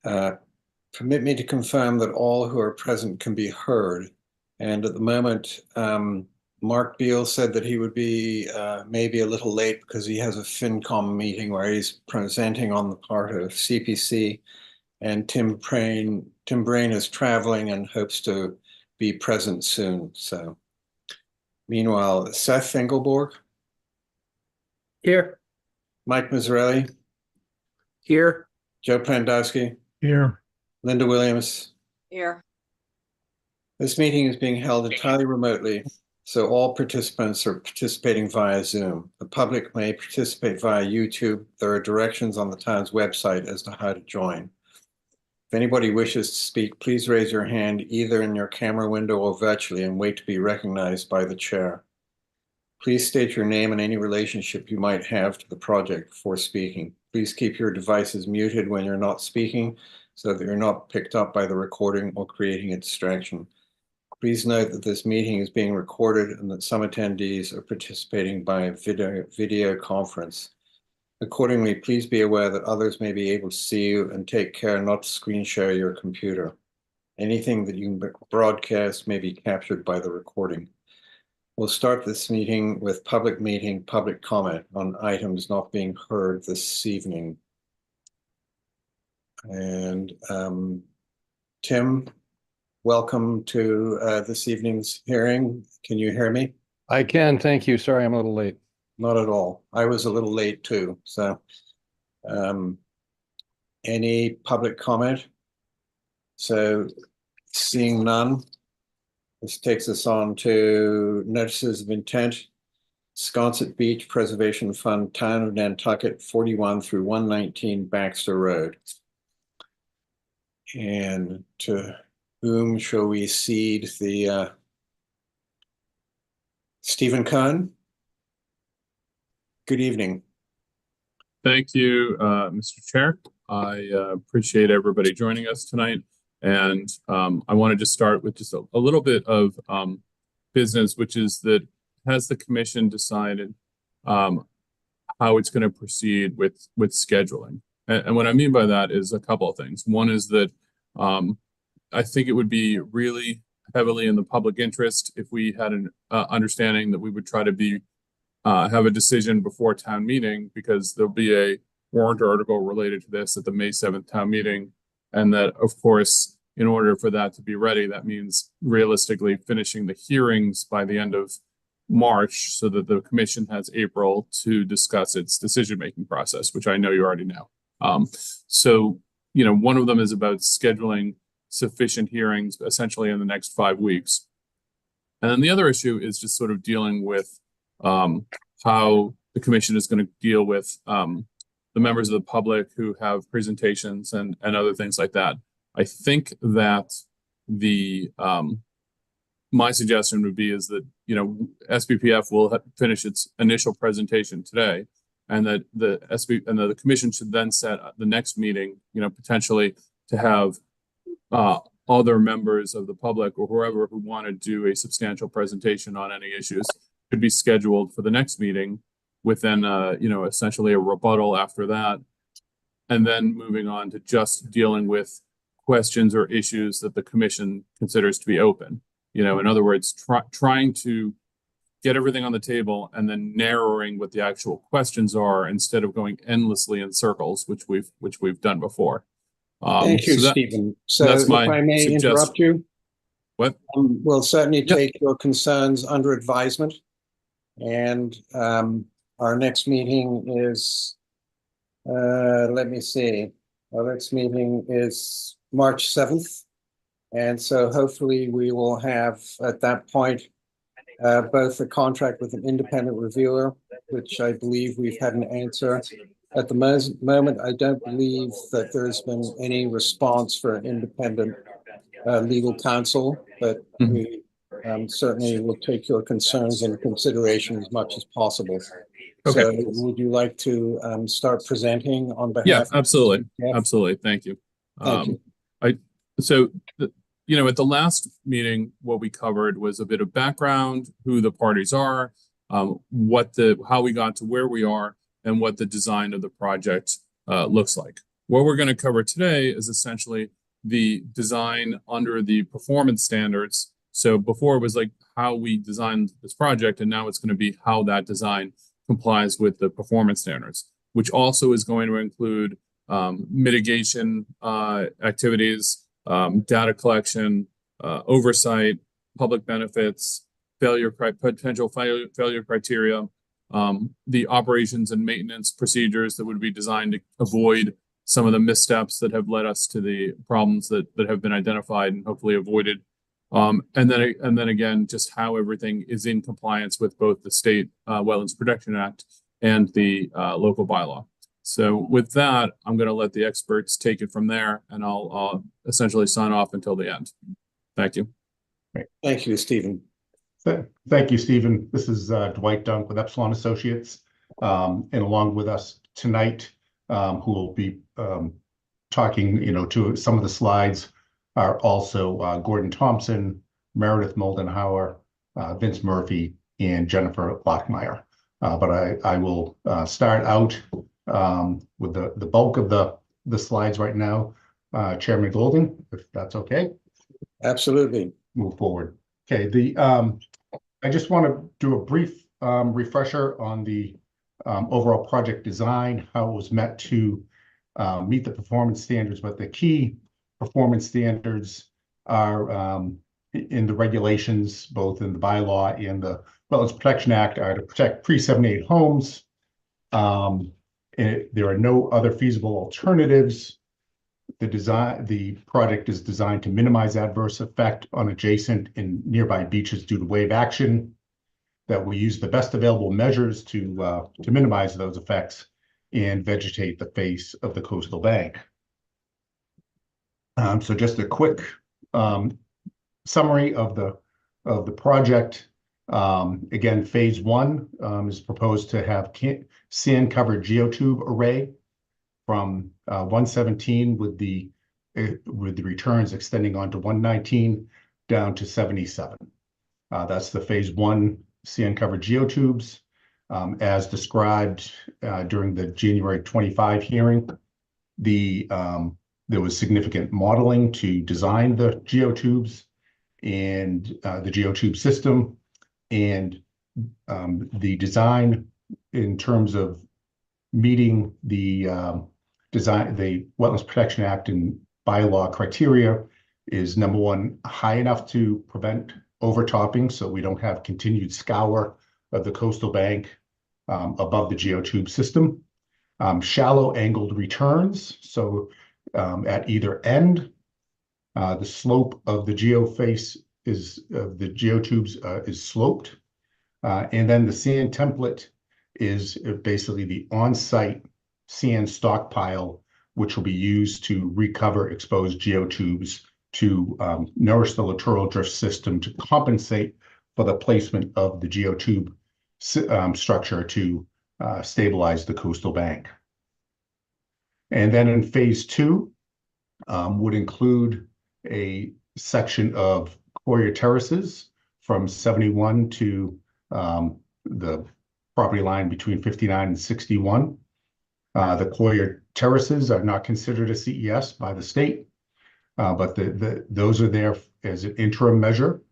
Uh, Permit me to confirm that all who are present can be heard. And at the moment, Mark Beal said that he would be maybe a little late because he has a FinCom meeting where he's presenting on the part of CPC. And Tim Brain is traveling and hopes to be present soon. So, meanwhile, Seth Engelborg. Here. Mike Mazzarelli. Here. Joe Pandowski. Here. Linda Williams. Here. This meeting is being held entirely remotely, so all participants are participating via Zoom. The public may participate via YouTube. There are directions on the town's website as to how to join. If anybody wishes to speak, please raise your hand either in your camera window or virtually and wait to be recognized by the chair. Please state your name and any relationship you might have to the project before speaking. Please keep your devices muted when you're not speaking so that you're not picked up by the recording or creating a distraction. Please note that this meeting is being recorded and that some attendees are participating by video conference. Accordingly, please be aware that others may be able to see you and take care not to screen share your computer. Anything that you broadcast may be captured by the recording. We'll start this meeting with public comment on items not being heard this evening. And Tim, welcome to this evening's hearing. Can you hear me? I can, thank you. Sorry, I'm a little late. Not at all. I was a little late too. So any public comment? So seeing none, this takes us on to notices of intent. Sconset Beach Preservation Fund, Town of Nantucket, 41 through 119 Baxter Road. And to whom shall we cede the Stephen Cohn? Good evening. Thank you, Mr. Chair. I appreciate everybody joining us tonight. And I wanted to start with just a little bit of business, which is that has the commission decided how it's going to proceed with scheduling? And what I mean by that is a couple of things. One is that I think it would be really heavily in the public interest if we had an understanding that we would try to have a decision before town meeting, because there'll be a warrant article related to this at the May 7th town meeting. And that, of course, in order for that to be ready, that means realistically finishing the hearings by the end of March so that the commission has April to discuss its decision-making process, which I know you already know. So, one of them is about scheduling sufficient hearings essentially in the next 5 weeks. And then the other issue is just sort of dealing with how the commission is going to deal with the members of the public who have presentations and other things like that. I think that my suggestion would be is that, SBPF will finish its initial presentation today, and that the commission should then set the next meeting, potentially to have other members of the public or whoever who want to do a substantial presentation on any issues could be scheduled for the next meeting with then, essentially a rebuttal after that. And then moving on to just dealing with questions or issues that the commission considers to be open. In other words, trying to get everything on the table and then narrowing what the actual questions are instead of going endlessly in circles, which we've done before. Thank you, Stephen. So if I may interrupt you. What? We'll certainly take your concerns under advisement. And our next meeting is, let me see, our next meeting is March 7th. And so hopefully we will have at that point both a contract with an independent reviewer, which I believe we've had an answer. At the moment, I don't believe that there's been any response for an independent legal counsel, but we certainly will take your concerns into consideration as much as possible. Okay. So would you like to start presenting on behalf? Yeah, absolutely. Absolutely. Thank you. Thank you. At the last meeting, what we covered was a bit of background, who the parties are, how we got to where we are, and what the design of the project looks like. What we're going to cover today is essentially the design under the performance standards. So before it was like how we designed this project, and now it's going to be how that design complies with the performance standards, which also is going to include mitigation activities, data collection, oversight, public benefits, potential failure criteria, the operations and maintenance procedures that would be designed to avoid some of the missteps that have led us to the problems that have been identified and hopefully avoided. And then again, just how everything is in compliance with both the State Wetlands Protection Act and the local bylaw. So with that, I'm going to let the experts take it from there, and I'll essentially sign off until the end. Thank you. Thank you, Stephen. Thank you, Stephen. This is Dwight Dunk with Epsilon Associates, and along with us tonight, who will be talking, to some of the slides are also Gordon Thompson, Meredith Moldenhauer, Vince Murphy, and Jennifer Lockmeyer. But I will start out with the bulk of the slides right now. Chairman Golden, if that's okay. Absolutely. Move forward. Okay, I just want to do a brief refresher on the overall project design, how it was meant to meet the performance standards, but the key performance standards are in the regulations, both in the bylaw and the Wetlands Protection Act, are to protect pre-78 homes. There are no other feasible alternatives. The project is designed to minimize adverse effect on adjacent and nearby beaches due to wave action. That we use the best available measures to minimize those effects and vegetate the face of the coastal bank. So just a quick summary of the project. Again, phase 1 is proposed to have sand covered geotube array from 117 with the returns extending on to 119 down to 77. That's the phase 1 sand covered geotubes. As described during the January 25 hearing, there was significant modeling to design the geotubes and the geotube system, and the design in terms of meeting the Wetlands Protection Act and bylaw criteria is, number one, high enough to prevent overtopping, so we don't have continued scour of the coastal bank above the geotube system. Shallow angled returns, so at either end, the slope of the geoface the geotubes is sloped, and then the sand template is basically the on-site sand stockpile, which will be used to recover exposed geotubes to nourish the littoral drift system to compensate for the placement of the geotube structure to stabilize the coastal bank. And then in phase 2 would include a section of Courier terraces from 71 to the property line between 59 and 61. The Courier terraces are not considered a CES by the state, but those are there as an interim measure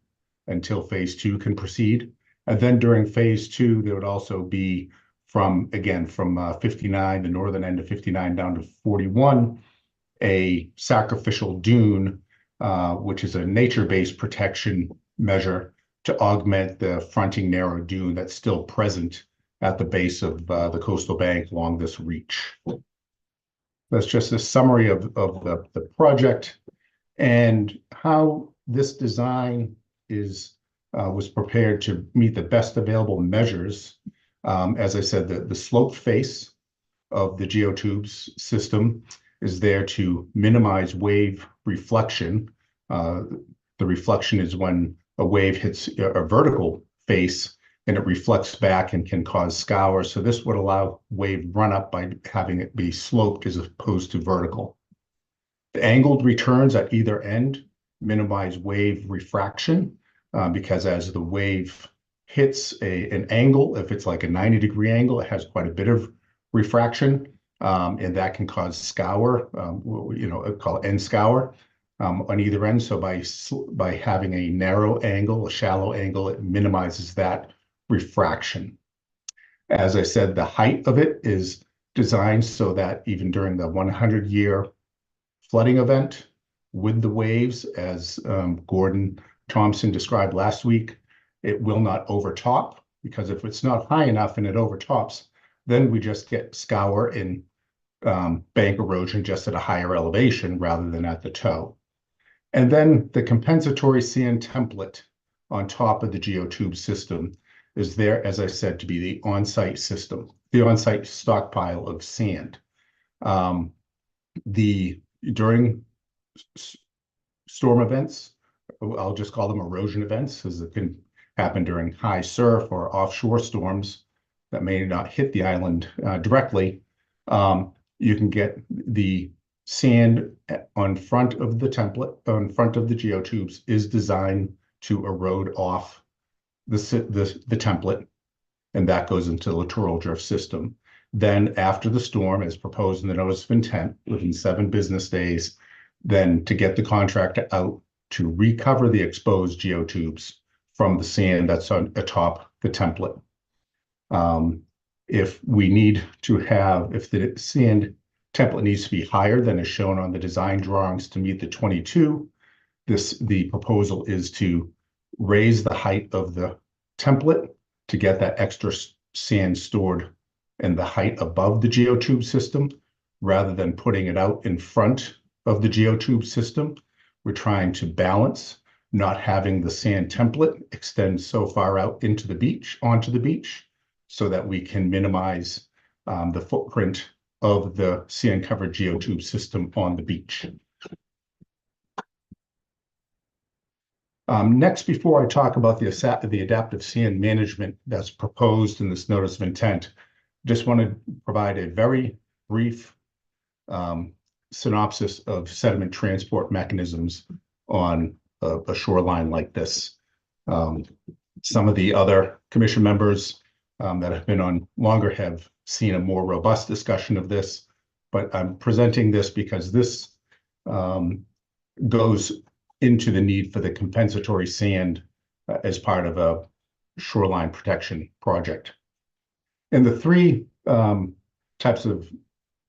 until phase 2 can proceed. And then during phase 2, there would also be from 59, the northern end of 59 down to 41, a sacrificial dune, which is a nature-based protection measure to augment the fronting narrow dune that's still present at the base of the coastal bank along this reach. That's just a summary of the project and how this design was prepared to meet the best available measures. As I said, the sloped face of the geotubes system is there to minimize wave reflection. The reflection is when a wave hits a vertical face and it reflects back and can cause scour. So this would allow wave run up by having it be sloped as opposed to vertical. The angled returns at either end minimize wave refraction because as the wave hits an angle, if it's like a 90-degree angle, it has quite a bit of refraction. and that can cause scour, call it end scour on either end. So by having a narrow angle, a shallow angle, it minimizes that refraction. As I said, the height of it is designed so that even during the 100-year flooding event with the waves, as Gordon Thompson described last week, it will not overtop, because if it's not high enough and it overtops, then we just get scour and bank erosion just at a higher elevation rather than at the toe. And then the compensatory sand template on top of the geotube system is there, as I said, to be the on-site system, the on-site stockpile of sand. During storm events, I'll just call them erosion events, as it can happen during high surf or offshore storms that may not hit the island directly. You can get the sand on front of the template, on front of the geotubes, is designed to erode off the template, and that goes into the littoral drift system. Then after the storm, as proposed in the notice of intent, within 7 business days, then to get the contractor out to recover the exposed geotubes from the sand that's on atop the template. If the sand template needs to be higher than is shown on the design drawings to meet the 22, the proposal is to raise the height of the template to get that extra sand stored and the height above the geotube system, rather than putting it out in front of the geotube system. We're trying to balance not having the sand template extend so far out onto the beach, so that we can minimize the footprint of the sand-covered geotube system on the beach. Next, before I talk about the adaptive sand management that's proposed in this notice of intent, just want to provide a very brief synopsis of sediment transport mechanisms on a shoreline like this. Some of the other commission members that have been on longer have seen a more robust discussion of this, but I'm presenting this because this goes into the need for the compensatory sand as part of a shoreline protection project. And the 3 types of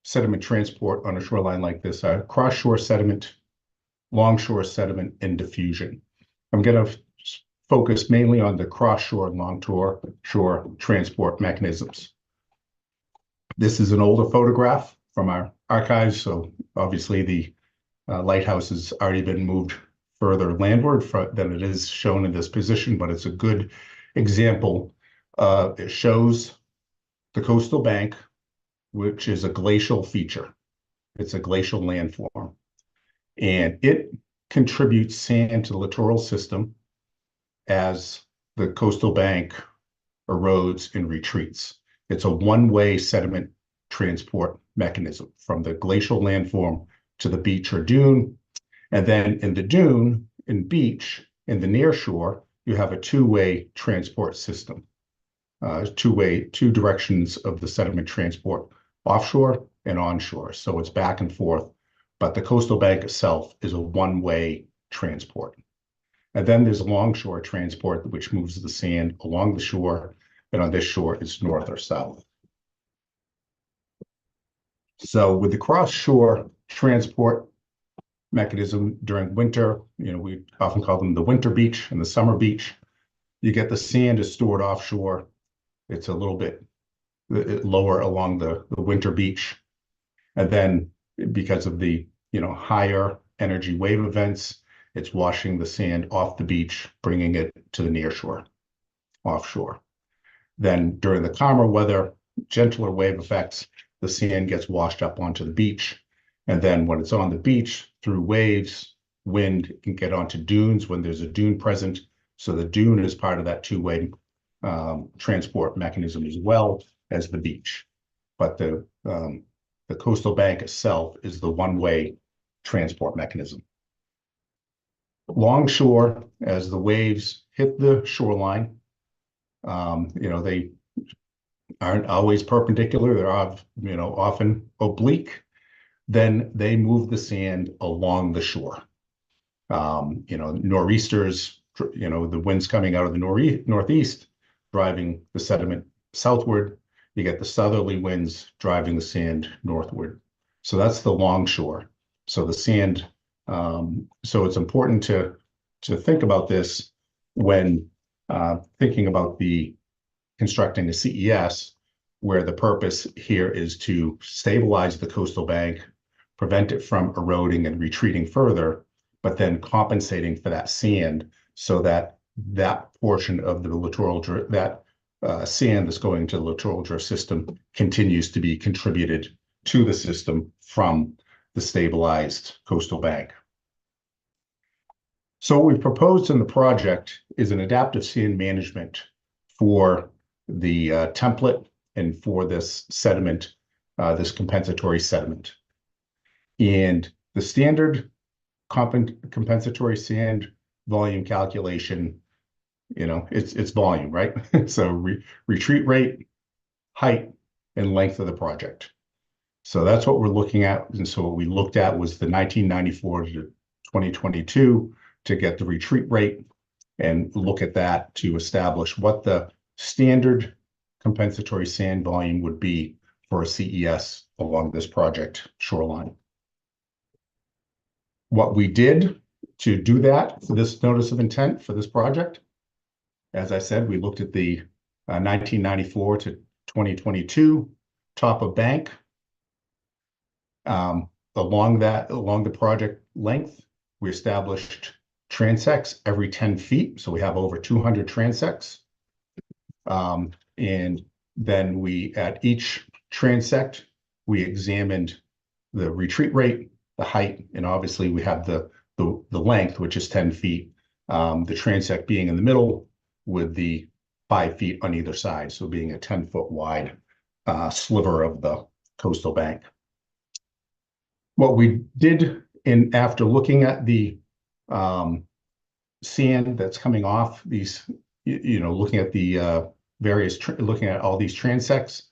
sediment transport on a shoreline like this are cross-shore sediment, longshore sediment, and diffusion. I'm going to focus mainly on the cross-shore and longshore transport mechanisms. This is an older photograph from our archives, so obviously the lighthouse has already been moved further landward than it is shown in this position, but it's a good example. It shows the coastal bank, which is a glacial feature. It's a glacial landform, and it contributes sand to the littoral system as the coastal bank erodes and retreats. It's a one-way sediment transport mechanism from the glacial landform to the beach or dune. And then in the dune and beach, in the near shore, you have a two-way transport system. Two directions of the sediment transport, offshore and onshore. So it's back and forth, but the coastal bank itself is a one-way transport. And then there's longshore transport, which moves the sand along the shore, and on this shore it's north or south. So with the cross-shore transport mechanism during winter, we often call them the winter beach and the summer beach. You get the sand is stored offshore. It's a little bit lower along the winter beach. And then because of the higher energy wave events, it's washing the sand off the beach, bringing it to the near shore, offshore. Then during the calmer weather, gentler wave effects, the sand gets washed up onto the beach. And then when it's on the beach, through waves, wind, it can get onto dunes when there's a dune present. So the dune is part of that two-way transport mechanism as well as the beach. But the coastal bank itself is the one-way transport mechanism. Longshore, as the waves hit the shoreline, they aren't always perpendicular, they're often oblique, then they move the sand along the shore. Nor'easters, the winds coming out of the northeast, driving the sediment southward. You get the southerly winds driving the sand northward. So that's the longshore. So the sand, so it's important to think about this when thinking about the constructing a CES, where the purpose here is to stabilize the coastal bank, prevent it from eroding and retreating further, but then compensating for that sand so that that portion of the littoral sand that's going to the littoral drift system continues to be contributed to the system from the stabilized coastal bank. So what we've proposed in the project is an adaptive sand management for the template and for this sediment, this compensatory sediment. And the standard compensatory sand volume calculation, it's volume, right? So retreat rate, height, and length of the project. So that's what we're looking at. And so what we looked at was the 1994 to 2022 to get the retreat rate and look at that to establish what the standard compensatory sand volume would be for a CES along this project shoreline. What we did to do that for this notice of intent for this project, as I said, we looked at the 1994 to 2022 top of bank. Along the project length, we established transects every 10 feet. So we have over 200 transects. And then at each transect, we examined the retreat rate, the height, and obviously we have the length, which is 10 feet, the transect being in the middle with the 5 feet on either side. So being a 10-foot wide sliver of the coastal bank. What we did after looking at the sand that's coming off these, looking at the looking at all these transects,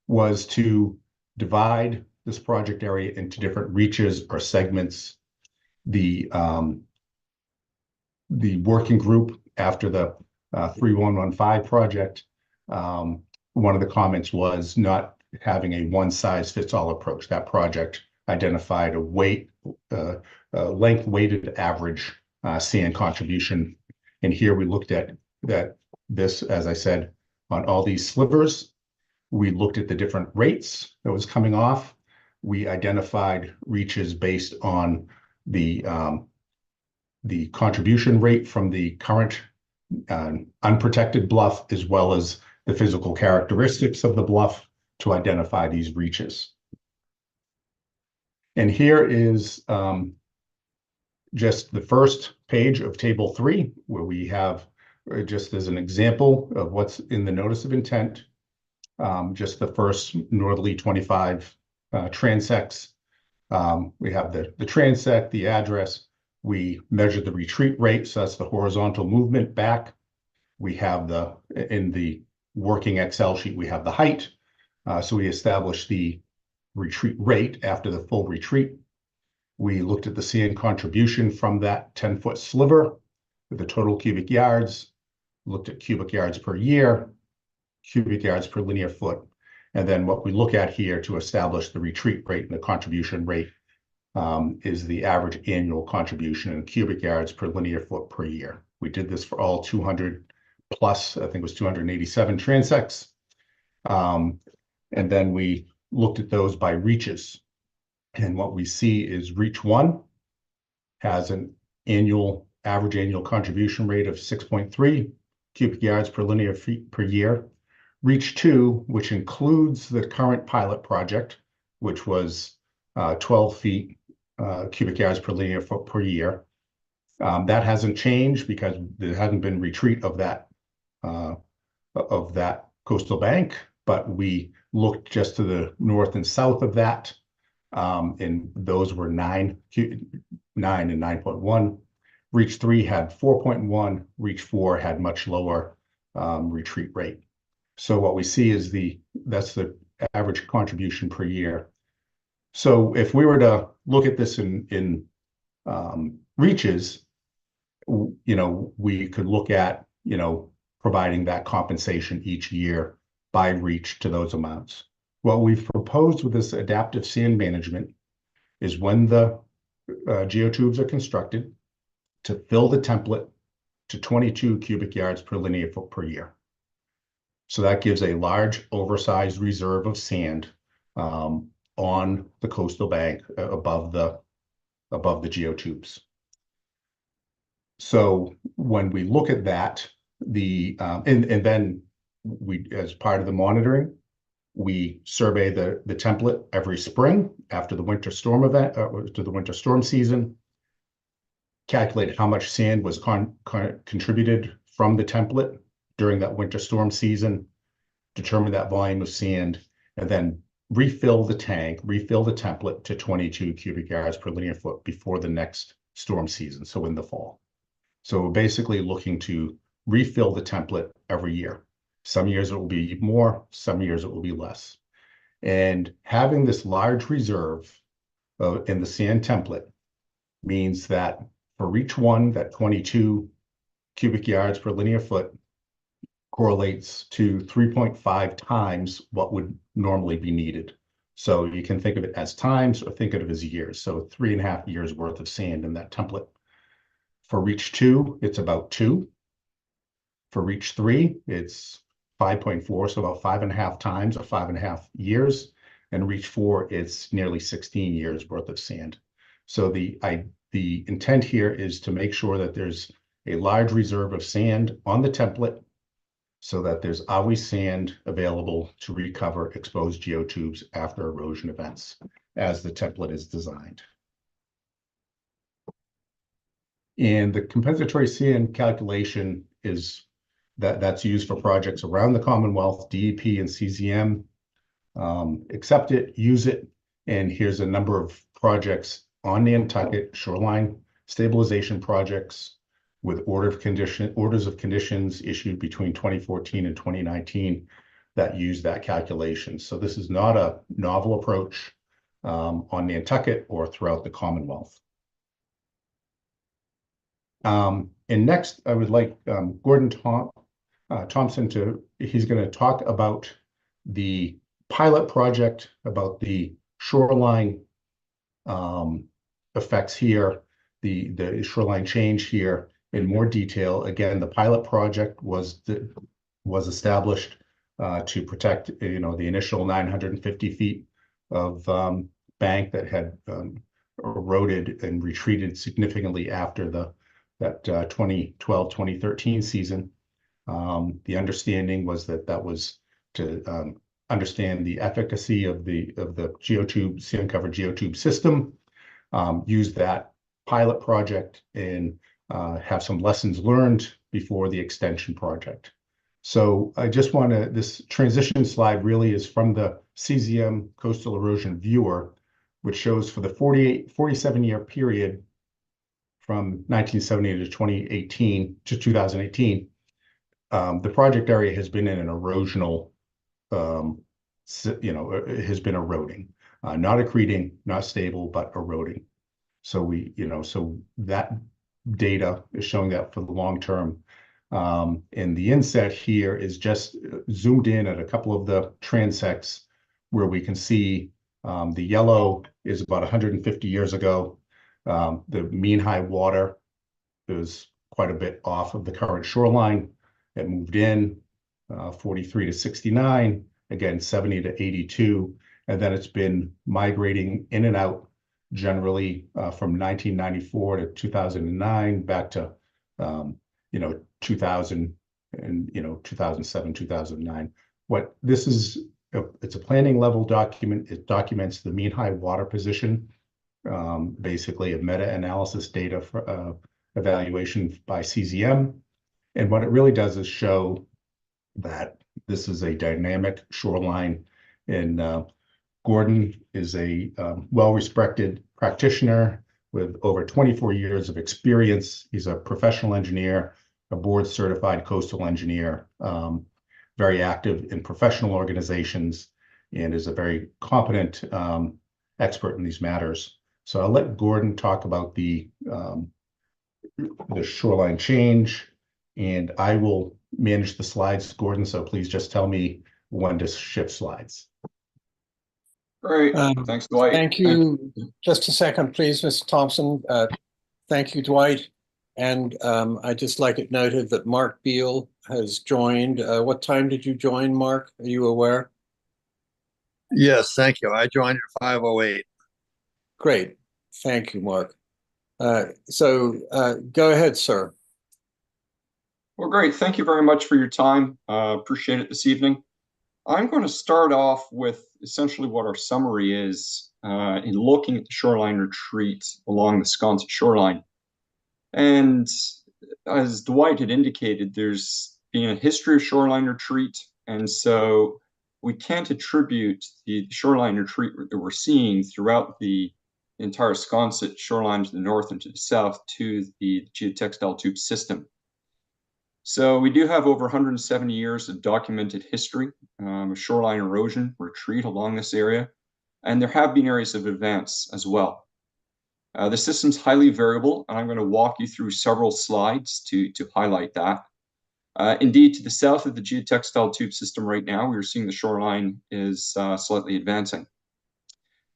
was to divide this project area into different reaches or segments. The working group after the 3115 project, one of the comments was not having a one-size-fits-all approach. That project identified a length-weighted average sand contribution. And here we looked at this, as I said, on all these slivers. We looked at the different rates that was coming off. We identified reaches based on the contribution rate from the current unprotected bluff, as well as the physical characteristics of the bluff to identify these reaches. And here is just the first page of table 3, where we have, just as an example of what's in the notice of intent, just the first northerly 25 transects. We have the transect, the address. We measured the retreat rate, so that's the horizontal movement back. We have in the working Excel sheet, we have the height. So we established the retreat rate after the full retreat. We looked at the sand contribution from that 10-foot sliver with the total cubic yards, looked at cubic yards per year, cubic yards per linear foot. And then what we look at here to establish the retreat rate and the contribution rate is the average annual contribution in cubic yards per linear foot per year. We did this for all 200 plus, I think it was 287 transects. And then we looked at those by reaches. And what we see is reach 1 has an average annual contribution rate of 6.3 cubic yards per linear feet per year. Reach 2, which includes the current pilot project, which was 12 feet cubic yards per linear foot per year. That hasn't changed because there hasn't been retreat of that coastal bank, but we looked just to the north and south of that, and those were 9 and 9.1. Reach 3 had 4.1. Reach 4 had much lower retreat rate. So what we see is that's the average contribution per year. So if we were to look at this in reaches, we could look at, providing that compensation each year by reach to those amounts. What we've proposed with this adaptive sand management is when the geotubes are constructed, to fill the template to 22 cubic yards per linear foot per year. So that gives a large oversized reserve of sand on the coastal bank above the geotubes. So when we look at that, and then we, as part of the monitoring, we survey the template every spring after the winter storm event, to the winter storm season, calculate how much sand was contributed from the template during that winter storm season, determine that volume of sand, and then refill the template to 22 cubic yards per linear foot before the next storm season, so in the fall. So we're basically looking to refill the template every year. Some years it will be more, some years it will be less. And having this large reserve in the sand template means that for each one, that 22 cubic yards per linear foot correlates to 3.5 times what would normally be needed. So you can think of it as times or think of it as years. So 3.5 years worth of sand in that template. For reach 2, it's about 2. For reach 3, it's 5.4, so about 5.5 times or 5.5 years. And reach 4, it's nearly 16 years worth of sand. So the intent here is to make sure that there's a large reserve of sand on the template so that there's always sand available to recover exposed geotubes after erosion events as the template is designed. And the compensatory sand calculation is that's used for projects around the Commonwealth. DEP and CZM accept it, use it, and here's a number of projects on Nantucket shoreline stabilization projects with orders of conditions issued between 2014 and 2019 that use that calculation. So this is not a novel approach on Nantucket or throughout the Commonwealth. And next, I would like Gordon Thompson he's going to talk about the pilot project, about the shoreline effects here, the shoreline change here in more detail. Again, the pilot project was established to protect, the initial 950 feet of bank that had eroded and retreated significantly after that 2012-2013 season. The understanding was that was to understand the efficacy of the geotube, sand-covered geotube system, use that pilot project and have some lessons learned before the extension project. So I just want to, this transition slide really is from the CZM Coastal Erosion Viewer, which shows for the 47-year period from 1970 to 2018 to 2018, the project area has been in an erosional, has been eroding, not accreting, not stable, but eroding. So so that data is showing that for the long term. And the inset here is just zoomed in at a couple of the transects where we can see the yellow is about 150 years ago. The mean high water is quite a bit off of the current shoreline. It moved in 43 to 69, again 70 to 82, and then it's been migrating in and out generally from 1994 to 2009 back to 2000 and 2007, 2009. What this is, it's a planning level document. It documents the mean high water position, basically a meta-analysis data for evaluation by CZM. And what it really does is show that this is a dynamic shoreline. And Gordon is a well-respected practitioner with over 24 years of experience. He's a professional engineer, a board-certified coastal engineer, very active in professional organizations and is a very competent expert in these matters. So I'll let Gordon talk about the shoreline change, and I will manage the slides, Gordon, so please just tell me when to shift slides. Great. Thanks, Dwight. Thank you. Just a second, please, Mr. Thompson. Thank you, Dwight. And I'd just like it noted that Mark Beal has joined. What time did you join, Mark? Are you aware? Yes, thank you. I joined at 5:08. Great. Thank you, Mark. So go ahead, sir. Well, great. Thank you very much for your time. Appreciate it this evening. I'm going to start off with essentially what our summary is in looking at the shoreline retreat along the Sconset shoreline. And as Dwight had indicated, there's been a history of shoreline retreat. And so we can't attribute the shoreline retreat that we're seeing throughout the entire Sconset shoreline to the north and to the south to the geotextile tube system. So we do have over 170 years of documented history of shoreline erosion retreat along this area, and there have been areas of advance as well. The system's highly variable, and I'm going to walk you through several slides to highlight that. Indeed, to the south of the geotextile tube system right now, we're seeing the shoreline is slightly advancing.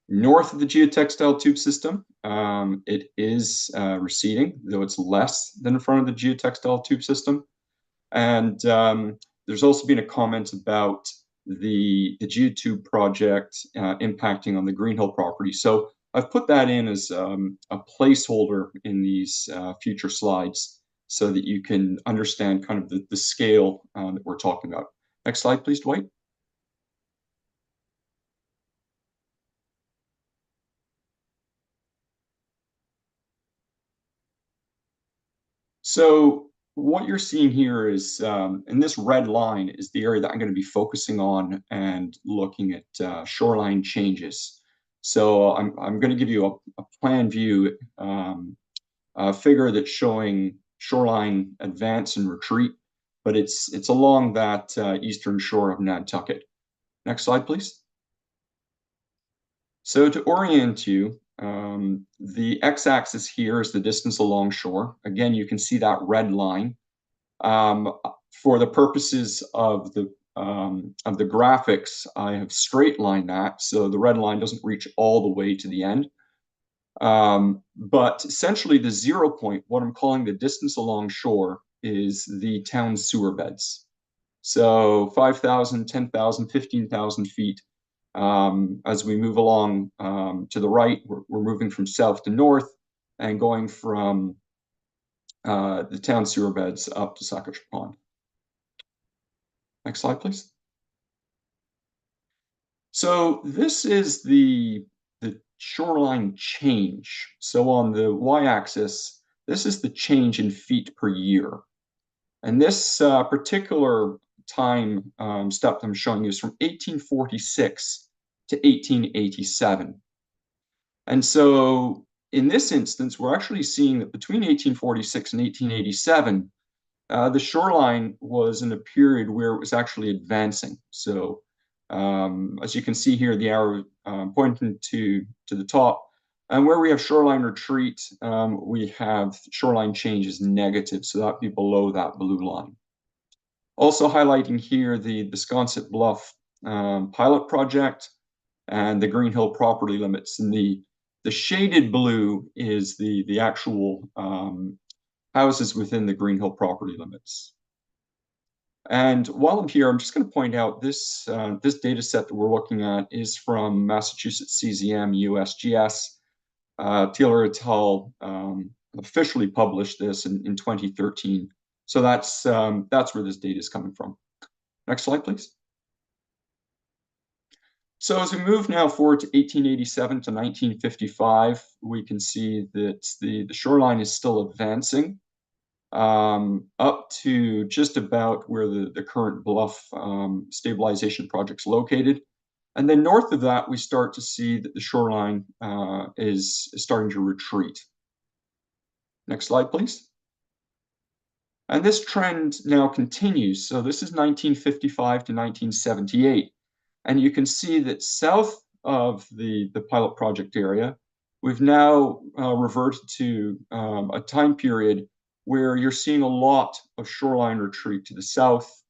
North of the geotextile tube system, it is receding, though it's less than in front of the geotextile tube system. And there's also been a comment about the geotube project impacting on the Greenhill property. So I've put that in as a placeholder in these future slides so that you can understand kind of the scale that we're talking about. Next slide, please, Dwight. So what you're seeing here is, and this red line is the area that I'm going to be focusing on and looking at shoreline changes. So I'm going to give you a plan view figure that's showing shoreline advance and retreat, but it's along that eastern shore of Nantucket. Next slide, please. So to orient you, the x-axis here is the distance along shore. Again, you can see that red line. For the purposes of the graphics, I have straight lined that, so the red line doesn't reach all the way to the end. But essentially the 0 point, what I'm calling the distance along shore, is the town sewer beds. So 5,000, 10,000, 15,000 feet. As we move along to the right, we're moving from south to north and going from the town sewer beds up to Sackatchew Pond. Next slide, please. So this is the shoreline change. So on the y-axis, this is the change in feet per year. And this particular time step I'm showing you is from 1846 to 1887. And so in this instance, we're actually seeing that between 1846 and 1887, the shoreline was in a period where it was actually advancing. So as you can see here, the arrow pointing to the top, and where we have shoreline retreat, we have shoreline change is negative, so that'd be below that blue line. Also highlighting here the Sconset Bluff pilot project and the Greenhill property limits, and the shaded blue is the actual houses within the Greenhill property limits. And while I'm here, I'm just going to point out this data set that we're looking at is from Massachusetts CZM USGS. Taylor et al. Officially published this in 2013. So that's where this data is coming from. Next slide, please. So as we move now forward to 1887 to 1955, we can see that the shoreline is still advancing up to just about where the current bluff stabilization project's located. And then north of that, we start to see that the shoreline is starting to retreat. Next slide, please. And this trend now continues. So this is 1955 to 1978. And you can see that south of the pilot project area, we've now reverted to a time period where you're seeing a lot of shoreline retreat to the south.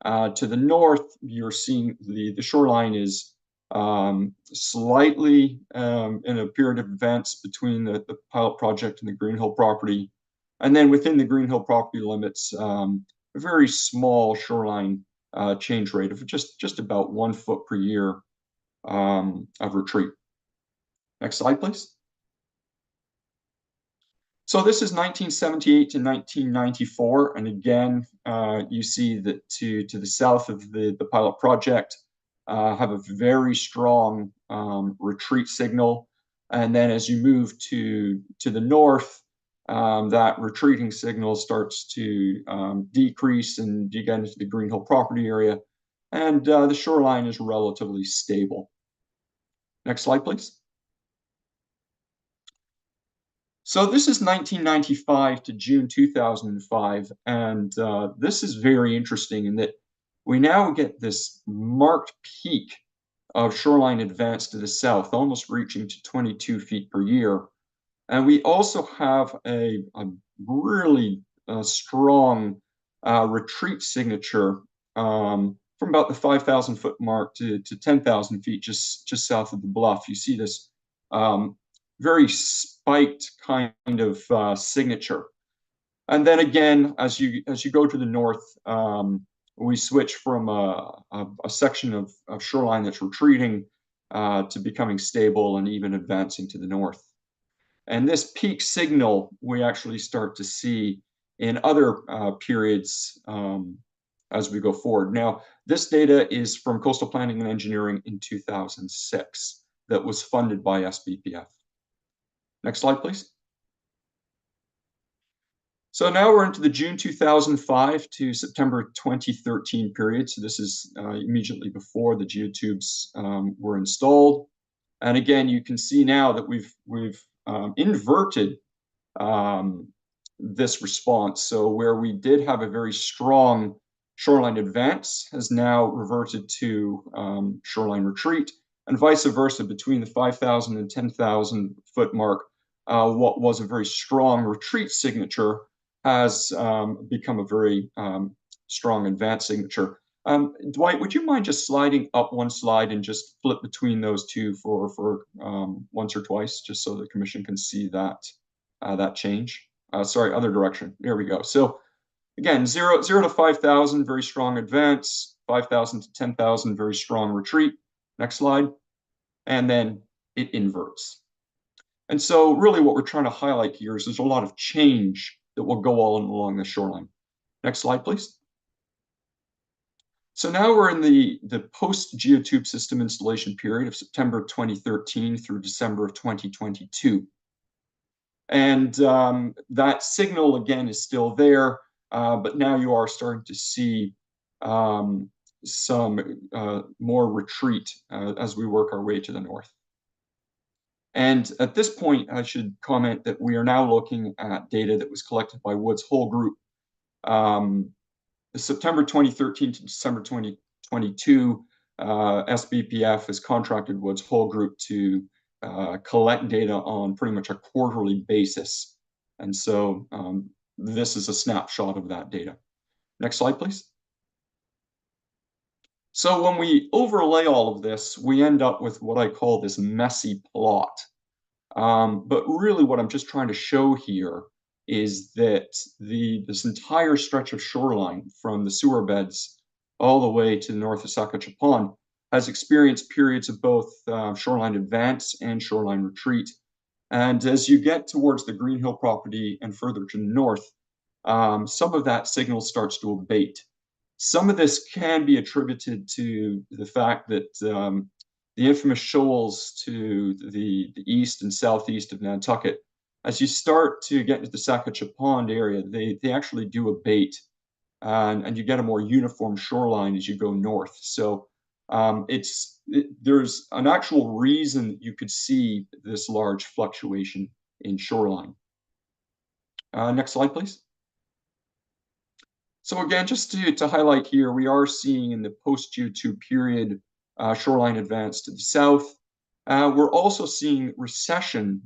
To the north, you're seeing the shoreline is slightly in a period of advance between the pilot project and the Green Hill property. And then within the Green Hill property limits, a very small shoreline change rate of just about 1 foot per year of retreat. Next slide, please. So this is 1978 to 1994. And again, you see that to the south of the pilot project have a very strong retreat signal. And then as you move to the north, that retreating signal starts to decrease and you get into the Green Hill property area. And the shoreline is relatively stable. Next slide, please. So this is 1995 to June 2005, and this is very interesting in that we now get this marked peak of shoreline advance to the south, almost reaching to 22 feet per year. And we also have a really strong retreat signature from about the 5,000 foot mark to 10,000 feet just south of the bluff. You see this very spiked kind of signature. And then again, as you go to the north, we switch from a section of shoreline that's retreating to becoming stable and even advancing to the north. And this peak signal we actually start to see in other periods as we go forward. Now, this data is from Coastal Planning and Engineering in 2006 that was funded by SBPF. Next slide, please. So now we're into the June 2005 to September 2013 period. So this is immediately before the geotubes were installed. And again, you can see now that we've inverted this response. So where we did have a very strong shoreline advance has now reverted to shoreline retreat, and vice versa between the 5,000 and 10,000 foot mark. What was a very strong retreat signature has become a very strong advance signature. Dwight, would you mind just sliding up one slide and just flip between those two for once or twice, just so the commission can see that that change? Sorry, other direction. There we go. So again, 0 to 5,000, very strong advance. 5,000 to 10,000, very strong retreat. Next slide. And then it inverts. And so really what we're trying to highlight here is there's a lot of change that will go all along the shoreline. Next slide, please. So now we're in the post-geotube system installation period of September 2013 through December of 2022. And that signal, again, is still there, but now you are starting to see some more retreat as we work our way to the north. And at this point, I should comment that we are now looking at data that was collected by Woods Hole Group. September 2013 to December 2022, SBPF has contracted Woods Hole Group to collect data on pretty much a quarterly basis. And so this is a snapshot of that data. Next slide, please. So when we overlay all of this, we end up with what I call this messy plot. But really what I'm just trying to show here is that this entire stretch of shoreline from the sewer beds all the way to the north of Sacajawea Pond has experienced periods of both shoreline advance and shoreline retreat. And as you get towards the Green Hill property and further to the north, some of that signal starts to abate. Some of this can be attributed to the fact that the infamous shoals to the east and southeast of Nantucket, as you start to get into the Sacajawea Pond area, they actually do abate, and you get a more uniform shoreline as you go north. So there's an actual reason that you could see this large fluctuation in shoreline. Next slide, please. So again, just to highlight here, we are seeing in the post-geotube period shoreline advance to the south. We're also seeing recession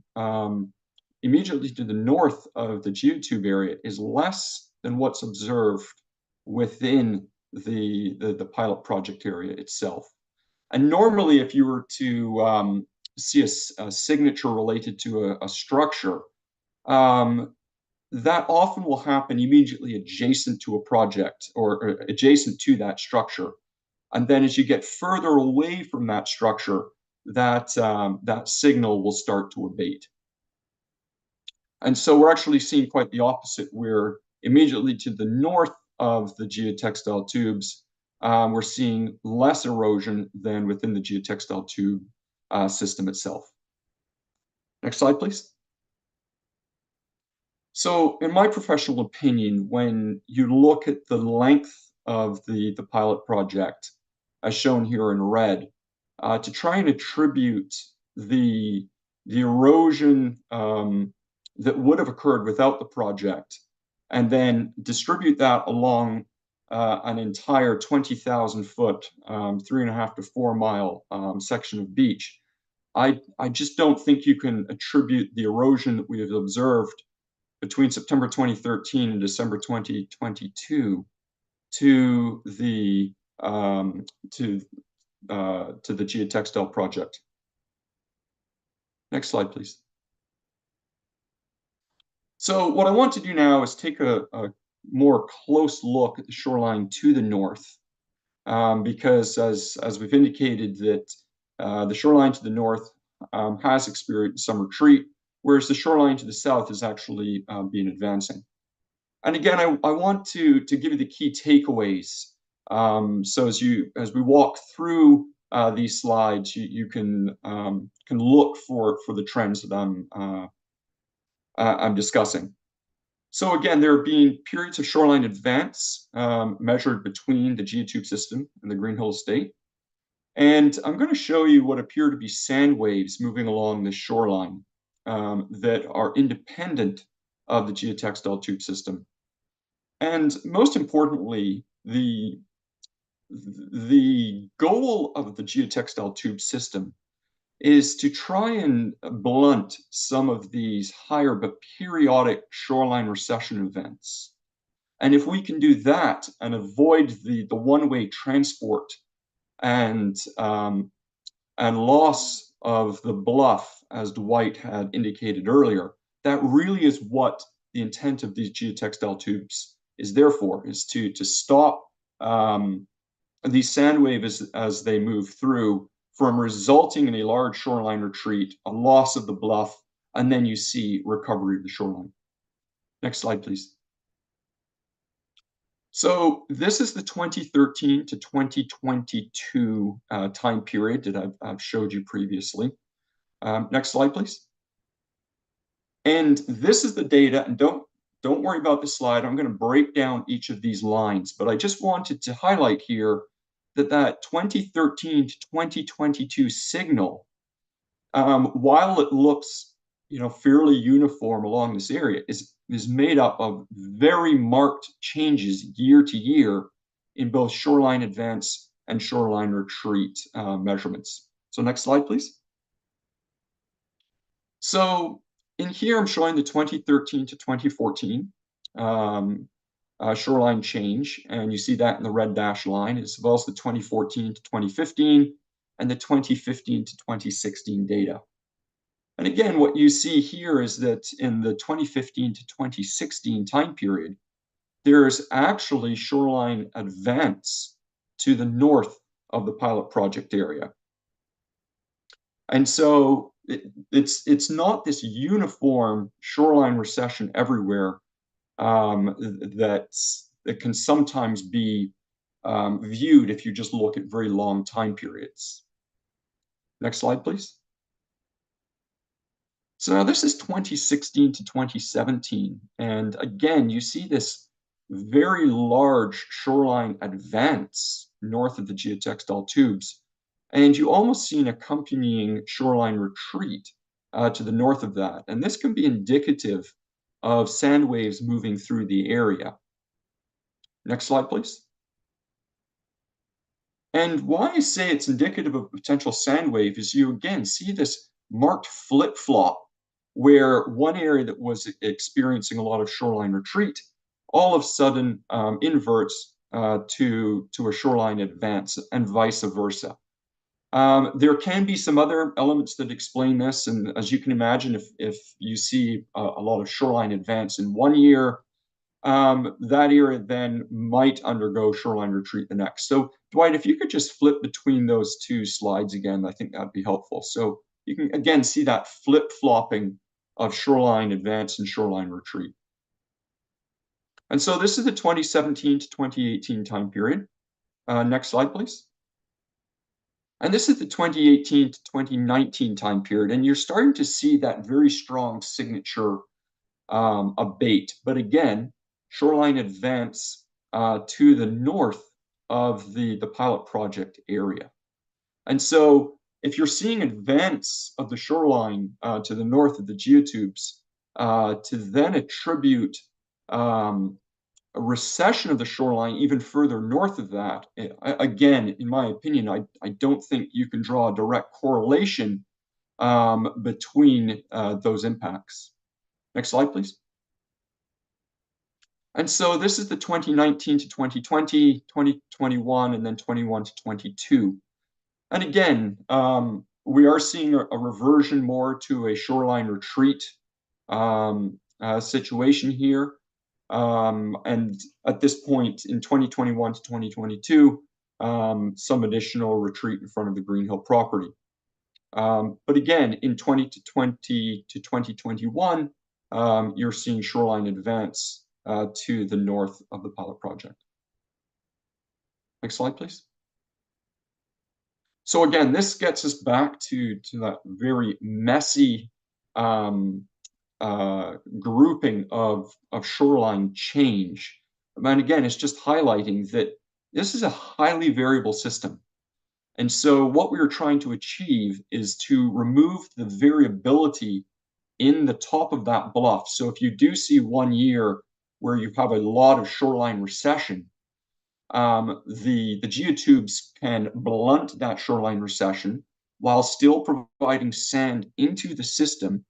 immediately to the north of the geotube area is less than what's observed within the pilot project area itself. And normally, if you were to see a signature related to a structure, that often will happen immediately adjacent to a project or adjacent to that structure. And then as you get further away from that structure, that signal will start to abate. And so we're actually seeing quite the opposite, where immediately to the north of the geotextile tubes, we're seeing less erosion than within the geotextile tube system itself. Next slide, please. So in my professional opinion, when you look at the length of the pilot project, as shown here in red, to try and attribute the erosion that would have occurred without the project, and then distribute that along an entire 20,000 foot, 3.5 to 4 mile section of beach, I just don't think you can attribute the erosion that we have observed between September 2013 and December 2022 to the geotextile project. Next slide, please. So what I want to do now is take a more close look at the shoreline to the north, because as we've indicated that the shoreline to the north has experienced some retreat, whereas the shoreline to the south has actually been advancing. And again, I want to give you the key takeaways. So as we walk through these slides, you can look for the trends that I'm discussing. So again, there have been periods of shoreline advance measured between the geotube system and the Greenhill Estate. And I'm going to show you what appear to be sand waves moving along the shoreline that are independent of the geotextile tube system. And most importantly, the goal of the geotextile tube system is to try and blunt some of these higher but periodic shoreline recession events. And if we can do that and avoid the one-way transport and loss of the bluff, as Dwight had indicated earlier, that really is what the intent of these geotextile tubes is there for, is to stop these sand waves as they move through from resulting in a large shoreline retreat, a loss of the bluff, and then you see recovery of the shoreline. Next slide, please. So this is the 2013 to 2022 time period that I've showed you previously. Next slide, please. And this is the data, and don't worry about the slide. I'm going to break down each of these lines, but I just wanted to highlight here that 2013 to 2022 signal, while it looks fairly uniform along this area, is made up of very marked changes year to year in both shoreline advance and shoreline retreat measurements. So next slide, please. So in here, I'm showing the 2013 to 2014 shoreline change, and you see that in the red dashed line, as well as the 2014 to 2015 and the 2015 to 2016 data. And again, what you see here is that in the 2015 to 2016 time period, there's actually shoreline advance to the north of the pilot project area. And so it's not this uniform shoreline recession everywhere that can sometimes be viewed if you just look at very long time periods. Next slide, please. So now this is 2016 to 2017. And again, you see this very large shoreline advance north of the geotextile tubes. And you almost see an accompanying shoreline retreat to the north of that. And this can be indicative of sand waves moving through the area. Next slide, please. And why I say it's indicative of potential sand wave is you again see this marked flip-flop where one area that was experiencing a lot of shoreline retreat all of a sudden inverts to a shoreline advance and vice versa. There can be some other elements that explain this, and as you can imagine, if you see a lot of shoreline advance in one year, that area then might undergo shoreline retreat the next. So Dwight, if you could just flip between those two slides again, I think that'd be helpful. So you can again see that flip-flopping of shoreline advance and shoreline retreat. And so this is the 2017 to 2018 time period. Next slide, please. And this is the 2018 to 2019 time period. And you're starting to see that very strong signature abate. But again, shoreline advance to the north of the pilot project area. And so if you're seeing advance of the shoreline to the north of the geotubes, to then attribute a recession of the shoreline even further north of that, again, in my opinion, I don't think you can draw a direct correlation between those impacts. Next slide, please. And so this is the 2019 to 2020, 2021, and then 21 to 22. And again, we are seeing a reversion more to a shoreline retreat situation here. And at this point in 2021 to 2022, some additional retreat in front of the Green Hill property. But again, in 2020 to 2021, you're seeing shoreline advance to the north of the pilot project. Next slide, please. So again, this gets us back to that very messy grouping of shoreline change. And again, it's just highlighting that this is a highly variable system. And so what we are trying to achieve is to remove the variability in the top of that bluff. So if you do see one year where you have a lot of shoreline recession, the geotubes can blunt that shoreline recession while still providing sand into the system,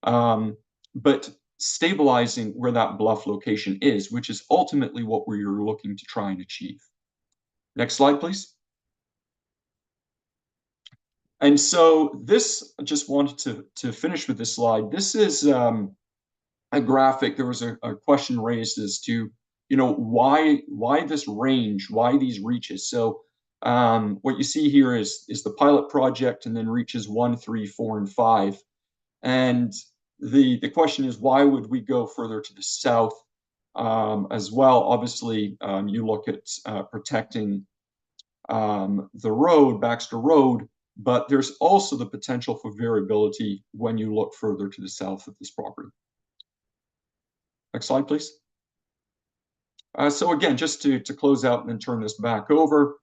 but stabilizing where that bluff location is, which is ultimately what we're looking to try and achieve. Next slide, please. And so this, I just wanted to finish with this slide. This is a graphic. There was a question raised as to, why this range, why these reaches? So what you see here is the pilot project and then reaches 1, 3, 4, and 5. And the question is, why would we go further to the south as well? Obviously, you look at protecting the road, Baxter Road, but there's also the potential for variability when you look further to the south of this property. Next slide, please. So again, just to close out and then turn this back over,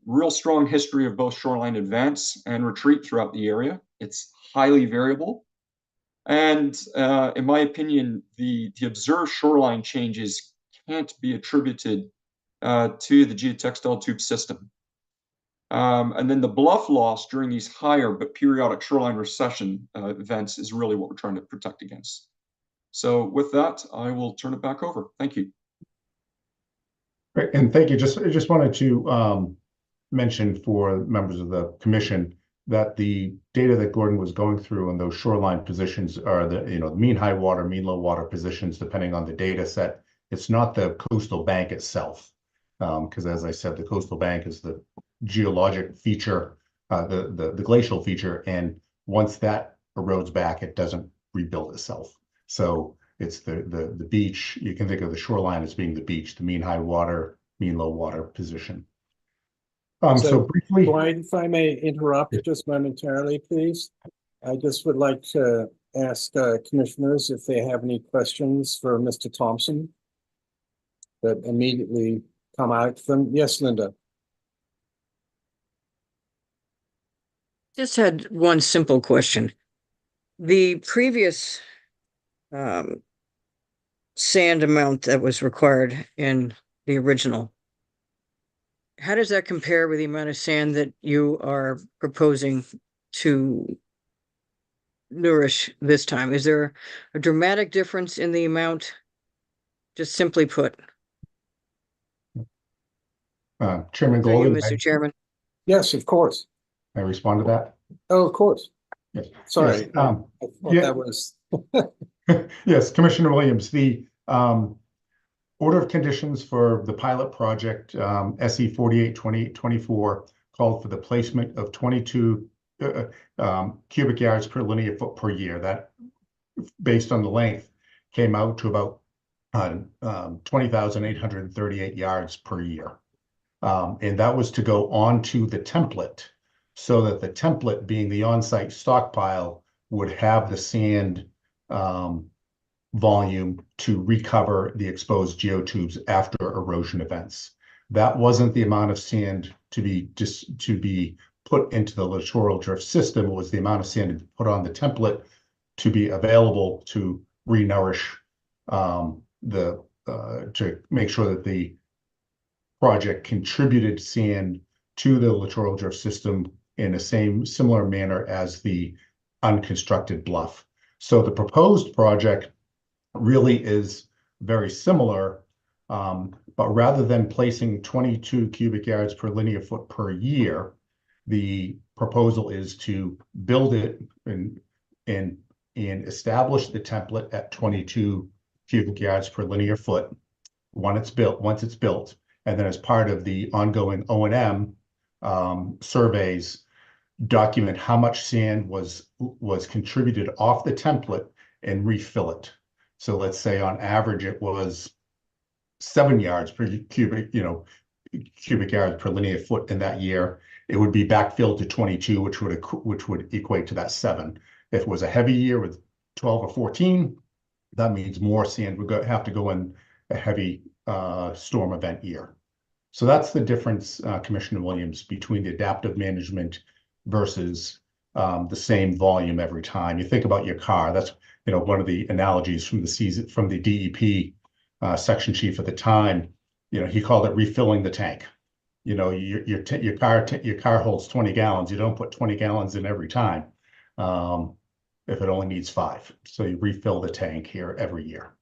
real strong history of both shoreline advance and retreat throughout the area. It's highly variable. And in my opinion, the observed shoreline changes can't be attributed to the geotextile tube system. And then the bluff loss during these higher but periodic shoreline recession events is really what we're trying to protect against. So with that, I will turn it back over. Thank you. Great, and thank you. I just wanted to mention for members of the commission that the data that Gordon was going through on those shoreline positions are the mean high water, mean low water positions, depending on the data set. It's not the coastal bank itself, because as I said, the coastal bank is the geologic feature, the glacial feature, and once that erodes back, it doesn't rebuild itself. So it's the beach. You can think of the shoreline as being the beach, the mean high water, mean low water position. So briefly, Dwight, if I may interrupt just momentarily, please. I just would like to ask commissioners if they have any questions for Mr. Thompson that immediately come out from. Yes, Linda. Just had one simple question. The previous sand amount that was required in the original. How does that compare with the amount of sand that you are proposing to nourish this time? Is there a dramatic difference in the amount, just simply put? Chairman Through you, Golden, Mr. Chairman. Yes, of course. may I respond to that? Oh, of course. Yes. Sorry. Yes, I thought yeah. that was, Yes, Commissioner Williams, the order of conditions for the pilot project, SE 482824, called for the placement of 22 cubic yards per linear foot per year. That, based on the length, came out to about 20,838 yards per year. And that was to go onto the template, so that the template, being the on-site stockpile, would have the sand volume to recover the exposed geotubes after erosion events. That wasn't the amount of sand to be put into the littoral drift system. It was the amount of sand to put on the template to be available to re-nourish to make sure that the project contributed sand to the littoral drift system in a similar manner as the unconstructed bluff. So the proposed project really is very similar, but rather than placing 22 cubic yards per linear foot per year, the proposal is to build it and establish the template at 22 cubic yards per linear foot once it's built, and then as part of the ongoing O&M surveys, document how much sand was contributed off the template and refill it. So let's say on average it was 7 yards per cubic yards per linear foot in that year. It would be backfilled to 22, which would equate to that 7. If it was a heavy year with 12 or 14, that means more sand would have to go in a heavy storm event year. So that's the difference, Commissioner Williams, between the adaptive management versus the same volume every time. You think about your car. That's one of the analogies from the DEP section chief at the time. He called it refilling the tank. Your car holds 20 gallons. You don't put 20 gallons in every time if it only needs 5. So you refill the tank here every year.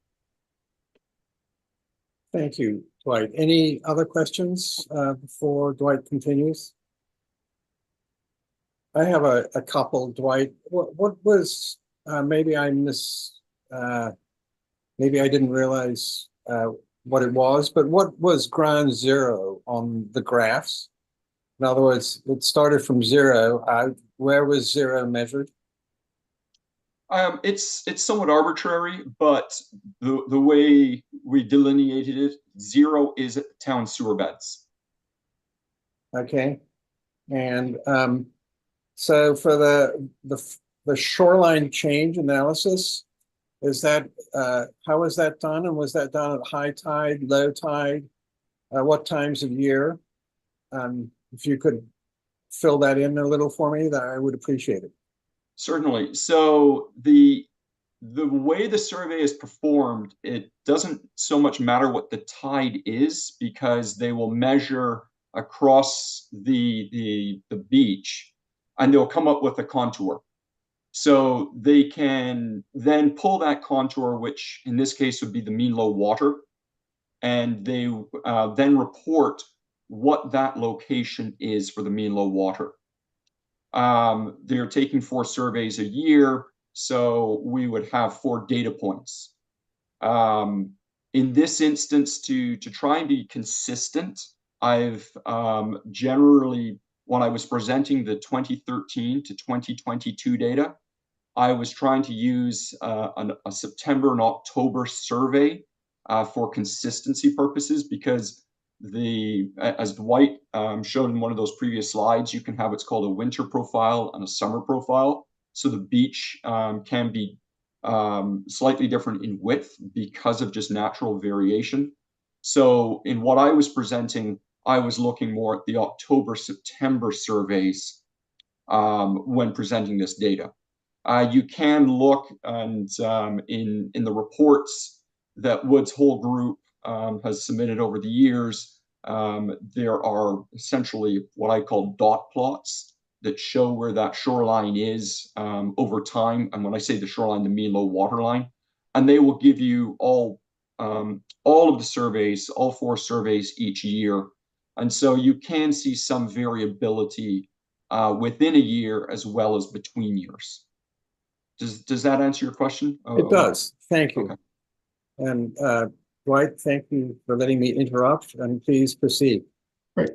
thank you, Dwight. Any other questions before Dwight continues? I have a couple, Dwight. What was, maybe I didn't realize what it was, but what was ground zero on the graphs? In other words, it started from 0 out. Where was 0 measured? It's somewhat arbitrary, but the way we delineated it, 0 is at the town sewer beds. Okay, and so for the shoreline change analysis, is that how was that done? And was that done at high tide, low tide? What times of year? If you could fill that in a little for me, that I would appreciate it. Certainly. So the way the survey is performed, it doesn't so much matter what the tide is, because they will measure across the beach and they'll come up with a contour. So they can then pull that contour, which in this case would be the mean low water, and they then report what that location is for the mean low water. They're taking 4 surveys a year, so we would have 4 data points. In this instance, to try and be consistent, I've generally, when I was presenting the 2013 to 2022 data, I was trying to use a September and October survey for consistency purposes, because as Dwight showed in one of those previous slides, you can have what's called a winter profile and a summer profile. So the beach can be slightly different in width because of just natural variation. So in what I was presenting, I was looking more at the October-September surveys when presenting this data. You can look and in the reports that Wood's whole group has submitted over the years, there are essentially what I call dot plots that show where that shoreline is over time. And when I say the shoreline, the mean low water line, and they will give you all of the surveys, all 4 surveys each year. And so you can see some variability within a year as well as between years. Does that answer your question? It does. Thank you. Okay. And Dwight, thank you for letting me interrupt, and please proceed. Great.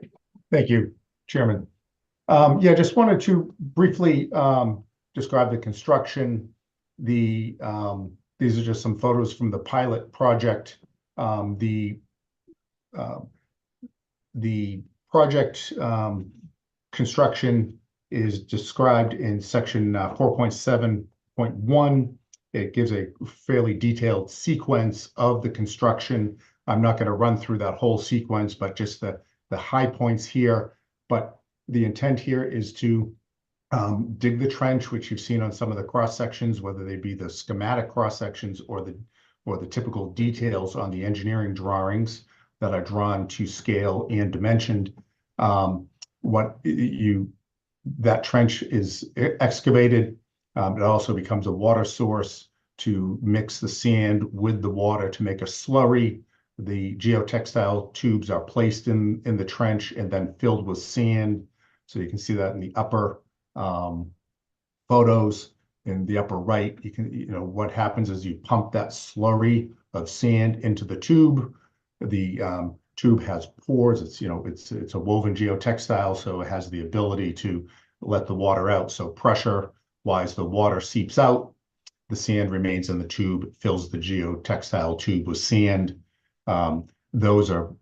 Thank you, Chairman. Yeah, just wanted to briefly describe the construction. These are just some photos from the pilot project. The project construction is described in section 4.7.1. It gives a fairly detailed sequence of the construction. I'm not going to run through that whole sequence, but just the high points here. But the intent here is to dig the trench, which you've seen on some of the cross sections, whether they be the schematic cross sections or the typical details on the engineering drawings that are drawn to scale and dimensioned. That trench is excavated. It also becomes a water source to mix the sand with the water to make a slurry. The geotextile tubes are placed in the trench and then filled with sand. So you can see that in the upper photos. In the upper right, what happens is you pump that slurry of sand into the tube. The tube has pores. It's a woven geotextile, so it has the ability to let the water out. So pressure-wise, the water seeps out. The sand remains in the tube, fills the geotextile tube with sand. Those are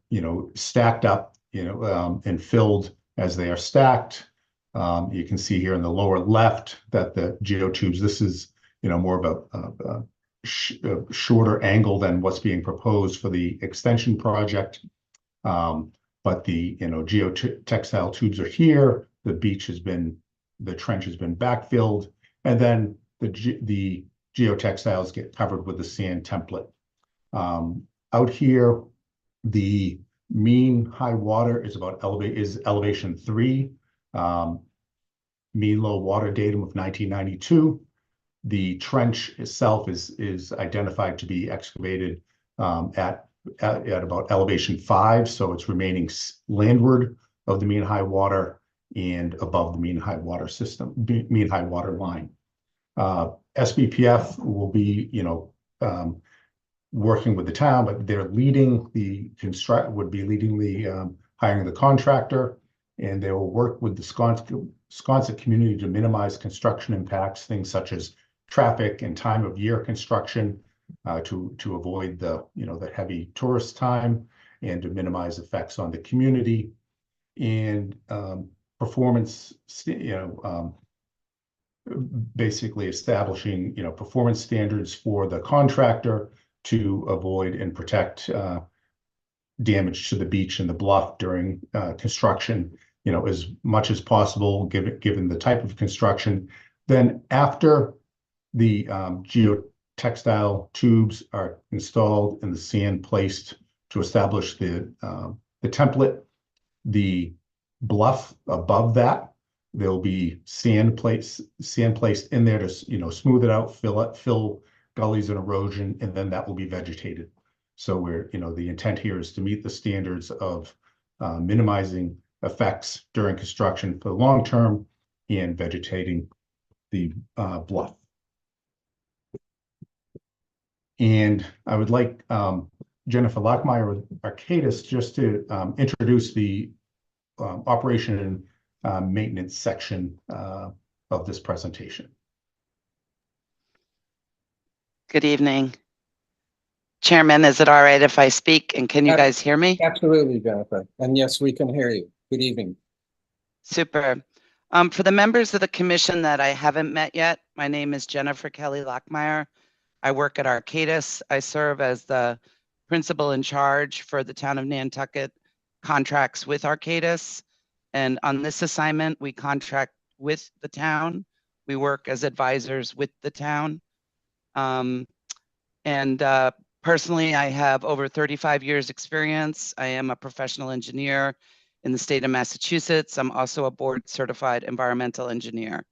stacked up and filled as they are stacked. You can see here in the lower left that the geotubes, this is more of a shorter angle than what's being proposed for the extension project. But the geotextile tubes are here. The trench has been backfilled, and then the geotextiles get covered with the sand template. Out here, the mean high water is elevation 3. Mean low water datum of 1992. The trench itself is identified to be excavated at about elevation 5, so it's remaining landward of the mean high water and above the mean high water line. SBPF will be working with the town, but they're leading the hiring the contractor, and they will work with the Sconset community to minimize construction impacts, things such as traffic and time of year construction, to avoid the heavy tourist time and to minimize effects on the community, and performance, basically establishing performance standards for the contractor to avoid and protect damage to the beach and the bluff during construction, as much as possible, given the type of construction. Then after the geotextile tubes are installed and the sand placed to establish the template, the bluff above that, there'll be sand placed in there to smooth it out, fill gullies and erosion, and then that will be vegetated. So the intent here is to meet the standards of minimizing effects during construction for the long term and vegetating the bluff. And I would like Jennifer Lockmeyer with Arcadis just to introduce the operation and maintenance section of this presentation. Good evening. Chairman, is it all right if I speak, and can you guys hear me? Absolutely, Jennifer. And yes, we can hear you. Good evening. Super. For the members of the commission that I haven't met yet, my name is Jennifer Kelly Lockmeyer. I work at Arcadis. I serve as the principal in charge for the town of Nantucket contracts with Arcadis. And on this assignment, we contract with the town. We work as advisors with the town. Personally, I have over 35 years experience. I am a professional engineer in the state of Massachusetts. I'm also a board certified environmental engineer.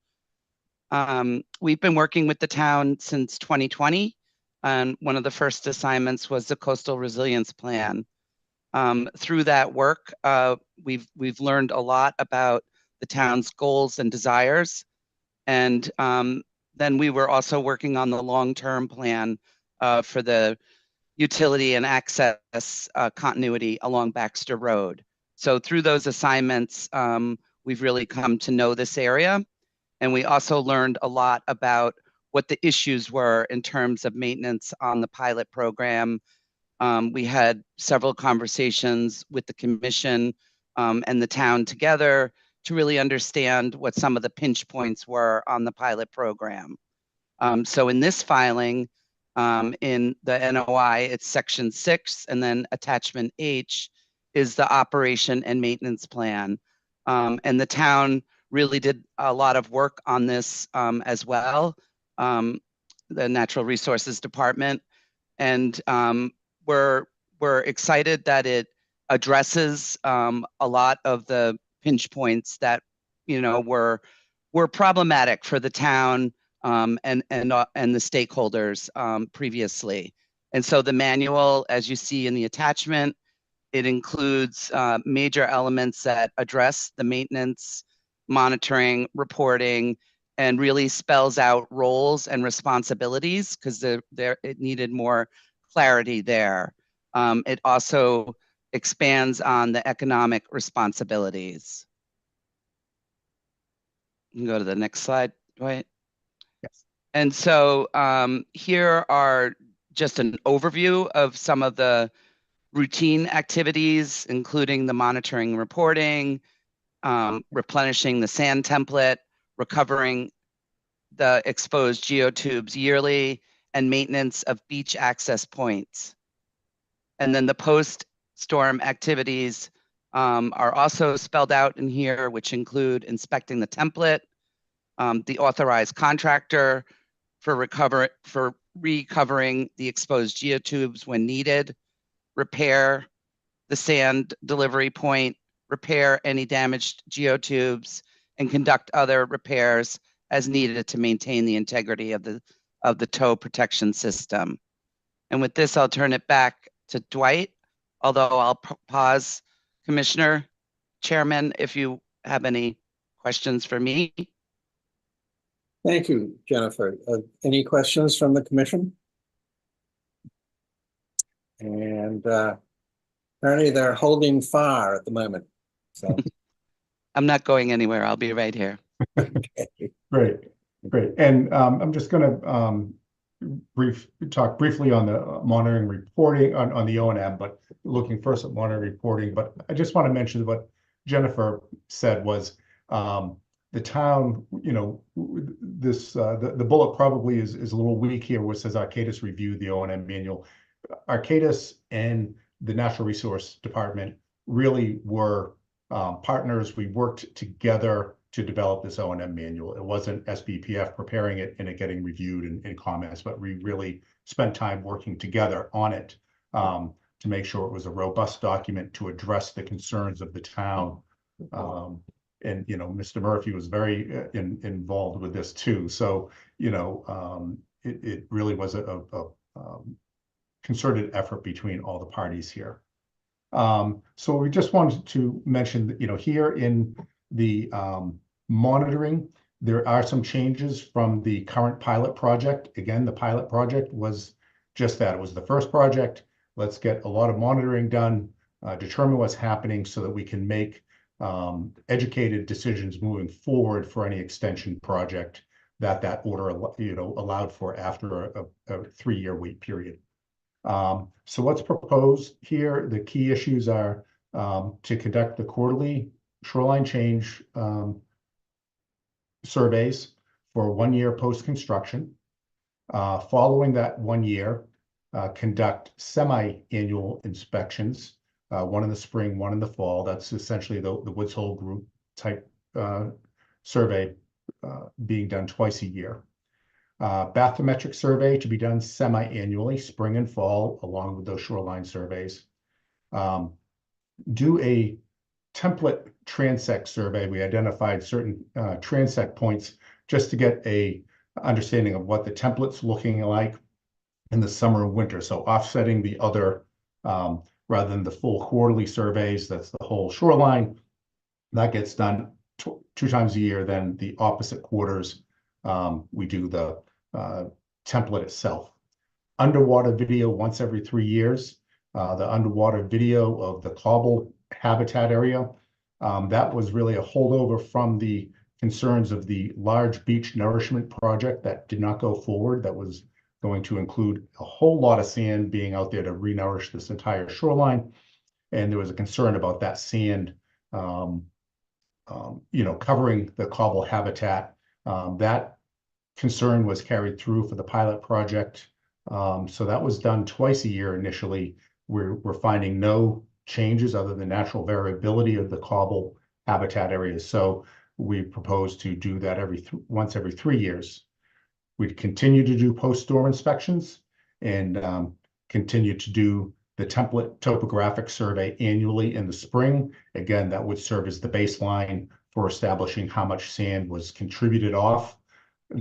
We've been working with the town since 2020. And one of the first assignments was the Coastal Resilience Plan. Through that work, we've learned a lot about the town's goals and desires. And then we were also working on the long-term plan for the utility and access continuity along Baxter Road. So through those assignments, we've really come to know this area. And we also learned a lot about what the issues were in terms of maintenance on the pilot program. We had several conversations with the commission and the town together to really understand what some of the pinch points were on the pilot program. So in this filing, in the NOI, it's section 6, and then attachment H is the operation and maintenance plan. And the town really did a lot of work on this as well, the Natural Resources Department. And we're excited that it addresses a lot of the pinch points that, you know, were problematic for the town and the stakeholders previously. And so the manual, as you see in the attachment, it includes major elements that address the maintenance, monitoring, reporting, and really spells out roles and responsibilities because it needed more clarity there. It also expands on the economic responsibilities. You can go to the next slide, Dwight. Yes. And so here are just an overview of some of the routine activities, including the monitoring and reporting, replenishing the sand template, recovering the exposed geotubes yearly, and maintenance of beach access points. And then the post-storm activities are also spelled out in here, which include inspecting the template, the authorized contractor for recovering the exposed geotubes when needed, repair the sand delivery point, repair any damaged geotubes, and conduct other repairs as needed to maintain the integrity of the tow protection system. And with this, I'll turn it back to Dwight, although I'll pause, Commissioner, Chairman, if you have any questions for me. Thank you, Jennifer. Any questions from the commission? And apparently they're holding fire at the moment. So I'm not going anywhere. I'll be right here. okay. Great. And I'm just going to talk briefly on the monitoring reporting on the O&M, but looking first at monitoring reporting. But I just want to mention what Jennifer said was the town, you know, this the bullet probably is a little weak here, which says Arcadis reviewed the O&M manual. Arcadis and the Natural Resource Department really were partners. We worked together to develop this O&M manual. It wasn't SBPF preparing it and it getting reviewed and comments, but we really spent time working together on it to make sure it was a robust document to address the concerns of the town. And, you know, Mr. Murphy was very involved with this too. So, you know, it really was a concerted effort between all the parties here. So we just wanted to mention that, you know, here in the monitoring, there are some changes from the current pilot project. Again, the pilot project was just that. It was the first project. Let's get a lot of monitoring done, determine what's happening so that we can make educated decisions moving forward for any extension project that order, you know, allowed for after a 3-year wait period. So what's proposed here, the key issues are to conduct the quarterly shoreline change surveys for 1 year post-construction. Following that 1 year, conduct semi-annual inspections, one in the spring, one in the fall. That's essentially the Woods Hole group type survey being done twice a year. bathymetric survey to be done semi-annually, spring and fall, along with those shoreline surveys. Do a template transect survey. We identified certain transect points just to get a understanding of what the template's looking like in the summer and winter. So offsetting the other, rather than the full quarterly surveys, that's the whole shoreline. That gets done two times a year. Then the opposite quarters, we do the template itself. Underwater video once every 3 years. The underwater video of the cobble habitat area. That was really a holdover from the concerns of the large beach nourishment project that did not go forward. That was going to include a whole lot of sand being out there to re-nourish this entire shoreline. And there was a concern about that sand, covering the cobble habitat. That concern was carried through for the pilot project. So that was done twice a year initially. We're finding no changes other than natural variability of the cobble habitat areas. So we propose to do that once every 3 years. We'd continue to do post-storm inspections and continue to do the template topographic survey annually in the spring. Again, that would serve as the baseline for establishing how much sand was contributed off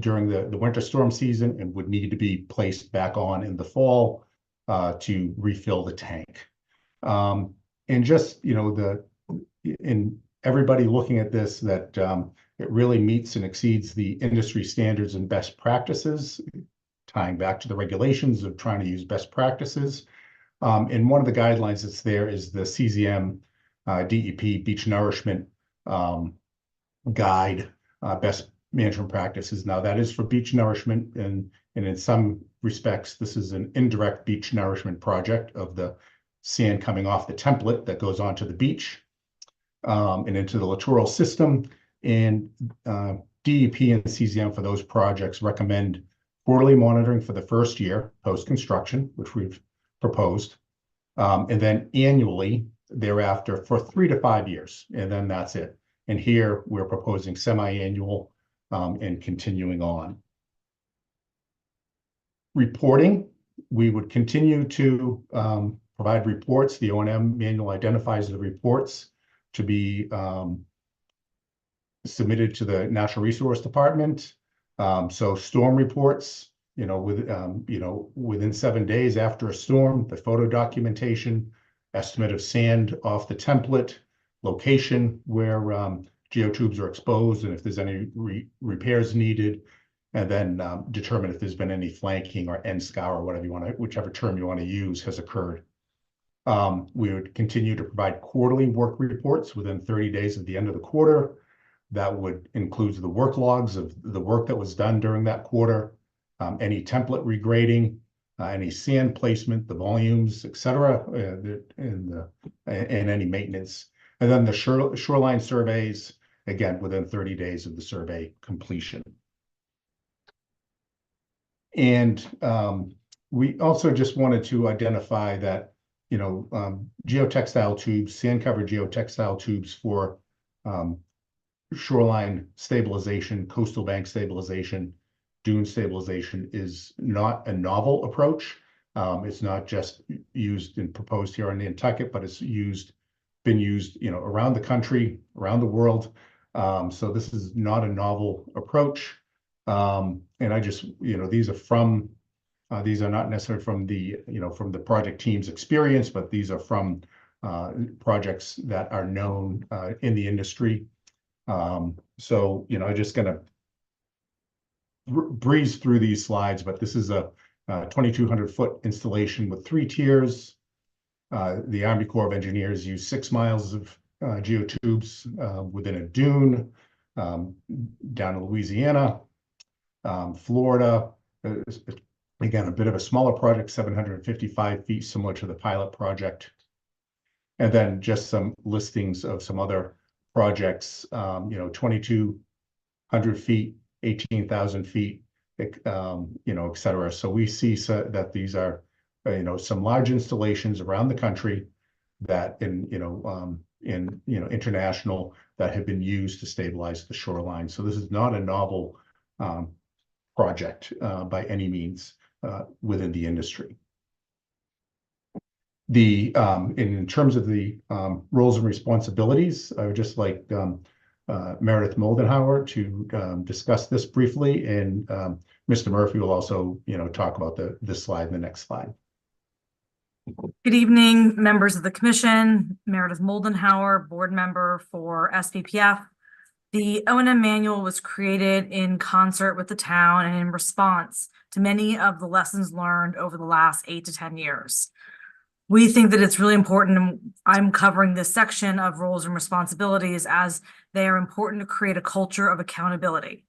during the winter storm season and would need to be placed back on in the fall to refill the tank. And just, in everybody looking at this, that it really meets and exceeds the industry standards and best practices, tying back to the regulations of trying to use best practices. And one of the guidelines that's there is the CZM DEP Beach Nourishment Guide, Best Management Practices. Now, that is for beach nourishment, and in some respects, this is an indirect beach nourishment project of the sand coming off the template that goes onto the beach and into the littoral system. And DEP and CZM for those projects recommend quarterly monitoring for the first year post-construction, which we've proposed, and then annually thereafter for 3 to 5 years, and then that's it. And here we're proposing semi-annual and continuing on. Reporting, we would continue to provide reports. The O&M manual identifies the reports to be submitted to the Natural Resource Department. So storm reports, within 7 days after a storm, the photo documentation, estimate of sand off the template, location where geotubes are exposed, and if there's any repairs needed, and then determine if there's been any flanking or end scour, or whatever you want to, whichever term you want to use, has occurred. We would continue to provide quarterly work reports within 30 days of the end of the quarter. That would include the work logs of the work that was done during that quarter, any template regrading, any sand placement, the volumes, etc., and any maintenance. And then the shoreline surveys, again, within 30 days of the survey completion. And we also just wanted to identify that, geotextile tubes, sand-covered geotextile tubes for shoreline stabilization, coastal bank stabilization, dune stabilization is not a novel approach. It's not just used and proposed here on Nantucket, but it's been used, around the country, around the world. So this is not a novel approach. And I just, these are not necessarily from the project team's experience, but these are from projects that are known in the industry. So, I'm just going to breeze through these slides, but this is a 2,200-foot installation with 3 tiers. The Army Corps of Engineers use 6 miles of geotubes within a dune down in Louisiana, Florida. Again, a bit of a smaller project, 755 feet, similar to the pilot project. And then just some listings of some other projects, 2,200 feet, 18,000 feet, et cetera. So we see that these are, some large installations around the country that international that have been used to stabilize the shoreline. So this is not a novel project by any means within the industry. In terms of the roles and responsibilities, I would just like Meredith Moldenhauer to discuss this briefly, and Mr. Murphy will also, talk about this slide and the next slide. Good evening, members of the commission. Meredith Moldenhauer, board member for SPPF. The O&M manual was created in concert with the town and in response to many of the lessons learned over the last 8 to 10 years. We think that it's really important, and I'm covering this section of roles and responsibilities as they are important to create a culture of accountability.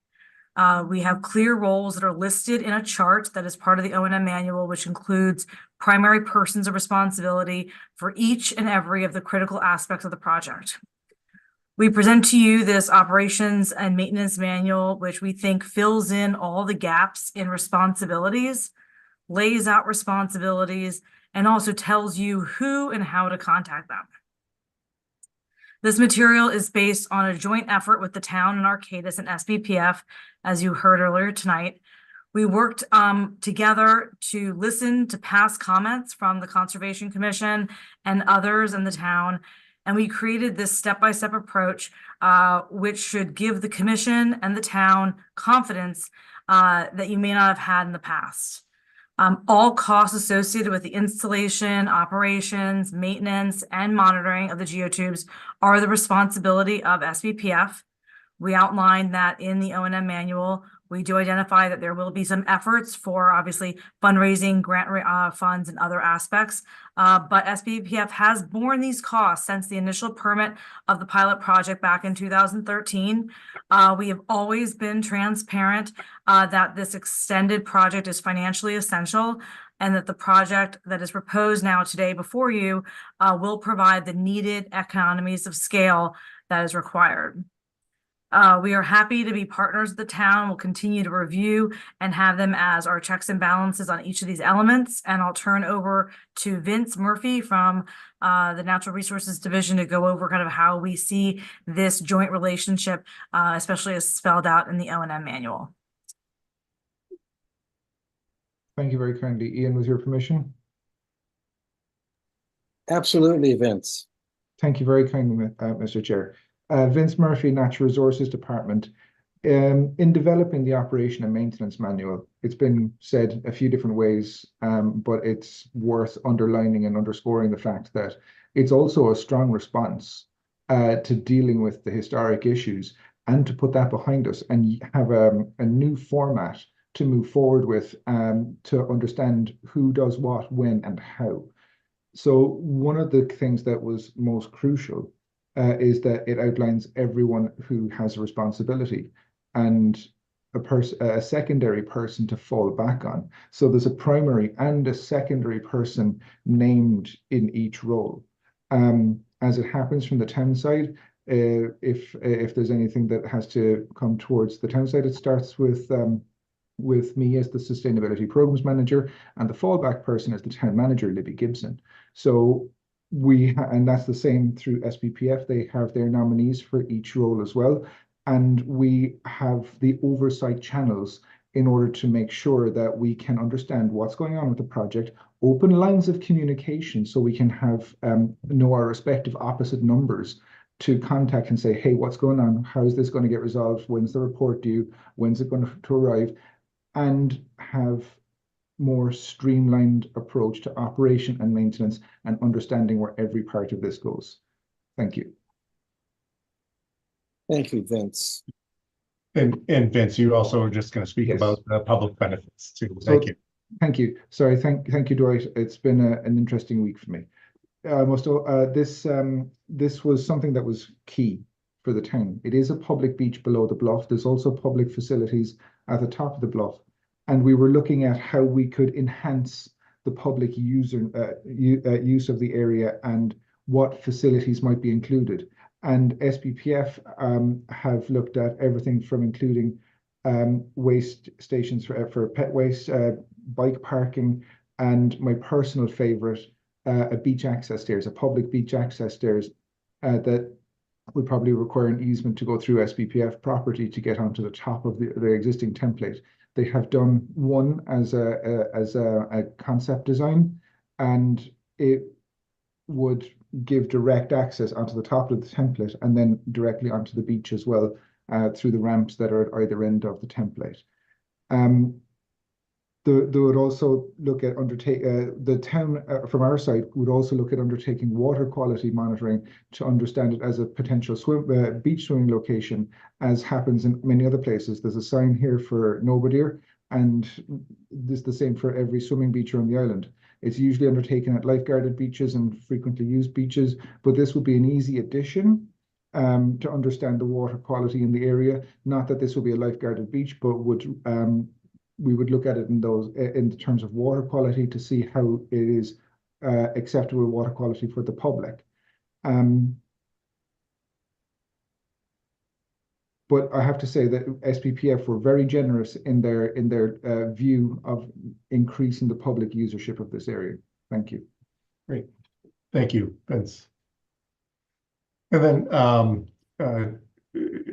We have clear roles that are listed in a chart that is part of the O&M manual, which includes primary persons of responsibility for each and every of the critical aspects of the project. We present to you this operations and maintenance manual, which we think fills in all the gaps in responsibilities, lays out responsibilities, and also tells you who and how to contact them. This material is based on a joint effort with the town and Arcadis and SBPF, as you heard earlier tonight. We worked together to listen to past comments from the Conservation Commission and others in the town, and we created this step-by-step approach, which should give the commission and the town confidence that you may not have had in the past. All costs associated with the installation, operations, maintenance, and monitoring of the geotubes are the responsibility of SBPF. We outlined that in the O&M manual. We do identify that there will be some efforts for obviously fundraising, grant funds, and other aspects. But SBPF has borne these costs since the initial permit of the pilot project back in 2013. We have always been transparent that this extended project is financially essential, and that the project that is proposed now today before you will provide the needed economies of scale that is required. We are happy to be partners with the town. We'll continue to review and have them as our checks and balances on each of these elements. And I'll turn over to Vince Murphy from the Natural Resources Division to go over kind of how we see this joint relationship, especially as spelled out in the O&M manual. Thank you very kindly. Ian, with your permission. Absolutely, Vince. Thank you very kindly, Mr. Chair. Vince Murphy, Natural Resources Department. In developing the operation and maintenance manual, it's been said a few different ways, but it's worth underlining and underscoring the fact that it's also a strong response to dealing with the historic issues, and to put that behind us and have a new format to move forward with, to understand who does what, when, and how. So one of the things that was most crucial is that it outlines everyone who has a responsibility and a secondary person to fall back on. So there's a primary and a secondary person named in each role. As it happens from the town side, if there's anything that has to come towards the town side, it starts with me as the Sustainability Programs Manager, and the fallback person is the Town Manager, Libby Gibson. So and that's the same through SPPF. They have their nominees for each role as well. And we have the oversight channels in order to make sure that we can understand what's going on with the project, open lines of communication so we can have know our respective opposite numbers to contact and say, hey, what's going on? How is this going to get resolved? When's the report due? When's it going to arrive? And have more streamlined approach to operation and maintenance and understanding where every part of this goes. Thank you. Thank you, Vince. And Vince, you also are just going to speak about public benefits too. Thank you. Thank you. Sorry, thank you, Dwight. It's been an interesting week for me. This was something that was key for the town. It is a public beach below the bluff. There's also public facilities at the top of the bluff. And we were looking at how we could enhance the public use of the area and what facilities might be included. And SPPF have looked at everything from including waste stations for pet waste, bike parking, and my personal favorite, a beach access stairs, a public beach access stairs that would probably require an easement to go through SPPF property to get onto the top of the existing template. They have done one as a concept design, and it would give direct access onto the top of the template and then directly onto the beach as well, through the ramps that are at either end of the template. They would also look at the town from our side would also look at undertaking water quality monitoring to understand it as a potential beach swimming location, as happens in many other places. There's a sign here for Nobadeer, and this is the same for every swimming beach around the island. It's usually undertaken at lifeguarded beaches and frequently used beaches, but this would be an easy addition to understand the water quality in the area. Not that this would be a lifeguarded beach, but we would look at it in terms of water quality to see how it is acceptable water quality for the public. But I have to say that SPPF were very generous in their view of increasing the public usership of this area. Thank you. Great. Thank you, Vince. And then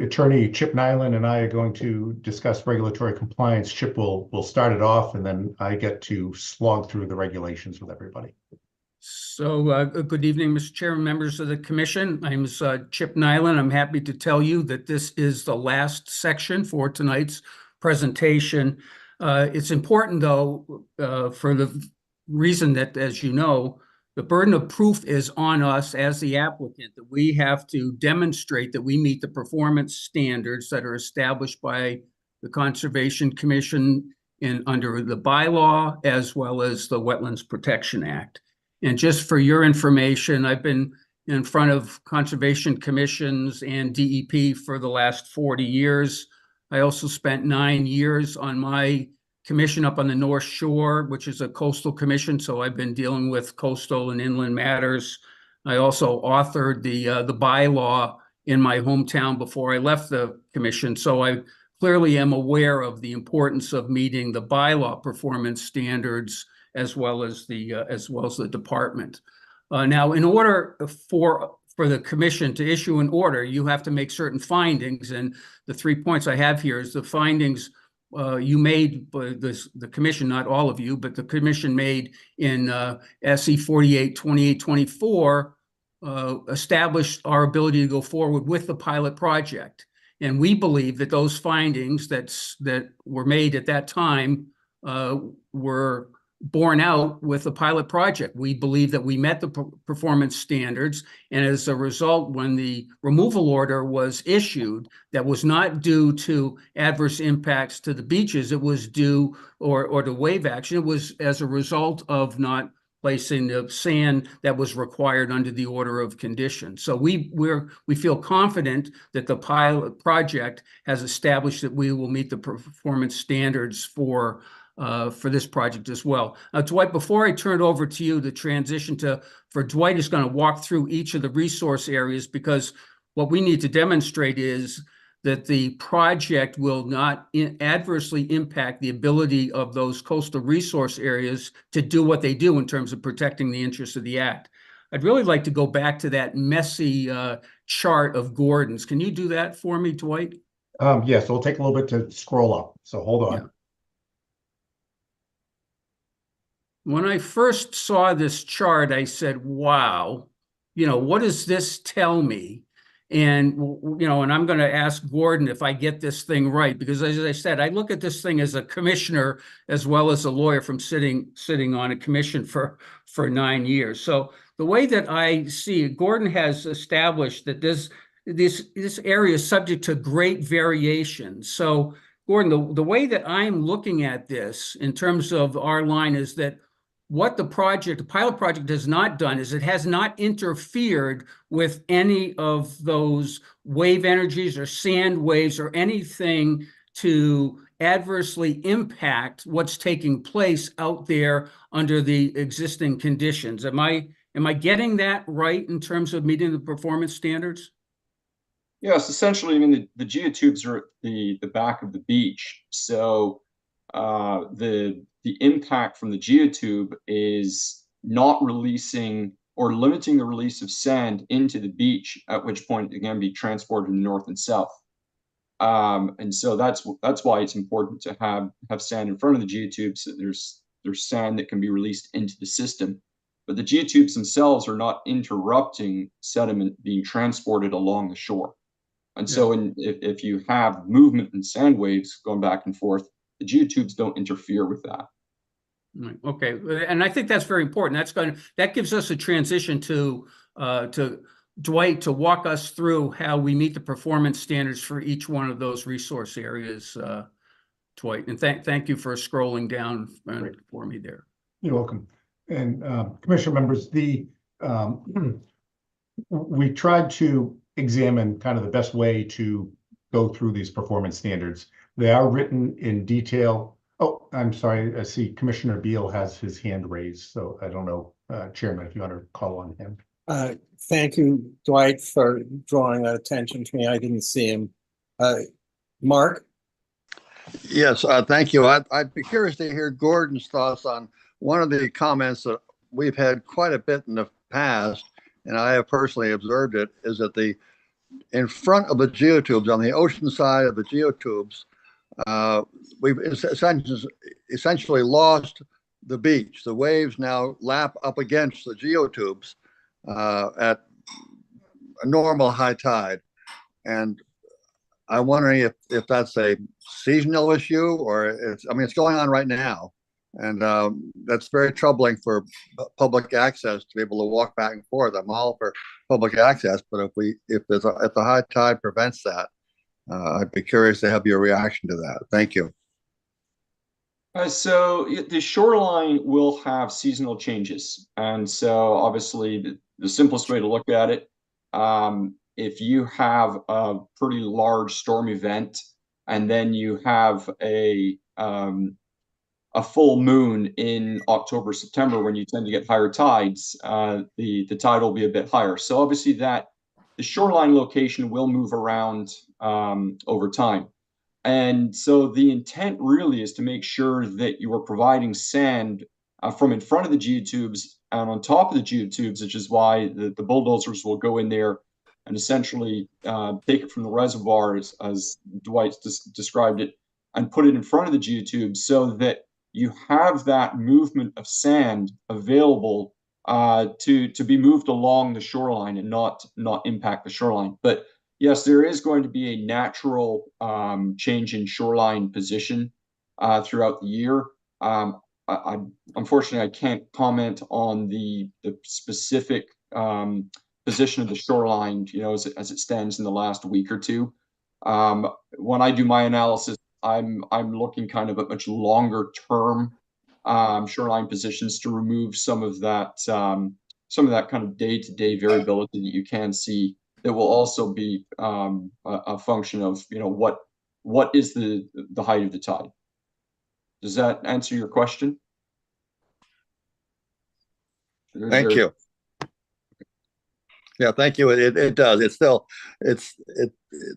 Attorney Chip Nyland and I are going to discuss regulatory compliance. Chip will start it off, and then I get to slog through the regulations with everybody. So good evening, Mr. Chairman, members of the commission. My name is Chip Nyland. I'm happy to tell you that this is the last section for tonight's presentation. It's important, though, for the reason that, as you know, the burden of proof is on us as the applicant, that we have to demonstrate that we meet the performance standards that are established by the Conservation Commission under the bylaw, as well as the Wetlands Protection Act. And just for your information, I've been in front of conservation commissions and DEP for the last 40 years. I also spent 9 years on my commission up on the North Shore, which is a coastal commission. So I've been dealing with coastal and inland matters. I also authored the bylaw in my hometown before I left the commission. So I clearly am aware of the importance of meeting the bylaw performance standards as well as the department. Now, in order for the commission to issue an order, you have to make certain findings, and the 3 points I have here is the findings you made, the commission, not all of you, but the commission made in SE 48, 28, 24, established our ability to go forward with the pilot project. And we believe that those findings that were made at that time were borne out with the pilot project. We believe that we met the performance standards, and as a result, when the removal order was issued, that was not due to adverse impacts to the beaches, it was due, or to wave action, it was as a result of not placing the sand that was required under the order of conditions. So we feel confident that the pilot project has established that we will meet the performance standards for this project as well. Dwight, before I turn it over to you to transition for Dwight is going to walk through each of the resource areas, because what we need to demonstrate is that the project will not adversely impact the ability of those coastal resource areas to do what they do in terms of protecting the interests of the Act. I'd really like to go back to that messy chart of Gordon's. Can you do that for me, Dwight? Yes, it'll take a little bit to scroll up, so hold on. Yeah. When I first saw this chart, I said, wow, what does this tell me? And, and I'm going to ask Gordon if I get this thing right, because as I said, I look at this thing as a commissioner as well as a lawyer from sitting on a commission for 9 years. So the way that I see it, Gordon has established that this area is subject to great variation. So Gordon, the way that I'm looking at this in terms of our line is that what the pilot project has not done is it has not interfered with any of those wave energies or sand waves or anything to adversely impact what's taking place out there under the existing conditions. Am I getting that right in terms of meeting the performance standards? Yes, essentially, I mean, the geotubes are at the back of the beach. So the impact from the geotube is not releasing or limiting the release of sand into the beach, at which point it can be transported north and south. And so that's why it's important to have sand in front of the geotubes, so there's sand that can be released into the system. But the geotubes themselves are not interrupting sediment being transported along the shore. And so if you have movement and sand waves going back and forth, the geotubes don't interfere with that. Right. Okay, and I think that's very important. That gives us a transition to Dwight to walk us through how we meet the performance standards for each one of those resource areas, Dwight. And thank you for scrolling down for me there. You're welcome. And Commissioner members, we tried to examine kind of the best way to go through these performance standards. They are written in detail. Oh, I'm sorry. I see Commissioner Beal has his hand raised, so I don't know, Chairman, if you want to call on him. Thank you, Dwight, for drawing that attention to me. I didn't see him. Mark? Yes, thank you. I'd be curious to hear Gordon's thoughts on one of the comments that we've had quite a bit in the past, and I have personally observed it, is that in front of the geotubes, on the ocean side of the geotubes, we've essentially lost the beach. The waves now lap up against the geotubes at a normal high tide. And I'm wondering if that's a seasonal issue or it's going on right now. And that's very troubling for public access to be able to walk back and forth. I'm all for public access, but if the high tide prevents that, I'd be curious to have your reaction to that. Thank you. So the shoreline will have seasonal changes. And so obviously the simplest way to look at it, if you have a pretty large storm event and then you have a full moon in October, September, when you tend to get higher tides, the tide will be a bit higher. So obviously the shoreline location will move around over time. And so the intent really is to make sure that you are providing sand from in front of the geotubes and on top of the geotubes, which is why the bulldozers will go in there and essentially take it from the reservoir, as Dwight described it, and put it in front of the geotubes so that you have that movement of sand available to be moved along the shoreline and not impact the shoreline. But yes, there is going to be a natural change in shoreline position throughout the year. Unfortunately, I can't comment on the specific position of the shoreline, as it stands in the last week or two. When I do my analysis, I'm looking kind of at much longer term shoreline positions to remove some of that kind of day-to-day variability that you can see. That will also be a function of what is the height of the tide. Does that answer your question? Thank you. Yeah, thank you. It does. It's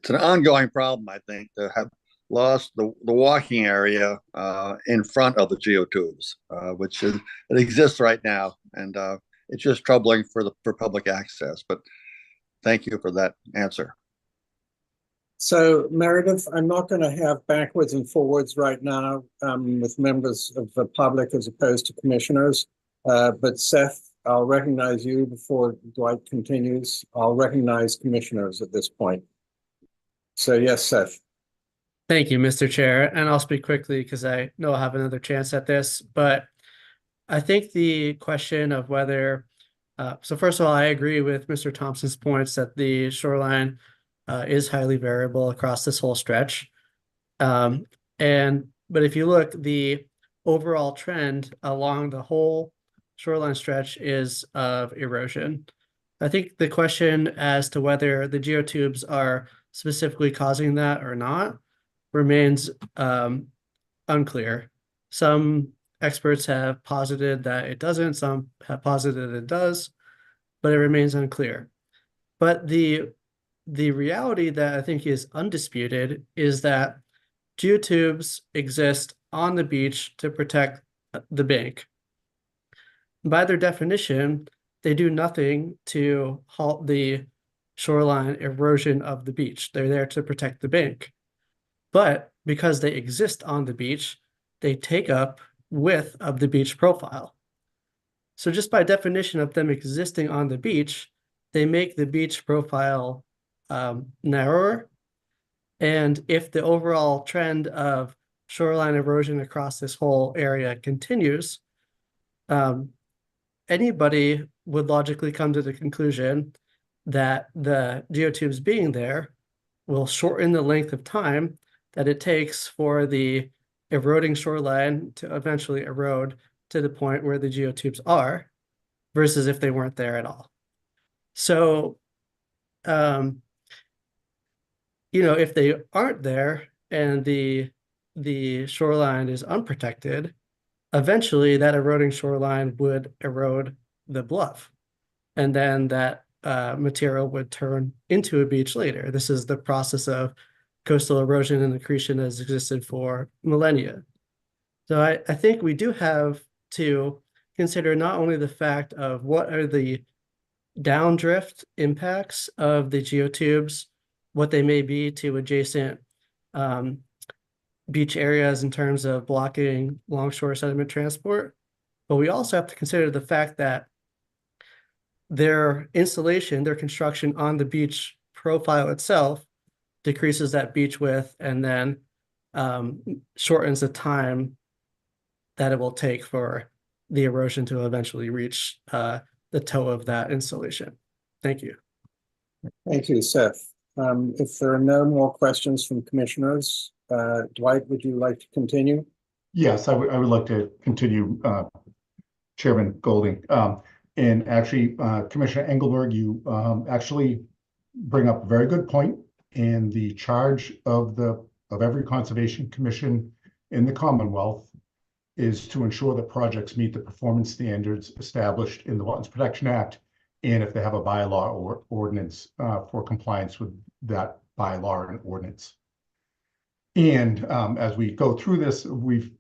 an ongoing problem, I think, to have lost the walking area in front of the geotubes, which it exists right now, and it's just troubling for public access. But thank you for that answer. So Meredith, I'm not going to have backwards and forwards right now with members of the public as opposed to commissioners. But Seth, I'll recognize you before Dwight continues. I'll recognize commissioners at this point. So yes, Seth. Thank you, Mr. Chair. And I'll speak quickly because I know I'll have another chance at this. But I think the question of whether, so first of all, I agree with Mr. Thompson's points that the shoreline is highly variable across this whole stretch. But if you look, the overall trend along the whole shoreline stretch is of erosion. I think the question as to whether the geotubes are specifically causing that or not remains unclear. Some experts have posited that it doesn't, some have posited it does, but it remains unclear. But the reality that I think is undisputed is that geotubes exist on the beach to protect the bank. By their definition, they do nothing to halt the shoreline erosion of the beach. They're there to protect the bank. But because they exist on the beach, they take up width of the beach profile. So just by definition of them existing on the beach, they make the beach profile narrower. And if the overall trend of shoreline erosion across this whole area continues, anybody would logically come to the conclusion that the geotubes being there will shorten the length of time that it takes for the eroding shoreline to eventually erode to the point where the geotubes are, versus if they weren't there at all. So, if they aren't there and the shoreline is unprotected, eventually that eroding shoreline would erode the bluff. And then that material would turn into a beach later. This is the process of coastal erosion and accretion that has existed for millennia. So I think we do have to consider not only the fact of what are the downdrift impacts of the geotubes, what they may be to adjacent beach areas in terms of blocking longshore sediment transport, but we also have to consider the fact that their installation, their construction on the beach profile itself decreases that beach width and then shortens the time that it will take for the erosion to eventually reach the toe of that installation. Thank you. Thank you, Seth. If there are no more questions from commissioners, Dwight, would you like to continue? Yes, I would like to continue, Chairman Golding. And actually, Commissioner Engelberg, you actually bring up a very good point. And the charge of every conservation commission in the Commonwealth is to ensure that projects meet the performance standards established in the Wetlands Protection Act, and if they have a bylaw or ordinance for compliance with that bylaw and ordinance. And as we go through this, we've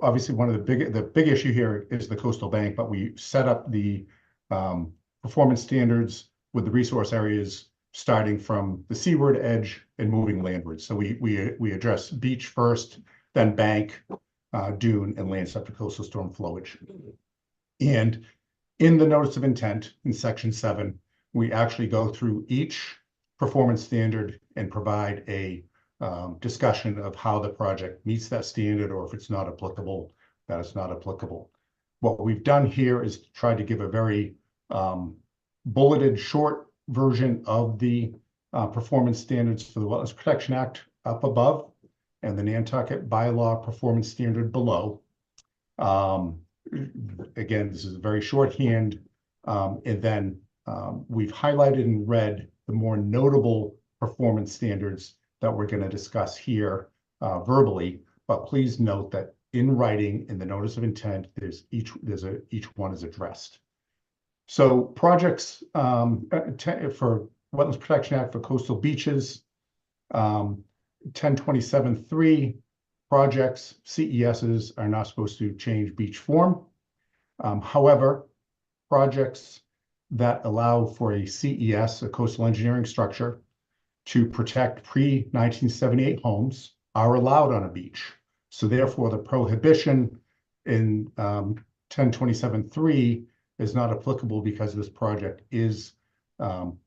obviously one of the big issue here is the coastal bank, but we set up the performance standards with the resource areas starting from the seaward edge and moving landward. So we address beach first, then bank, dune, and land subject to coastal storm flowage. And in the notice of intent in section 7, we actually go through each performance standard and provide a discussion of how the project meets that standard, or if it's not applicable, that it's not applicable. What we've done here is try to give a very bulleted short version of the performance standards for the Wetlands Protection Act up above and the Nantucket bylaw performance standard below. Again, this is a very shorthand, and then we've highlighted in red the more notable performance standards that we're going to discuss here verbally, but please note that in writing in the notice of intent, each one is addressed. So projects for Wetlands Protection Act for coastal beaches, 1027.3 projects, CESs are not supposed to change beach form. However, projects that allow for a CES, a coastal engineering structure, to protect pre-1978 homes are allowed on a beach. So therefore, the prohibition in 1027.3 is not applicable because this project is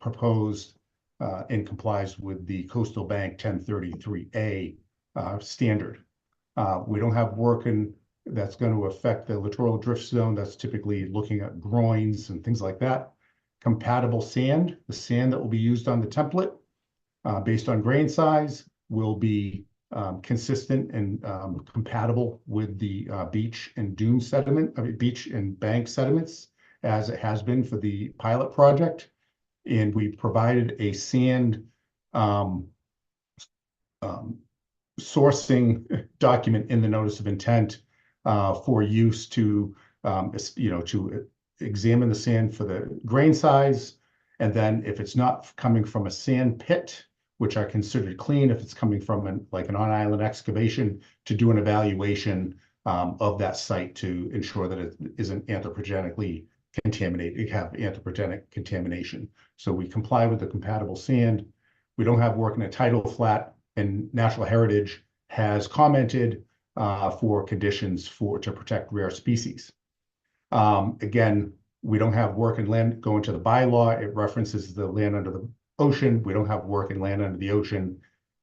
proposed and complies with the Coastal Bank 1033A standard. We don't have work that's going to affect the littoral drift zone. That's typically looking at groins and things like that. Compatible sand, the sand that will be used on the template based on grain size will be consistent and compatible with the beach and dune sediment, beach and bank sediments, as it has been for the pilot project. And we provided a sand sourcing document in the notice of intent for use to examine the sand for the grain size. And then if it's not coming from a sand pit, which are considered clean, if it's coming from an on-island excavation, to do an evaluation of that site to ensure that it isn't anthropogenically contaminated, you have anthropogenic contamination. So we comply with the compatible sand. We don't have work in a tidal flat and Natural Heritage has commented for conditions to protect rare species. Again, we don't have work and land going to the bylaw. It references the land under the ocean. We don't have work and land under the ocean.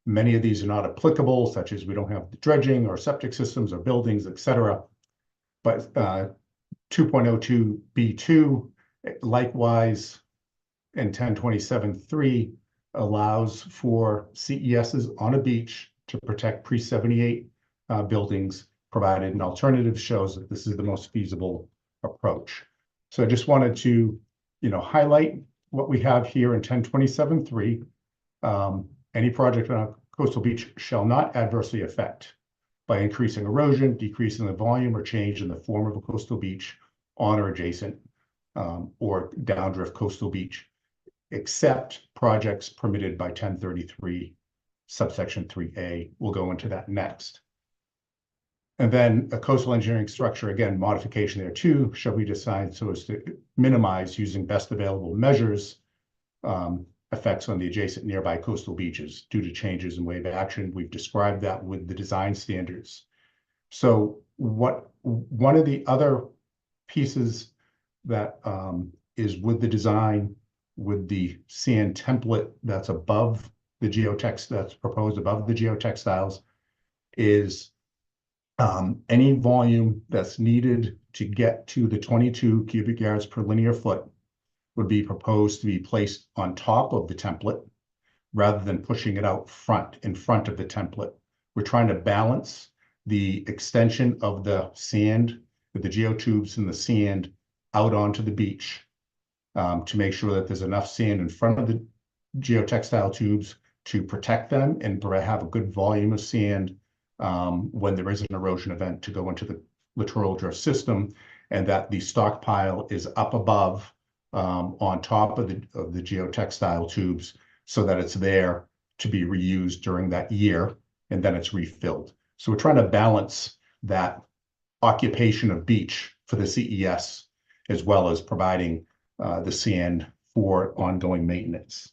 Many of these are not applicable, such as we don't have the dredging or septic systems or buildings, etc. But 2.02B2, likewise, and 1027.3 allows for CESs on a beach to protect pre-78 buildings, provided an alternative shows that this is the most feasible approach. So I just wanted to, highlight what we have here in 1027.3. Any project on a coastal beach shall not adversely affect by increasing erosion, decreasing the volume, or change in the form of a coastal beach on or adjacent or downdrift coastal beach, except projects permitted by 1033 subsection 3A. We'll go into that next. And then a coastal engineering structure, again, modification there too, shall be designed so as to minimize, using best available measures, effects on the adjacent nearby coastal beaches due to changes in wave action. We've described that with the design standards. So one of the other pieces that is with the design, with the sand template that's above the geotext, that's proposed above the geotextiles, is any volume that's needed to get to the 22 cubic yards per linear foot would be proposed to be placed on top of the template rather than pushing it out in front of the template. We're trying to balance the extension of the sand, with the geotubes and the sand out onto the beach to make sure that there's enough sand in front of the geotextile tubes to protect them and have a good volume of sand when there is an erosion event to go into the littoral drift system, and that the stockpile is up above on top of the geotextile tubes so that it's there to be reused during that year, and then it's refilled. So we're trying to balance that occupation of beach for the CES, as well as providing the sand for ongoing maintenance.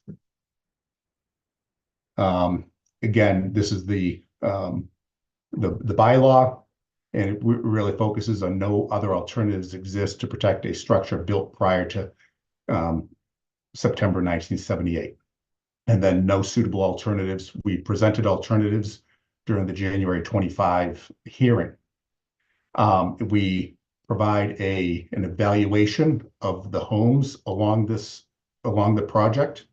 Again, this is the bylaw, and it really focuses on no other alternatives exist to protect a structure built prior to September 1978. And then no suitable alternatives. We presented alternatives during the January 25 hearing. We provide an evaluation of the homes along the project,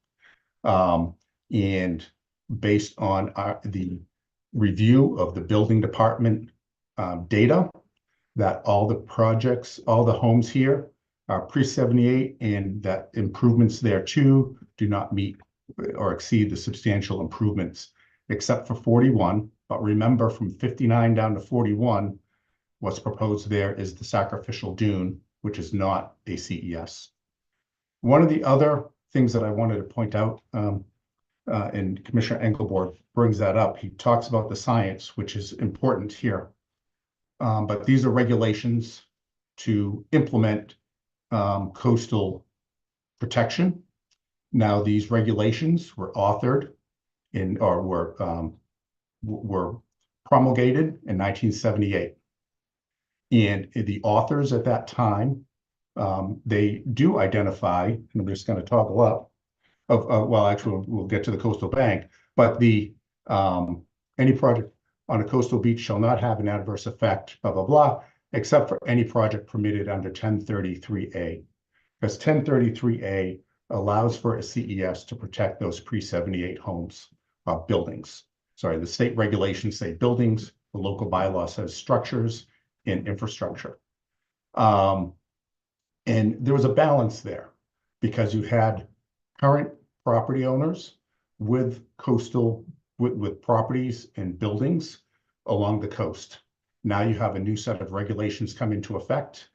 and based on the review of the building department data, that all the homes here are pre-78, and that improvements there too do not meet or exceed the substantial improvements, except for 41. But remember, from 59 down to 41, what's proposed there is the sacrificial dune, which is not a CES. One of the other things that I wanted to point out, and Commissioner Engelborg brings that up, he talks about the science, which is important here. But these are regulations to implement coastal protection. Now, these regulations were authored were promulgated in 1978. And the authors at that time, they do identify, and I'm just going to toggle up, well, actually, we'll get to the coastal bank, but any project on a coastal beach shall not have an adverse effect, blah, blah, blah, except for any project permitted under 1033A. Because 1033A allows for a CES to protect those pre-78 homes, buildings. Sorry, the state regulations say buildings, the local bylaw says structures and infrastructure. And there was a balance there because you had current property owners with properties and buildings along the coast. Now you have a new set of regulations come into effect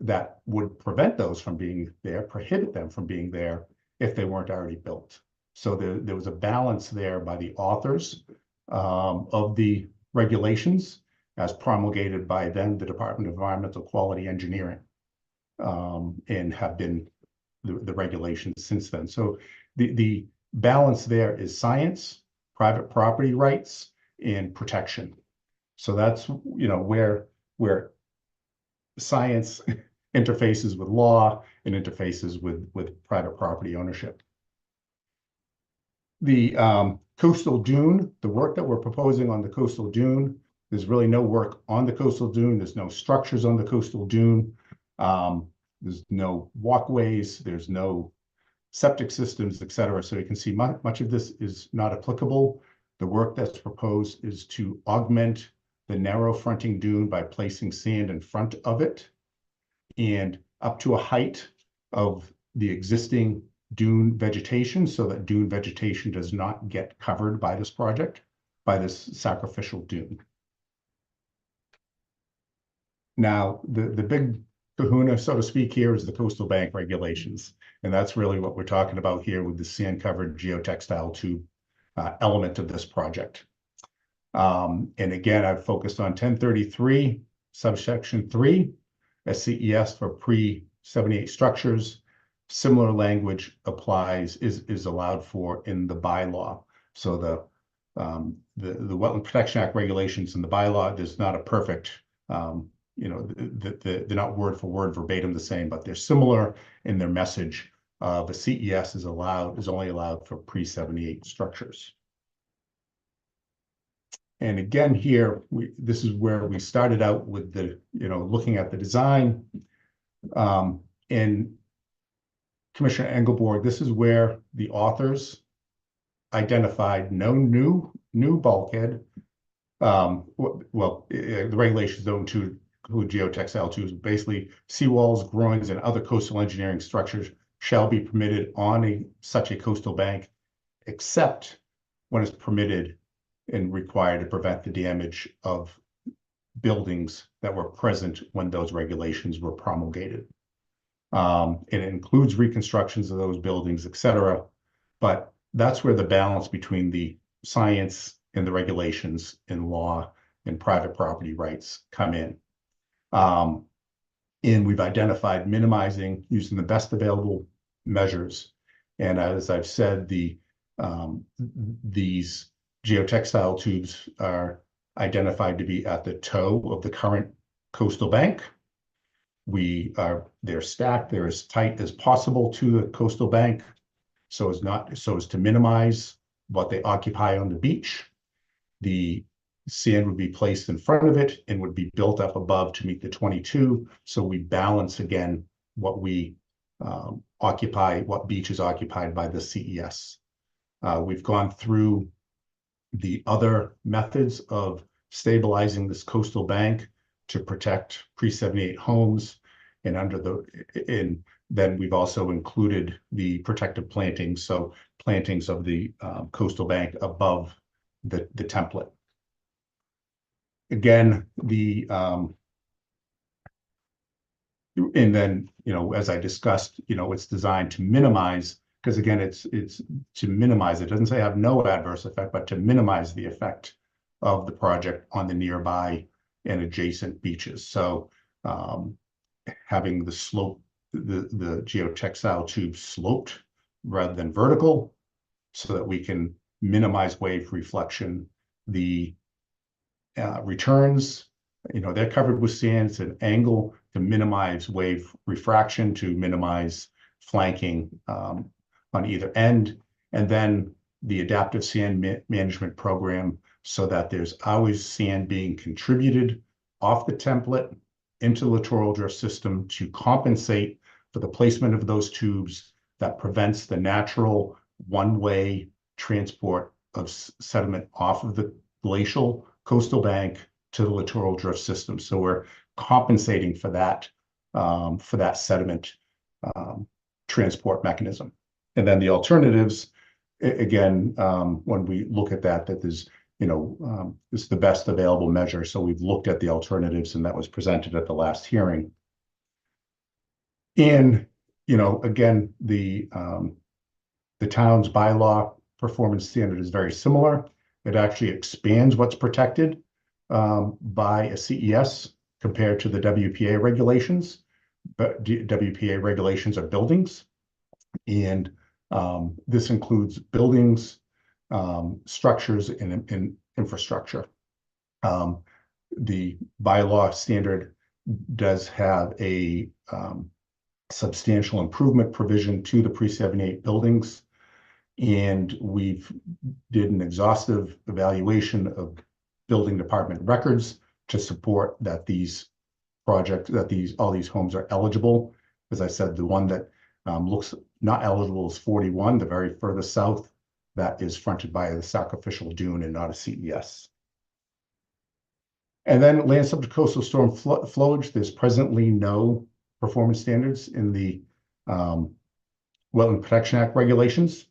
that would prevent those from being there, prohibit them from being there if they weren't already built. So there was a balance there by the authors of the regulations as promulgated by then the Department of Environmental Quality Engineering, and have been the regulations since then. So the balance there is science, private property rights and protection. So that's, where science interfaces with law and interfaces with private property ownership. The coastal dune, the work that we're proposing on the coastal dune, there's really no work on the coastal dune. There's no structures on the coastal dune. There's no walkways. There's no septic systems, et cetera. So you can see much of this is not applicable. The work that's proposed is to augment the narrow fronting dune by placing sand in front of it and up to a height of the existing dune vegetation, so that dune vegetation does not get covered by this project, by this sacrificial dune. Now, the big kahuna, so to speak, here is the coastal bank regulations. And that's really what we're talking about here with the sand-covered geotextile tube element of this project. And again, I've focused on 1033, subsection 3, SCES for pre-78 structures. Similar language is allowed for in the bylaw. So the Wetland Protection Act regulations in the bylaw, there's not a perfect, they're not word for word verbatim the same, but they're similar in their message. The CES is only allowed for pre-78 structures. And again, here, this is where we started out with looking at the design. And Commissioner Engelborg, this is where the authors identified no new bulkhead. The regulations don't include geotextile tubes. Basically, seawalls, groins, and other coastal engineering structures shall be permitted on such a coastal bank, except when it's permitted and required to prevent the damage of buildings that were present when those regulations were promulgated. It includes reconstructions of those buildings, et cetera. But that's where the balance between the science and the regulations in law and private property rights come in. And we've identified minimizing using the best available measures. And as I've said, these geotextile tubes are identified to be at the toe of the current coastal bank. They're stacked, they're as tight as possible to the coastal bank, so as to minimize what they occupy on the beach. The sand would be placed in front of it and would be built up above to meet the 22. So we balance again what we occupy, what beach is occupied by the CES. We've gone through the other methods of stabilizing this coastal bank to protect pre-78 homes, and then we've also included the protective plantings, so plantings of the coastal bank above the template. Again, and then, as I discussed, it's designed to minimize, because again, it's to minimize, it doesn't say have no adverse effect, but to minimize the effect of the project on the nearby and adjacent beaches. So having the slope, the geotextile tube sloped rather than vertical, so that we can minimize wave reflection. The returns, they're covered with sand. It's an angle to minimize wave refraction, to minimize flanking on either end. And then the adaptive sand management program, so that there's always sand being contributed off the template into the littoral drift system to compensate for the placement of those tubes that prevents the natural one-way transport of sediment off of the glacial coastal bank to the littoral drift system. So we're compensating for that sediment transport mechanism. And then the alternatives, again, when we look at that there's, it's the best available measure. So we've looked at the alternatives, and that was presented at the last hearing. And, again, the town's bylaw performance standard is very similar. It actually expands what's protected by a CES compared to the WPA regulations. But WPA regulations are buildings, and this includes buildings structures and infrastructure. The bylaw standard does have a substantial improvement provision to the pre-78 buildings. And we've did an exhaustive evaluation of building department records to support that all these homes are eligible. As I said, the one that looks not eligible is 41, the very furthest south. That is fronted by the sacrificial dune and not a CES. And then land subject to coastal storm flowage. There's presently no performance standards in the Wetland Protection Act regulations.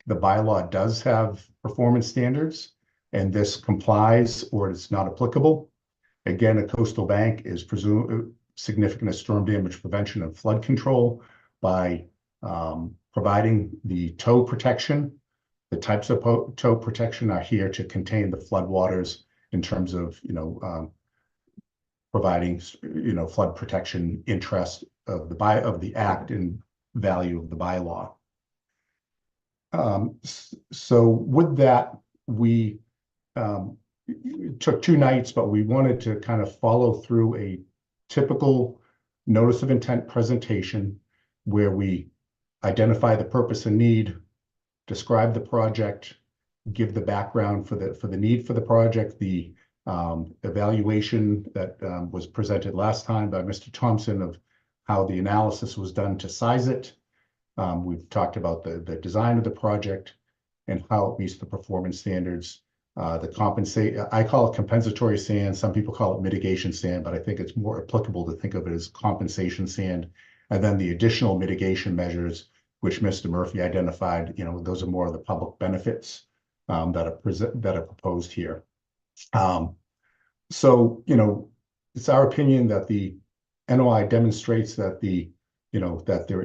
The bylaw does have performance standards, and this complies or it's not applicable. Again, a coastal bank is significant storm damage prevention and flood control by providing the tow protection. The types of tow protection are here to contain the floodwaters in terms of, providing, flood protection interest of the act and value of the bylaw. So with that, we took 2 nights, but we wanted to kind of follow through a typical notice of intent presentation where we identify the purpose and need, describe the project, give the background for the need for the project, the evaluation that was presented last time by Mr. Thompson of how the analysis was done to size it. We've talked about the design of the project and how it meets the performance standards. I call it compensatory sand. Some people call it mitigation sand, but I think it's more applicable to think of it as compensation sand. And then the additional mitigation measures, which Mr. Murphy identified, those are more of the public benefits that are proposed here. So, it's our opinion that the NOI demonstrates that that there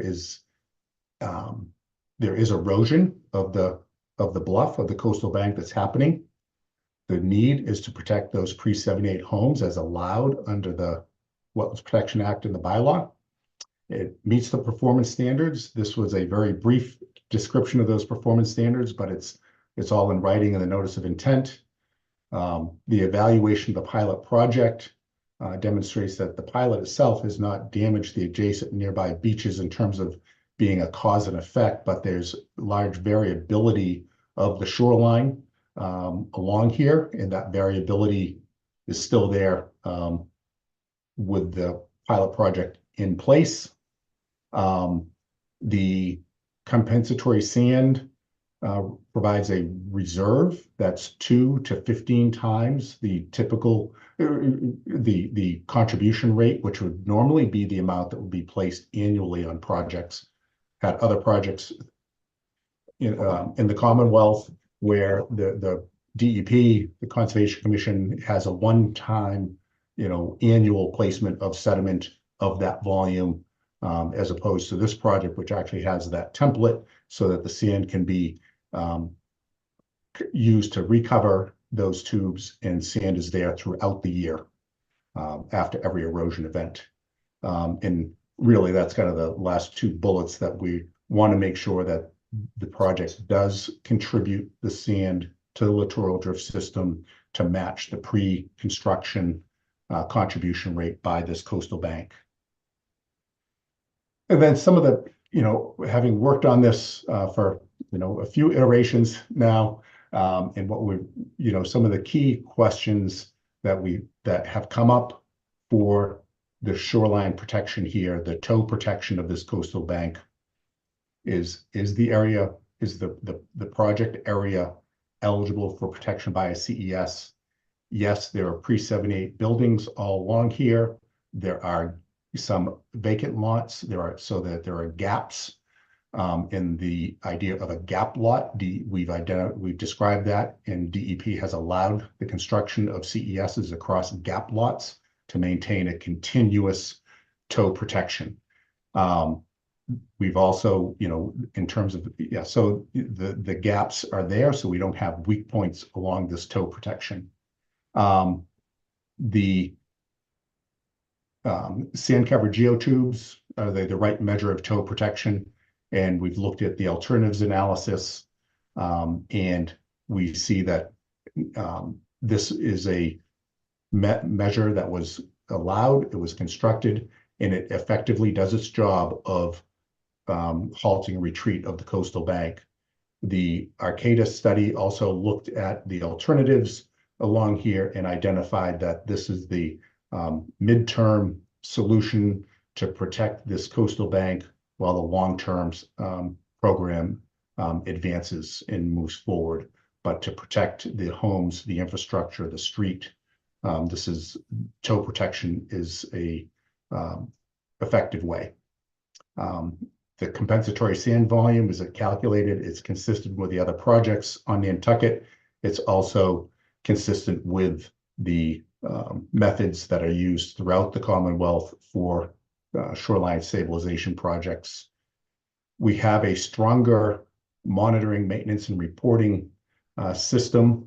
is erosion of the bluff of the coastal bank that's happening. The need is to protect those pre-78 homes as allowed under the Wetlands Protection Act and the bylaw. It meets the performance standards. This was a very brief description of those performance standards, but it's all in writing in the notice of intent. The evaluation of the pilot project demonstrates that the pilot itself has not damaged the adjacent nearby beaches in terms of being a cause and effect, but there's large variability of the shoreline along here, and that variability is still there with the pilot project in place. The compensatory sand provides a reserve that's 2 to 15 times the typical the contribution rate, which would normally be the amount that would be placed annually on projects. Had other projects in the Commonwealth where the DEP, the Conservation Commission, has a one-time, annual placement of sediment of that volume, as opposed to this project, which actually has that template so that the sand can be used to recover those tubes, and sand is there throughout the year after every erosion event. And really, that's kind of the last 2 bullets that we want to make sure that the project does contribute the sand to the littoral drift system to match the pre-construction contribution rate by this coastal bank. And then some of the, having worked on this for, a few iterations now, and what we, some of the key questions that have come up for the shoreline protection here, the tow protection of this coastal bank, is the project area eligible for protection by a CES? Yes, there are pre-78 buildings all along here. There are some vacant lots. There are gaps in the idea of a gap lot. We've described that, and DEP has allowed the construction of CESs across gap lots to maintain a continuous tow protection. We've also, in terms of, so the gaps are there, so we don't have weak points along this tow protection. The sand covered geotubes, are they the right measure of tow protection? And we've looked at the alternatives analysis, and we see that this is a measure that was allowed, it was constructed, and it effectively does its job of halting retreat of the coastal bank. The Arcadis study also looked at the alternatives along here and identified that this is the midterm solution to protect this coastal bank while the long-term program advances and moves forward. But to protect the homes, the infrastructure, the street, tow protection is a effective way. The compensatory sand volume is calculated. It's consistent with the other projects on Nantucket. It's also consistent with the methods that are used throughout the Commonwealth for shoreline stabilization projects. We have a stronger monitoring, maintenance, and reporting system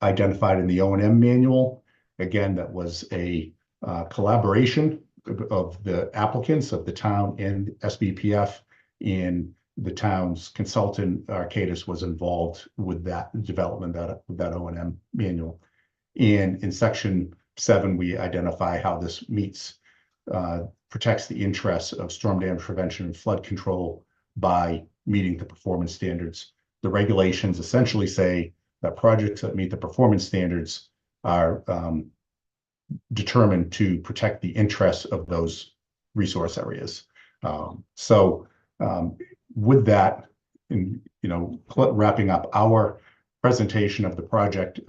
identified in the O&M manual. Again, that was a collaboration of the applicants of the town and SBPF, and the town's consultant, Arcadis, was involved with that development, that O&M manual. And in section 7, we identify how this protects the interests of storm damage prevention and flood control by meeting the performance standards. The regulations essentially say that projects that meet the performance standards are determined to protect the interests of those resource areas. With that, and wrapping up our presentation of the project,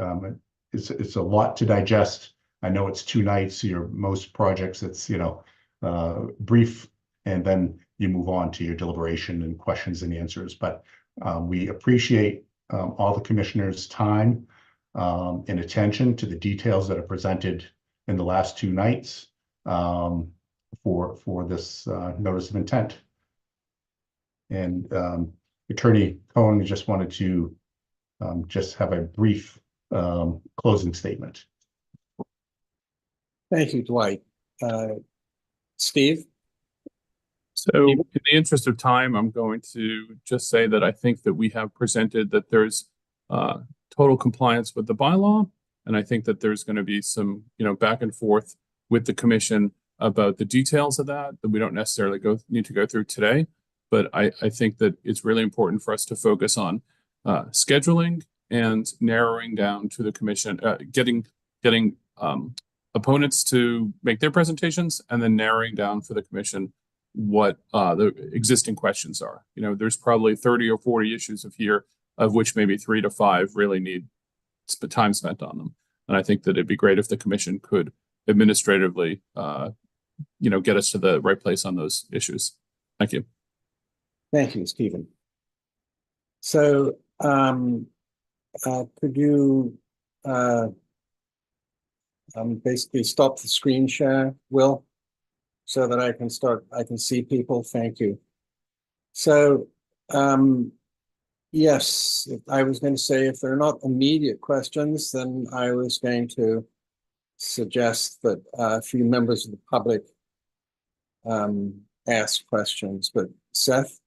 it's a lot to digest. I know it's 2 nights. Most projects, it's brief, and then you move on to your deliberation and questions and answers. But we appreciate all the commissioners' time and attention to the details that are presented in the last 2 nights for this notice of intent. And Attorney Cohen just wanted to just have a brief closing statement. Thank you, Dwight. Steve? So in the interest of time, I'm going to just say that I think that we have presented that there's total compliance with the bylaw. And I think that there's going to be some, back and forth with the commission about the details of that we don't necessarily need to go through today. But I think that it's really important for us to focus on scheduling and narrowing down to the commission, getting opponents to make their presentations, and then narrowing down for the commission what the existing questions are. There's probably 30 or 40 issues here, of which maybe 3 to 5 really need time spent on them. And I think that it'd be great if the commission could administratively, get us to the right place on those issues. Thank you. Thank you, Stephen. So could you basically stop the screen share, Will, so that I can see people? Thank you. So yes, I was going to say, if there are not immediate questions, then I was going to suggest that a few members of the public ask questions. But Seth?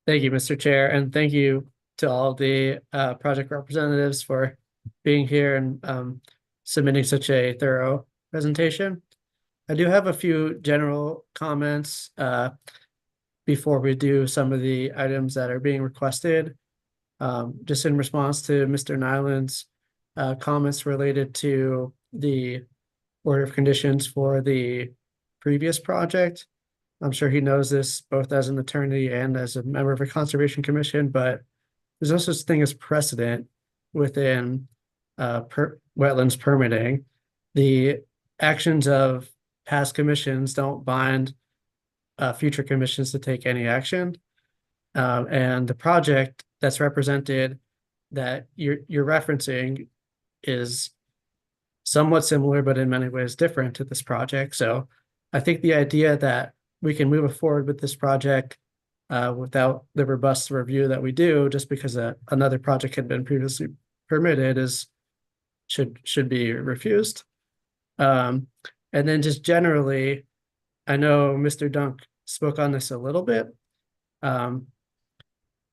Thank you, Mr. Chair, and thank you to all the project representatives for being here and submitting such a thorough presentation. I do have a few general comments before we do some of the items that are being requested. Just in response to Mr. Nyland's comments related to the order of conditions for the previous project. I'm sure he knows this both as an attorney and as a member of a conservation commission, but there's no such thing as precedent within wetlands permitting. The actions of past commissions don't bind future commissions to take any action. And the project that's represented that you're referencing is somewhat similar, but in many ways different to this project. So I think the idea that we can move forward with this project without the robust review that we do, just because another project had been previously permitted, should be refused. And then just generally, I know Mr. Dunk spoke on this a little bit,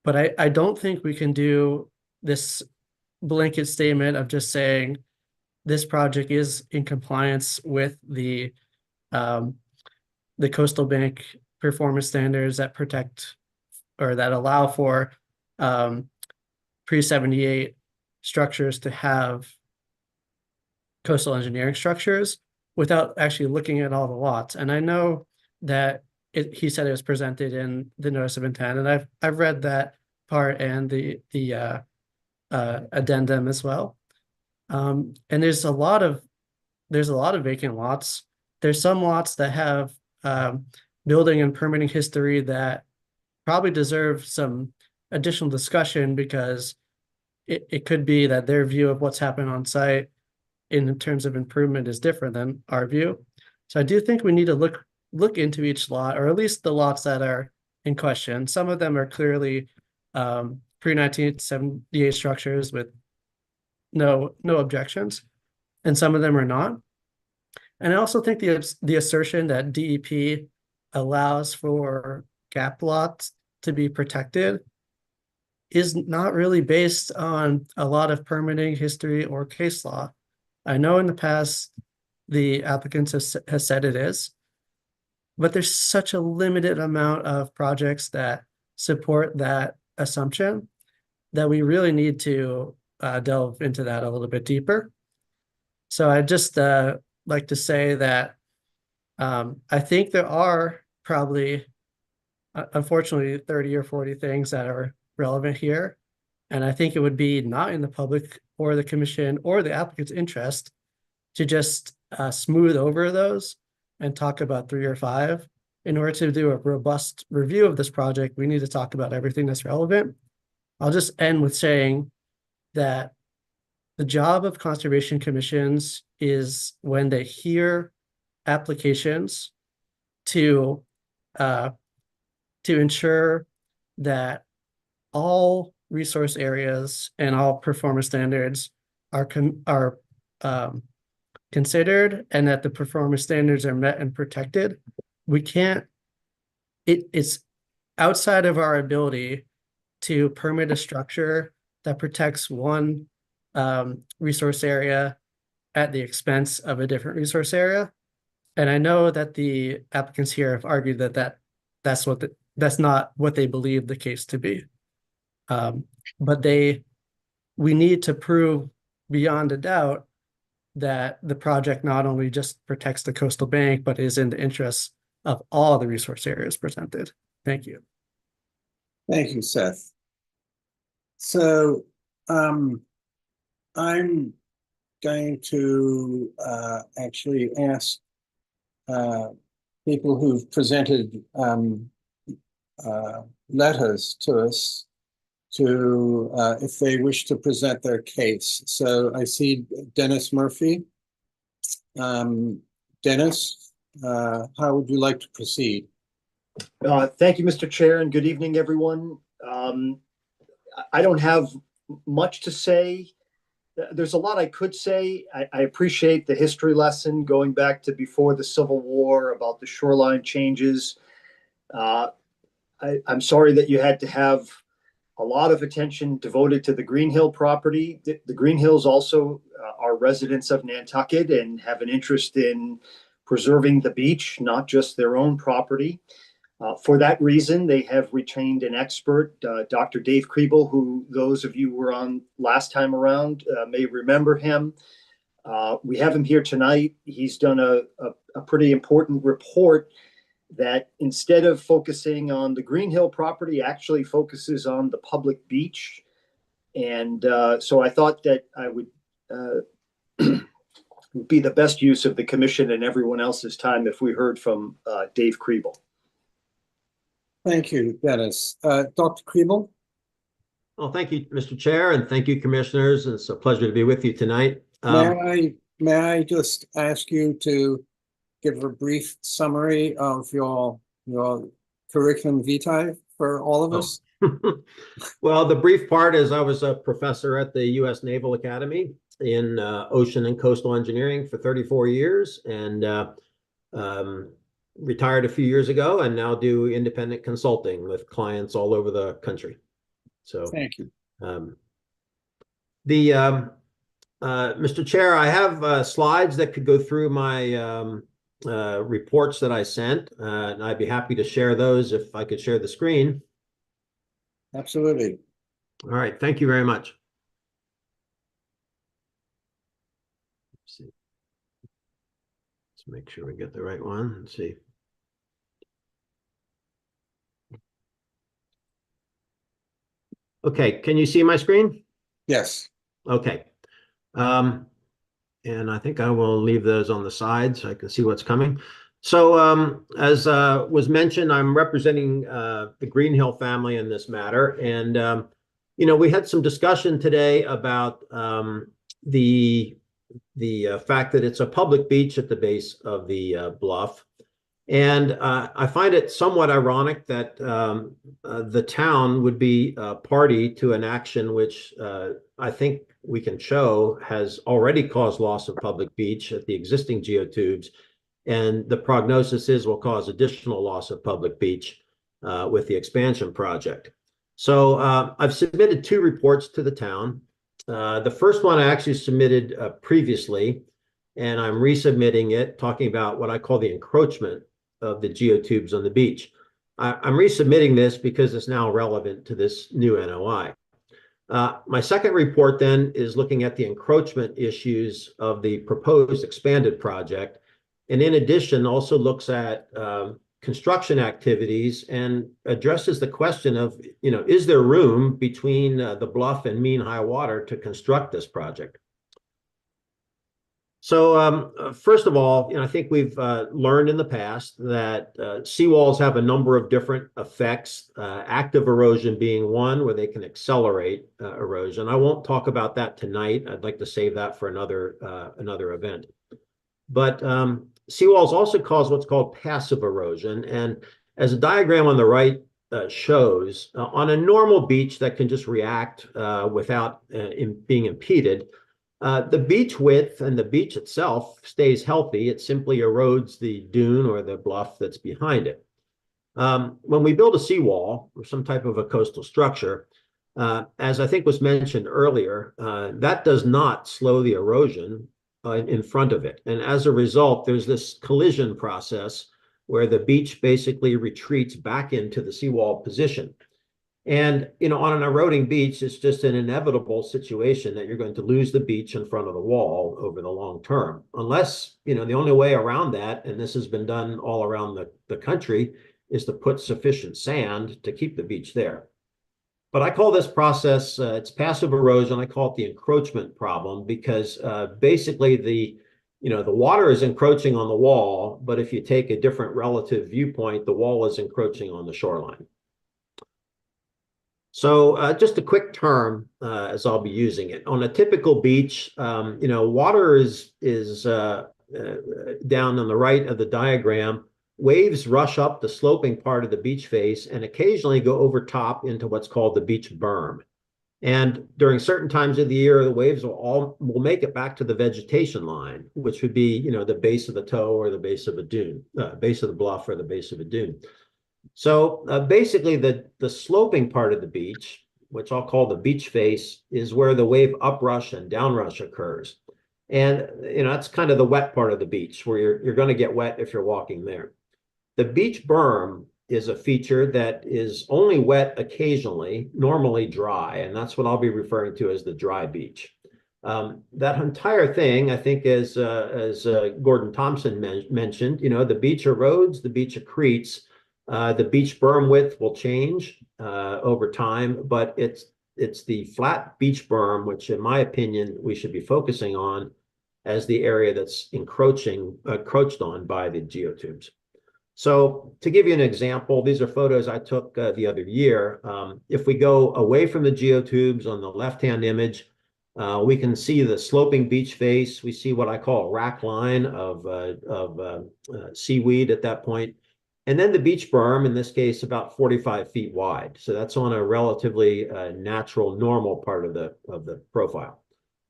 But I don't think we can do this blanket statement of just saying this project is in compliance with the coastal bank performance standards that protect or that allow for pre-78 structures to have coastal engineering structures without actually looking at all the lots. And I know that he said it was presented in the notice of intent, and I've read that part and the addendum as well. And there's a lot of vacant lots. There's some lots that have building and permitting history that probably deserve some additional discussion, because it could be that their view of what's happened on site in terms of improvement is different than our view. So I do think we need to look into each lot, or at least the lots that are in question. Some of them are clearly pre-1978 structures with no objections, and some of them are not. And I also think the assertion that DEP allows for gap lots to be protected is not really based on a lot of permitting history or case law. I know in the past the applicants has said it is, but there's such a limited amount of projects that support that assumption that we really need to delve into that a little bit deeper. So I just like to say that I think there are probably, unfortunately, 30 or 40 things that are relevant here. And I think it would be not in the public or the commission or the applicant's interest to just smooth over those and talk about 3 or 5. In order to do a robust review of this project, we need to talk about everything that's relevant. I'll just end with saying that the job of conservation commissions is, when they hear applications, to ensure that all resource areas and all performance standards are considered, and that the performance standards are met and protected. We can't, it's outside of our ability to permit a structure that protects one resource area at the expense of a different resource area. And I know that the applicants here have argued that that's not what they believe the case to be. But we need to prove beyond a doubt that the project not only just protects the coastal bank, but is in the interests of all the resource areas presented. Thank you. Thank you, Seth. So I'm going to actually ask people who've presented letters to us to if they wish to present their case. So I see Dennis Murphy. Dennis, how would you like to proceed? Thank you, Mr. Chair, and good evening, everyone. I don't have much to say. There's a lot I could say. I appreciate the history lesson going back to before the Civil War about the shoreline changes. I'm sorry that you had to have a lot of attention devoted to the Green Hill property. The Green Hills also are residents of Nantucket and have an interest in preserving the beach, not just their own property. For that reason, they have retained an expert, Dr. Dave Kriebel, who those of you who were on last time around may remember him. We have him here tonight. He's done a pretty important report that, instead of focusing on the Green Hill property, actually focuses on the public beach. And so I thought that I would be the best use of the commission and everyone else's time if we heard from Dave Kriebel. Thank you, Dennis. Dr. Kriebel? Well, thank you, Mr. Chair, and thank you, commissioners. It's a pleasure to be with you tonight. May I just ask you to give a brief summary of your curriculum vitae for all of us? Well, the brief part is I was a professor at the U.S. Naval Academy in ocean and coastal engineering for 34 years, and retired a few years ago, and now do independent consulting with clients all over the country. So Thank you. Mr. Chair, I have slides that could go through my reports that I sent, and I'd be happy to share those if I could share the screen. Absolutely. All right, thank you very much. Let's make sure we get the right one. Let's see. Okay, can you see my screen? Yes. Okay. And I think I will leave those on the side so I can see what's coming. So as was mentioned, I'm representing the Greenhill family in this matter. And, we had some discussion today about the fact that it's a public beach at the base of the bluff. And I find it somewhat ironic that the town would be party to an action which I think we can show has already caused loss of public beach at the existing geotubes. And the prognosis is will cause additional loss of public beach with the expansion project. So I've submitted 2 reports to the town. The first one I actually submitted previously, and I'm resubmitting it, talking about what I call the encroachment of the geotubes on the beach. I'm resubmitting this because it's now relevant to this new NOI. My second report then is looking at the encroachment issues of the proposed expanded project. And in addition, also looks at construction activities and addresses the question of, is there room between the bluff and mean high water to construct this project? So first of all, I think we've learned in the past that seawalls have a number of different effects, active erosion being one where they can accelerate erosion. I won't talk about that tonight. I'd like to save that for another event. But seawalls also cause what's called passive erosion. And as a diagram on the right shows, on a normal beach that can just react without being impeded, the beach width and the beach itself stays healthy. It simply erodes the dune or the bluff that's behind it. When we build a seawall or some type of a coastal structure, as I think was mentioned earlier, that does not slow the erosion in front of it. And as a result, there's this collision process where the beach basically retreats back into the seawall position. And, on an eroding beach, it's just an inevitable situation that you're going to lose the beach in front of the wall over the long term. Unless, the only way around that, and this has been done all around the country, is to put sufficient sand to keep the beach there. But I call this process, it's passive erosion. I call it the encroachment problem because basically the water is encroaching on the wall, but if you take a different relative viewpoint, the wall is encroaching on the shoreline. So just a quick term as I'll be using it. On a typical beach, water is down on the right of the diagram. Waves rush up the sloping part of the beach face and occasionally go over top into what's called the beach berm. And during certain times of the year, the waves will make it back to the vegetation line, which would be, the base of the toe or the base of a dune, base of the bluff or the base of a dune. So basically the sloping part of the beach, which I'll call the beach face, is where the wave uprush and downrush occurs. And that's kind of the wet part of the beach where you're going to get wet if you're walking there. The beach berm is a feature that is only wet occasionally, normally dry, and that's what I'll be referring to as the dry beach. That entire thing, I think, as Gordon Thompson mentioned, the beach erodes, the beach accretes. The beach berm width will change over time, but it's the flat beach berm, which in my opinion, we should be focusing on as the area that's encroached on by the geotubes. So to give you an example, these are photos I took the other year. If we go away from the geotubes on the left-hand image, we can see the sloping beach face. We see what I call a rack line of seaweed at that point. And then the beach berm, in this case, about 45 feet wide. So that's on a relatively natural, normal part of the profile.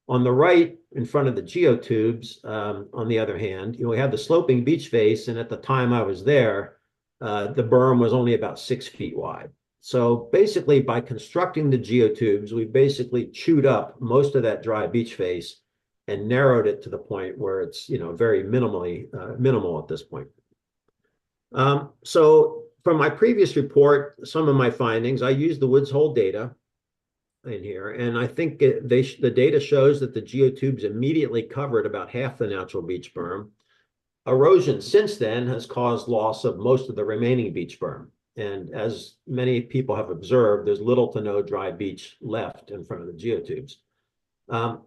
On the right, in front of the geotubes, on the other hand, we have the sloping beach face. And at the time I was there, the berm was only about 6 feet wide. So basically, by constructing the geotubes, we basically chewed up most of that dry beach face and narrowed it to the point where it's, very minimal at this point. So from my previous report, some of my findings, I used the Woods Hole data in here, and I think the data shows that the geotubes immediately covered about half the natural beach berm. Erosion since then has caused loss of most of the remaining beach berm. And as many people have observed, there's little to no dry beach left in front of the geotubes.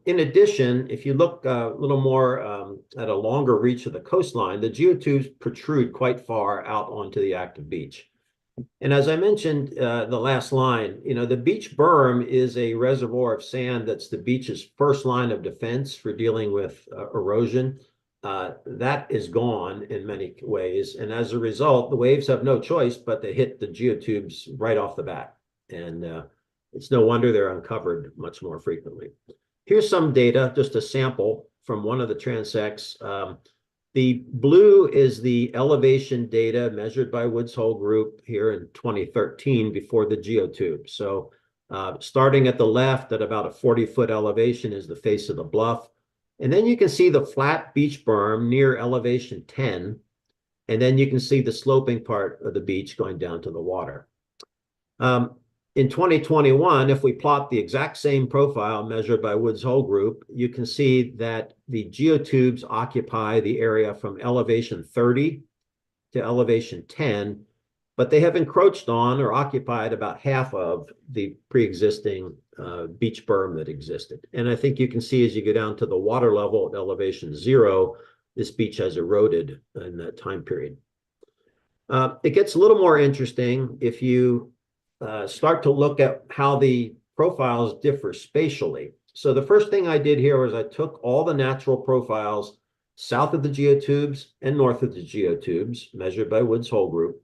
In addition, if you look a little more at a longer reach of the coastline, the geotubes protrude quite far out onto the active beach. And as I mentioned, the last line, the beach berm is a reservoir of sand that's the beach's first line of defense for dealing with erosion. That is gone in many ways. And as a result, the waves have no choice but to hit the geotubes right off the bat. And it's no wonder they're uncovered much more frequently. Here's some data, just a sample from one of the transects. The blue is the elevation data measured by Woods Hole Group here in 2013 before the geotube. So starting at the left at about a 40-foot elevation is the face of the bluff. And then you can see the flat beach berm near elevation 10. And then you can see the sloping part of the beach going down to the water. In 2021, if we plot the exact same profile measured by Woods Hole Group, you can see that the geotubes occupy the area from elevation 30 to elevation 10, but they have encroached on or occupied about half of the pre-existing beach berm that existed. And I think you can see as you go down to the water level at elevation 0, this beach has eroded in that time period. It gets a little more interesting if you start to look at how the profiles differ spatially. So the first thing I did here was I took all the natural profiles south of the geotubes and north of the geotubes, measured by Woods Hole Group,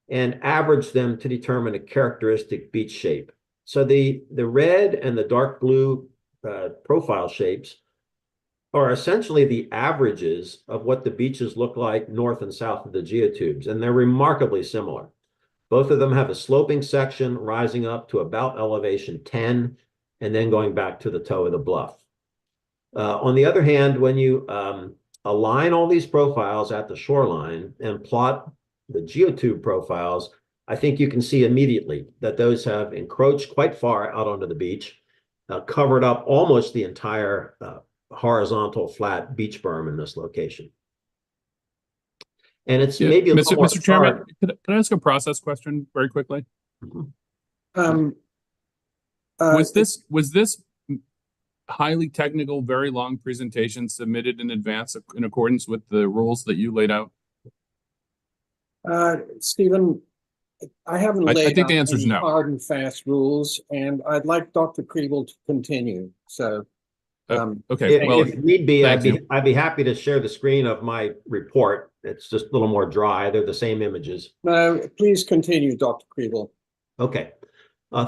and averaged them to determine a characteristic beach shape. So the red and the dark blue profile shapes are essentially the averages of what the beaches look like north and south of the geotubes, and they're remarkably similar. Both of them have a sloping section rising up to about elevation 10 and then going back to the toe of the bluff. On the other hand, when you align all these profiles at the shoreline and plot the geotube profiles, I think you can see immediately that those have encroached quite far out onto the beach, covered up almost the entire horizontal flat beach berm in this location. And it's maybe a little more Mr. Chairman, could I ask a process question very quickly? Was this highly technical, very long presentation submitted in advance in accordance with the rules that you laid out? Stephen, I haven't laid I think out the answer is any no. hard and fast rules, and I'd like Dr. Kriebel to continue. So, okay. Well, if need be, I'd you. be happy to share the screen of my report. It's just a little more dry. They're the same images. No, please continue, Dr. Kriebel. Okay.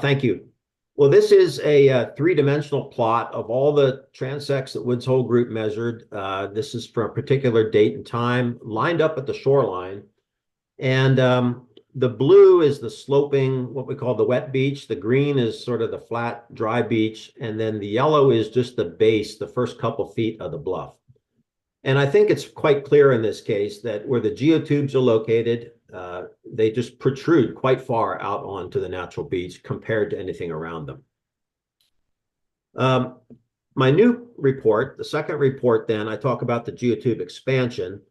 Thank you. Well, this is a three-dimensional plot of all the transects that Woods Hole Group measured. This is for a particular date and time, lined up at the shoreline. And the blue is the sloping, what we call the wet beach. The green is sort of the flat, dry beach. And then the yellow is just the base, the first couple feet of the bluff. And I think it's quite clear in this case that where the geotubes are located, they just protrude quite far out onto the natural beach compared to anything around them. My new report, the second report, then I talk about the geotube expansion.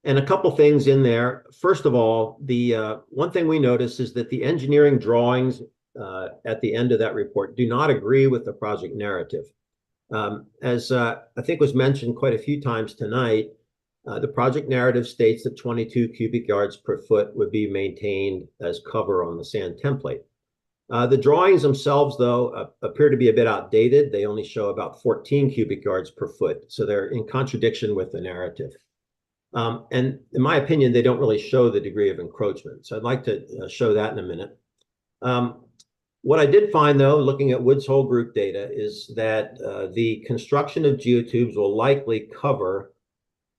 And a couple things in there. First of all, the one thing we notice is that the engineering drawings at the end of that report do not agree with the project narrative. As I think was mentioned quite a few times tonight, the project narrative states that 22 cubic yards per foot would be maintained as cover on the sand template. The drawings themselves, though, appear to be a bit outdated. They only show about 14 cubic yards per foot, so they're in contradiction with the narrative. And in my opinion, they don't really show the degree of encroachment. So I'd like to show that in a minute. What I did find, though, looking at Woods Hole Group data, is that the construction of geotubes will likely cover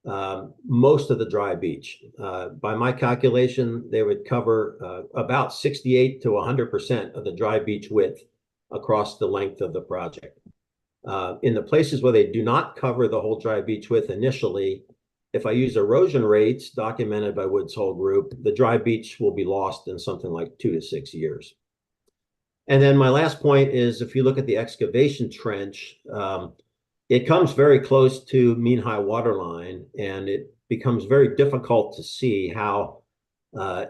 most of the dry beach. By my calculation, they would cover about 68 to 100% of the dry beach width across the length of the project. In the places where they do not cover the whole dry beach width initially, if I use erosion rates documented by Woods Hole Group, the dry beach will be lost in something like 2 to 6 years. And then my last point is, if you look at the excavation trench, it comes very close to mean high water line, and it becomes very difficult to see how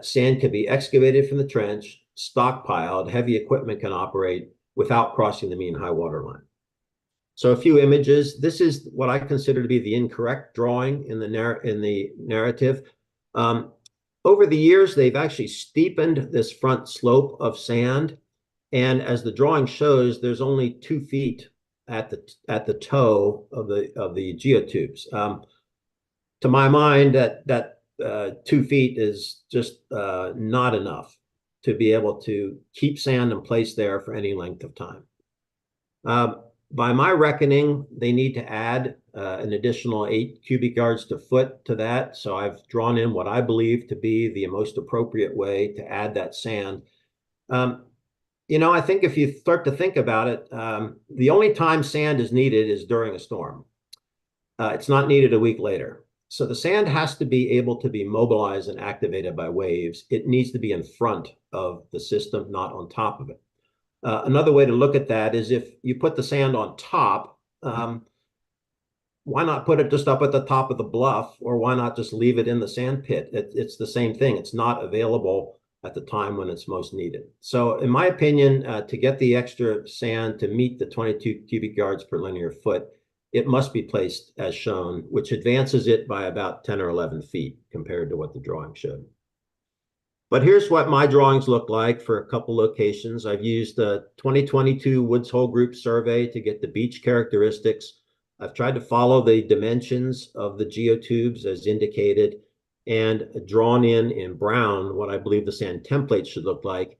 sand can be excavated from the trench, stockpiled, heavy equipment can operate without crossing the mean high water line. So a few images. This is what I consider to be the incorrect drawing in the narrative. Over the years, they've actually steepened this front slope of sand, and as the drawing shows, there's only 2 feet at the toe of the geotubes. To my mind, that 2 feet is just not enough to be able to keep sand in place there for any length of time. By my reckoning, they need to add an additional 8 cubic yards to foot to that. So I've drawn in what I believe to be the most appropriate way to add that sand. I think if you start to think about it, the only time sand is needed is during a storm. It's not needed a week later. So the sand has to be able to be mobilized and activated by waves. It needs to be in front of the system, not on top of it. Another way to look at that is if you put the sand on top, why not put it just up at the top of the bluff, or why not just leave it in the sand pit? It's the same thing. It's not available at the time when it's most needed. So in my opinion, to get the extra sand to meet the 22 cubic yards per linear foot, it must be placed as shown, which advances it by about 10 or 11 feet compared to what the drawing showed. But here's what my drawings look like for a couple locations. I've used the 2022 Woods Hole Group survey to get the beach characteristics. I've tried to follow the dimensions of the geotubes as indicated, and drawn in brown what I believe the sand template should look like.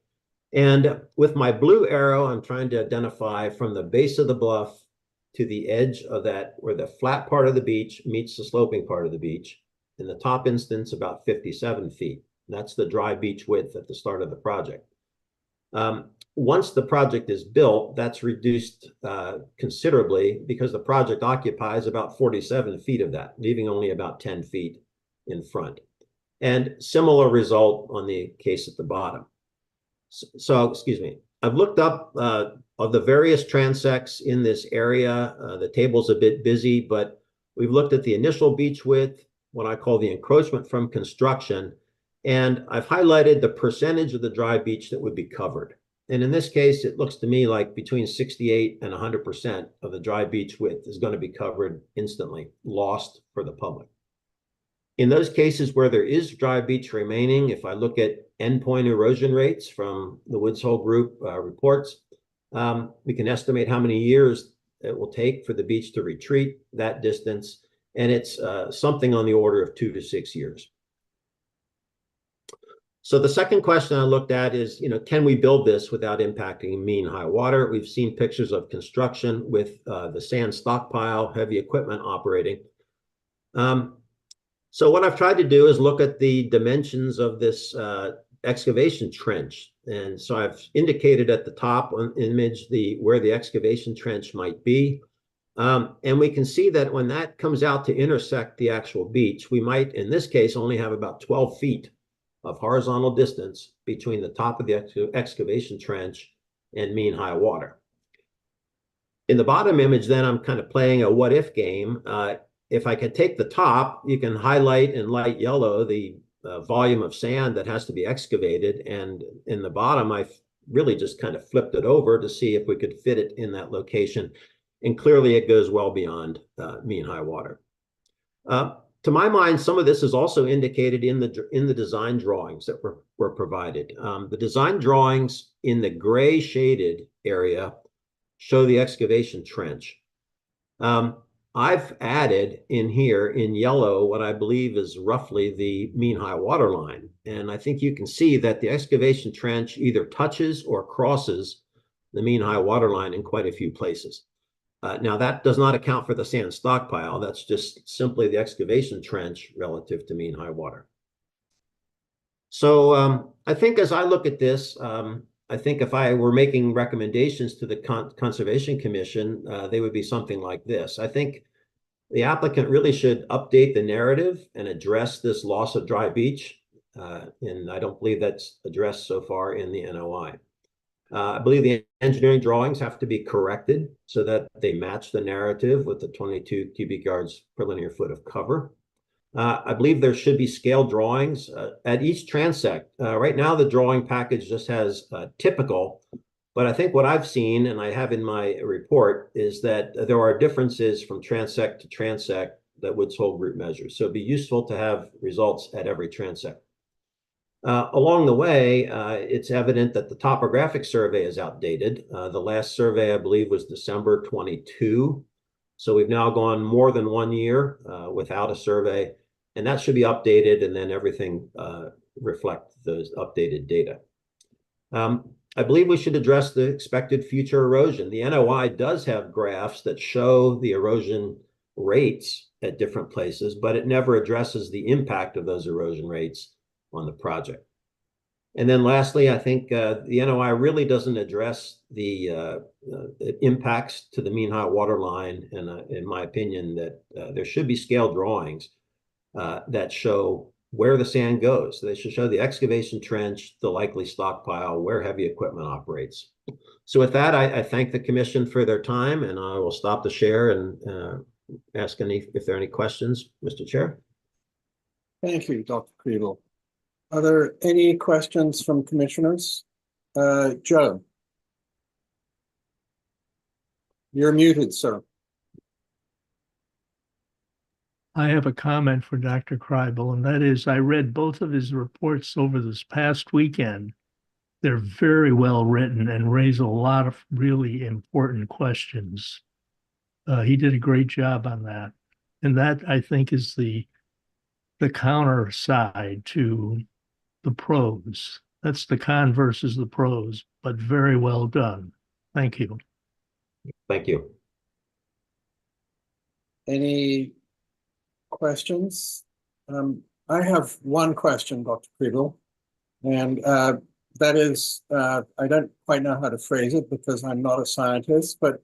And with my blue arrow, I'm trying to identify from the base of the bluff to the edge of that, where the flat part of the beach meets the sloping part of the beach. In the top instance, about 57 feet. That's the dry beach width at the start of the project. Once the project is built, that's reduced considerably because the project occupies about 47 feet of that, leaving only about 10 feet in front. And similar result on the case at the bottom. So excuse me, I've looked up of the various transects in this area. The table's a bit busy, but we've looked at the initial beach width, what I call the encroachment from construction, and I've highlighted the percentage of the dry beach that would be covered. And in this case, it looks to me like between 68 and 100% of the dry beach width is going to be covered instantly, lost for the public. In those cases where there is dry beach remaining, if I look at endpoint erosion rates from the Woods Hole Group reports, we can estimate how many years it will take for the beach to retreat that distance, and it's something on the order of 2 to 6 years. So the second question I looked at is, can we build this without impacting mean high water? We've seen pictures of construction with the sand stockpile, heavy equipment operating. So what I've tried to do is look at the dimensions of this excavation trench. And so I've indicated at the top on image where the excavation trench might be. And we can see that when that comes out to intersect the actual beach, we might, in this case, only have about 12 feet of horizontal distance between the top of the excavation trench and mean high water. In the bottom image, then, I'm kind of playing a what-if game. If I could take the top, you can highlight in light yellow the volume of sand that has to be excavated. And in the bottom, I've really just kind of flipped it over to see if we could fit it in that location. And clearly, it goes well beyond mean high water. To my mind, some of this is also indicated in the design drawings that were provided. The design drawings in the gray shaded area show the excavation trench. I've added in here in yellow what I believe is roughly the mean high water line. And I think you can see that the excavation trench either touches or crosses the mean high water line in quite a few places. Now, that does not account for the sand stockpile. That's just simply the excavation trench relative to mean high water. So I think as I look at this, I think if I were making recommendations to the Conservation Commission, they would be something like this. I think the applicant really should update the narrative and address this loss of dry beach. And I don't believe that's addressed so far in the NOI. I believe the engineering drawings have to be corrected so that they match the narrative with the 22 cubic yards per linear foot of cover. I believe there should be scale drawings at each transect. Right now, the drawing package just has typical, but I think what I've seen, and I have in my report, is that there are differences from transect to transect that Woods Hole group measures. So it'd be useful to have results at every transect. Along the way, it's evident that the topographic survey is outdated. The last survey, I believe, was December 22. So we've now gone more than 1 year without a survey, and that should be updated, and then everything reflect those updated data. I believe we should address the expected future erosion. The NOI does have graphs that show the erosion rates at different places, but it never addresses the impact of those erosion rates on the project. And then lastly, I think the NOI really doesn't address the impacts to the mean high water line. And in my opinion, that there should be scale drawings that show where the sand goes. They should show the excavation trench, the likely stockpile, where heavy equipment operates. So with that, I thank the commission for their time, and I will stop the share and ask if there are any questions, Mr. Chair. Thank you, Dr. Kriebel. Are there any questions from commissioners? Joe? You're muted, sir. I have a comment for Dr. Kreibel, and that is I read both of his reports over this past weekend. They're very well written and raise a lot of really important questions. He did a great job on that. And that, I think, is the counter side to the pros. That's the con versus the pros, but very well done. Thank you. Thank you. Any questions? I have one question, Dr. Kriebel, and that is, I don't quite know how to phrase it because I'm not a scientist, but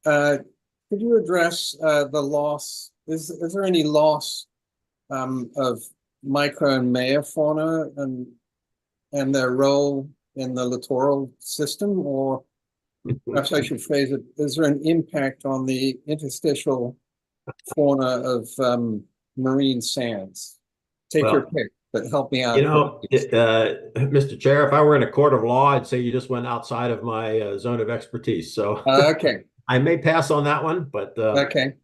could you address the loss? Is there any loss of micro and megafauna and their role in the littoral system? Or perhaps I should phrase it, is there an impact on the interstitial fauna of marine sands? Take your pick, but help me out. You know, Mr. Chair, if I were in a court of law, I'd say you just went outside of my zone of expertise. So okay, I may pass on that one, but okay.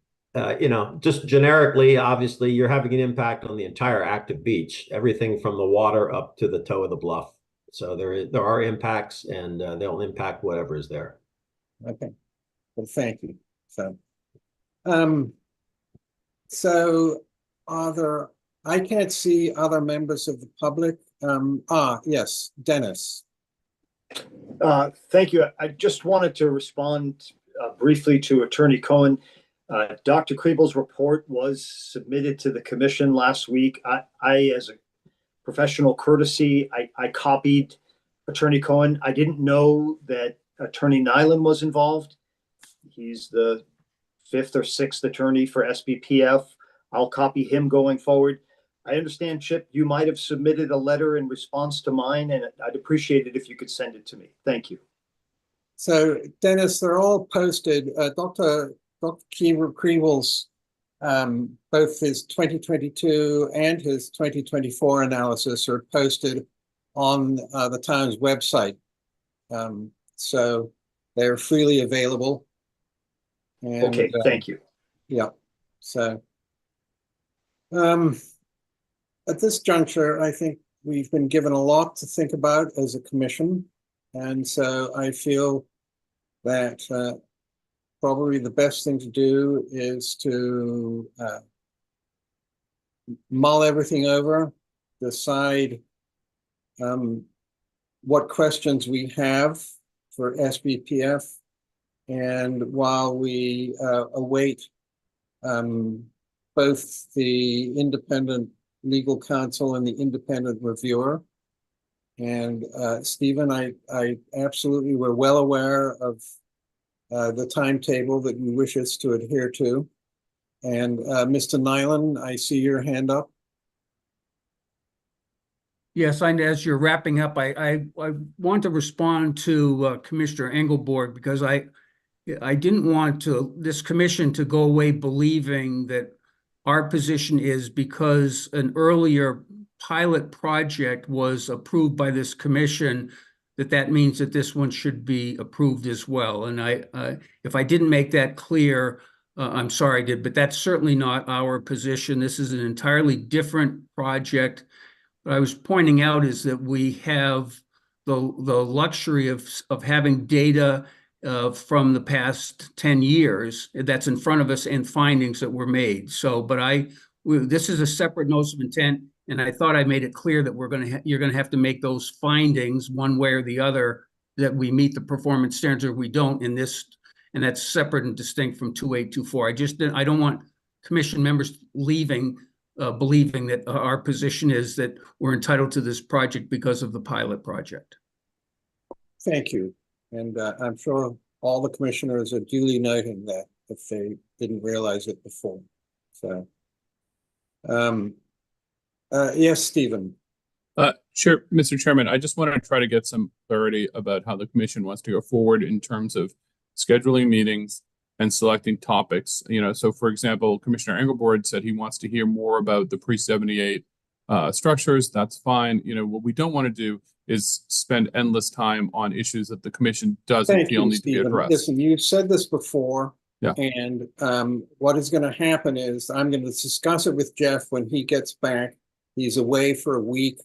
You know, just generically, obviously, you're having an impact on the entire active beach, everything from the water up to the toe of the bluff. So there are impacts, and they'll impact whatever is there. Okay, well, thank you. So are there? I can't see other members of the public. Yes, Dennis. Thank you. I just wanted to respond briefly to Attorney Cohen. Dr. Kriebel's report was submitted to the commission last week. I as a professional courtesy, I copied Attorney Cohen. I didn't know that Attorney Nyland was involved. He's the 5th or 6th attorney for SBPF. I'll copy him going forward. I understand, Chip, you might have submitted a letter in response to mine, and I'd appreciate it if you could send it to me. Thank you. So, Dennis, they're all posted. Dr. Kriebel's, both his 2022 and his 2024 analysis are posted on the Times website. So they're freely available. And, okay, thank you. Yeah, so at this juncture, I think we've been given a lot to think about as a commission. And so I feel that probably the best thing to do is to mull everything over, decide what questions we have for SBPF, And while we await both the independent legal counsel and the independent reviewer. And Stephen, I absolutely were well aware of the timetable that you wish us to adhere to. And Mr. Nyland, I see your hand up. Yes, as you're wrapping up, I want to respond to Commissioner Engelborg because I didn't want this commission to go away believing that our position is because an earlier pilot project was approved by this commission, that means that this one should be approved as well. And if I didn't make that clear, I'm sorry I did, but that's certainly not our position. This is an entirely different project. What I was pointing out is that we have the luxury of having data from the past 10 years that's in front of us and findings that were made. So, but this is a separate notice of intent, and I thought I made it clear that you're going to have to make those findings one way or the other, that we meet the performance standards or we don't in this, and that's separate and distinct from 2824. I don't want commission members leaving believing that our position is that we're entitled to this project because of the pilot project. Thank you. And I'm sure all the commissioners are duly noting that if they didn't realize it before. So, yes, Stephen. Sure, Mr. Chairman, I just want to try to get some clarity about how the commission wants to go forward in terms of scheduling meetings and selecting topics. So for example, Commissioner Engelborg said he wants to hear more about the pre-78 structures. That's fine. What we don't want to do is spend endless time on issues that the commission doesn't feel need to be addressed. Listen, you've said this before. Yeah. And what is going to happen is I'm going to discuss it with Jeff when he gets back. He's away for a week,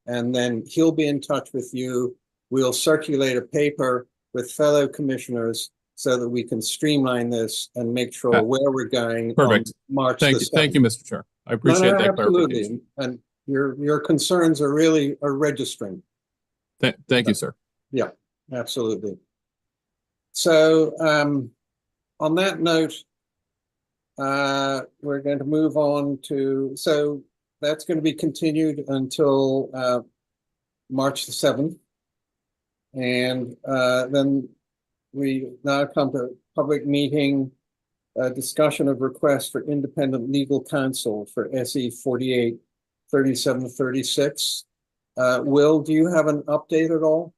and then he'll be in touch with you. We'll circulate a paper with fellow commissioners so that we can streamline this and make sure where we're going. Perfect. On March Thank the you. Thank you, Mr. Chair. I appreciate that clarification. And your concerns are registering. Thank you, sir. Yeah, absolutely. So on that note, we're going to move on to, so that's going to be continued until March the 7th. And then we now come to public meeting, discussion of request for independent legal counsel for SE 483736. Will, do you have an update at all?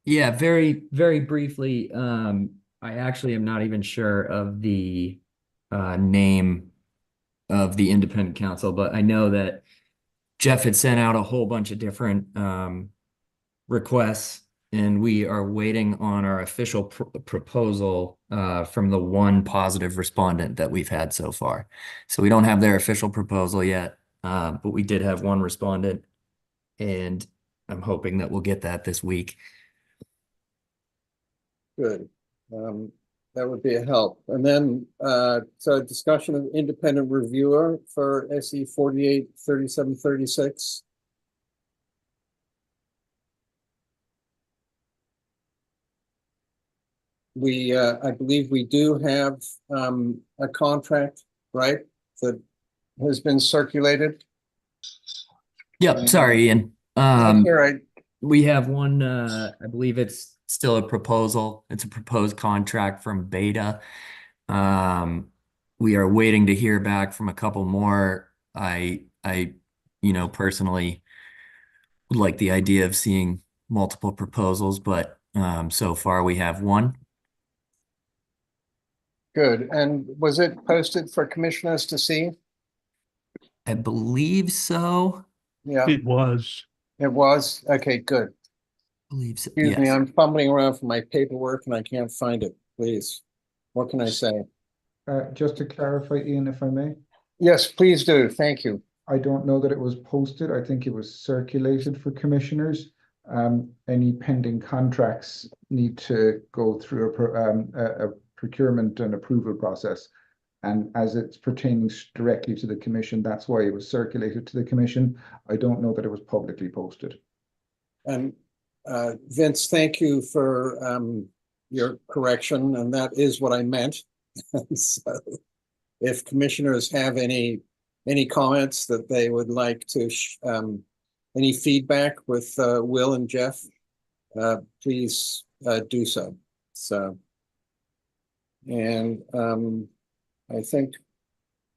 Yeah, very, very briefly. I actually am not even sure of the name of the independent counsel, but I know that Jeff had sent out a whole bunch of different requests, and we are waiting on our official proposal from the one positive respondent that we've had so far. So we don't have their official proposal yet, but we did have one respondent, and I'm hoping that we'll get that this week. Good. That would be a help. And then, so discussion of independent reviewer for SE 483736. We, I believe we do have a contract, right, that has been circulated. Yep, sorry, Ian. That's all right. We have one, I believe it's still a proposal. It's a proposed contract from Beta. We are waiting to hear back from a couple more. I personally would like the idea of seeing multiple proposals, but so far we have one. Good. And was it posted for commissioners to see? I believe so. Yeah. It was. It was? Okay, good. I believe so. Excuse me, Yes. I'm fumbling around for my paperwork and I can't find it. Please. What can I say? Just to clarify, Ian, if I may. Yes, please do. Thank you. I don't know that it was posted. I think it was circulated for commissioners. Any pending contracts need to go through a procurement and approval process. And as it's pertaining directly to the commission, that's why it was circulated to the commission. I don't know that it was publicly posted. And Vince, thank you for your correction, and that is what I meant. So if commissioners have any comments that they would like to, any feedback with Will and Jeff, please do so. So, and I think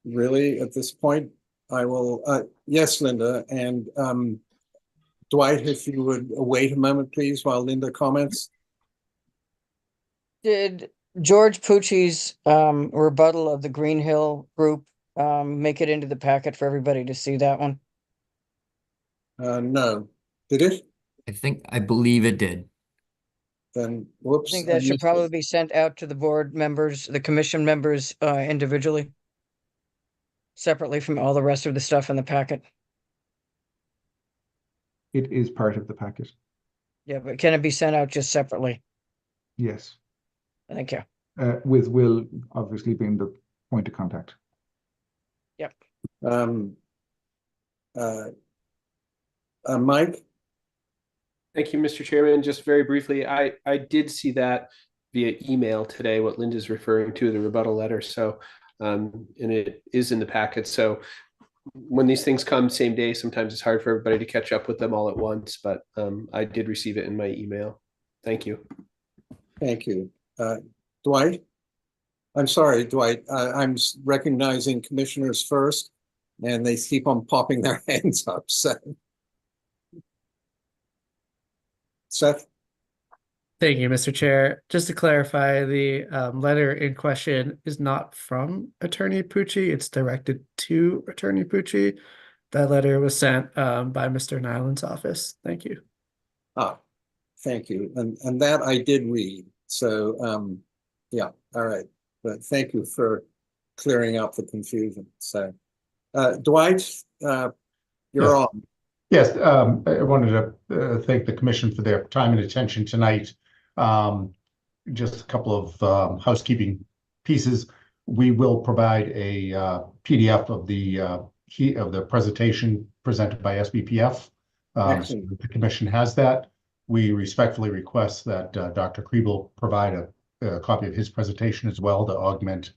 really at this point, I will, yes, Linda, and Dwight, if you would wait a moment, please, while Linda comments. Did George Pucci's rebuttal of the Green Hill group make it into the packet for everybody to see that one? No, did it? I believe it did. Then I whoops. think that should probably be sent out to the board members, the commission members individually, separately from all the rest of the stuff in the packet. It is part of the packet. Yeah, but can it be sent out just separately? Yes. Thank you. With Will obviously being the point of contact. Yep. Mike? Thank you, Mr. Chairman. Just very briefly, I did see that via email today, what Linda's referring to, the rebuttal letter. So, and it is in the packet. So when these things come same day, sometimes it's hard for everybody to catch up with them all at once, but I did receive it in my email. Thank you. Thank you. Dwight? I'm sorry, Dwight. I'm recognizing commissioners first, and they keep on popping their hands up. So. Seth? Thank you, Mr. Chair. Just to clarify, the letter in question is not from Attorney Pucci. It's directed to Attorney Pucci. That letter was sent by Mr. Nyland's office. Thank you. Ah, thank you. And that I did read. So, yeah, all right. But thank you for clearing up the confusion. So, Dwight, you're on. Yes, I wanted to thank the commission for their time and attention tonight. Just a couple of housekeeping pieces. We will provide a PDF of the presentation presented by SBPF. So the commission has that. We respectfully request that Dr. Kriebel provide a copy of his presentation as well to augment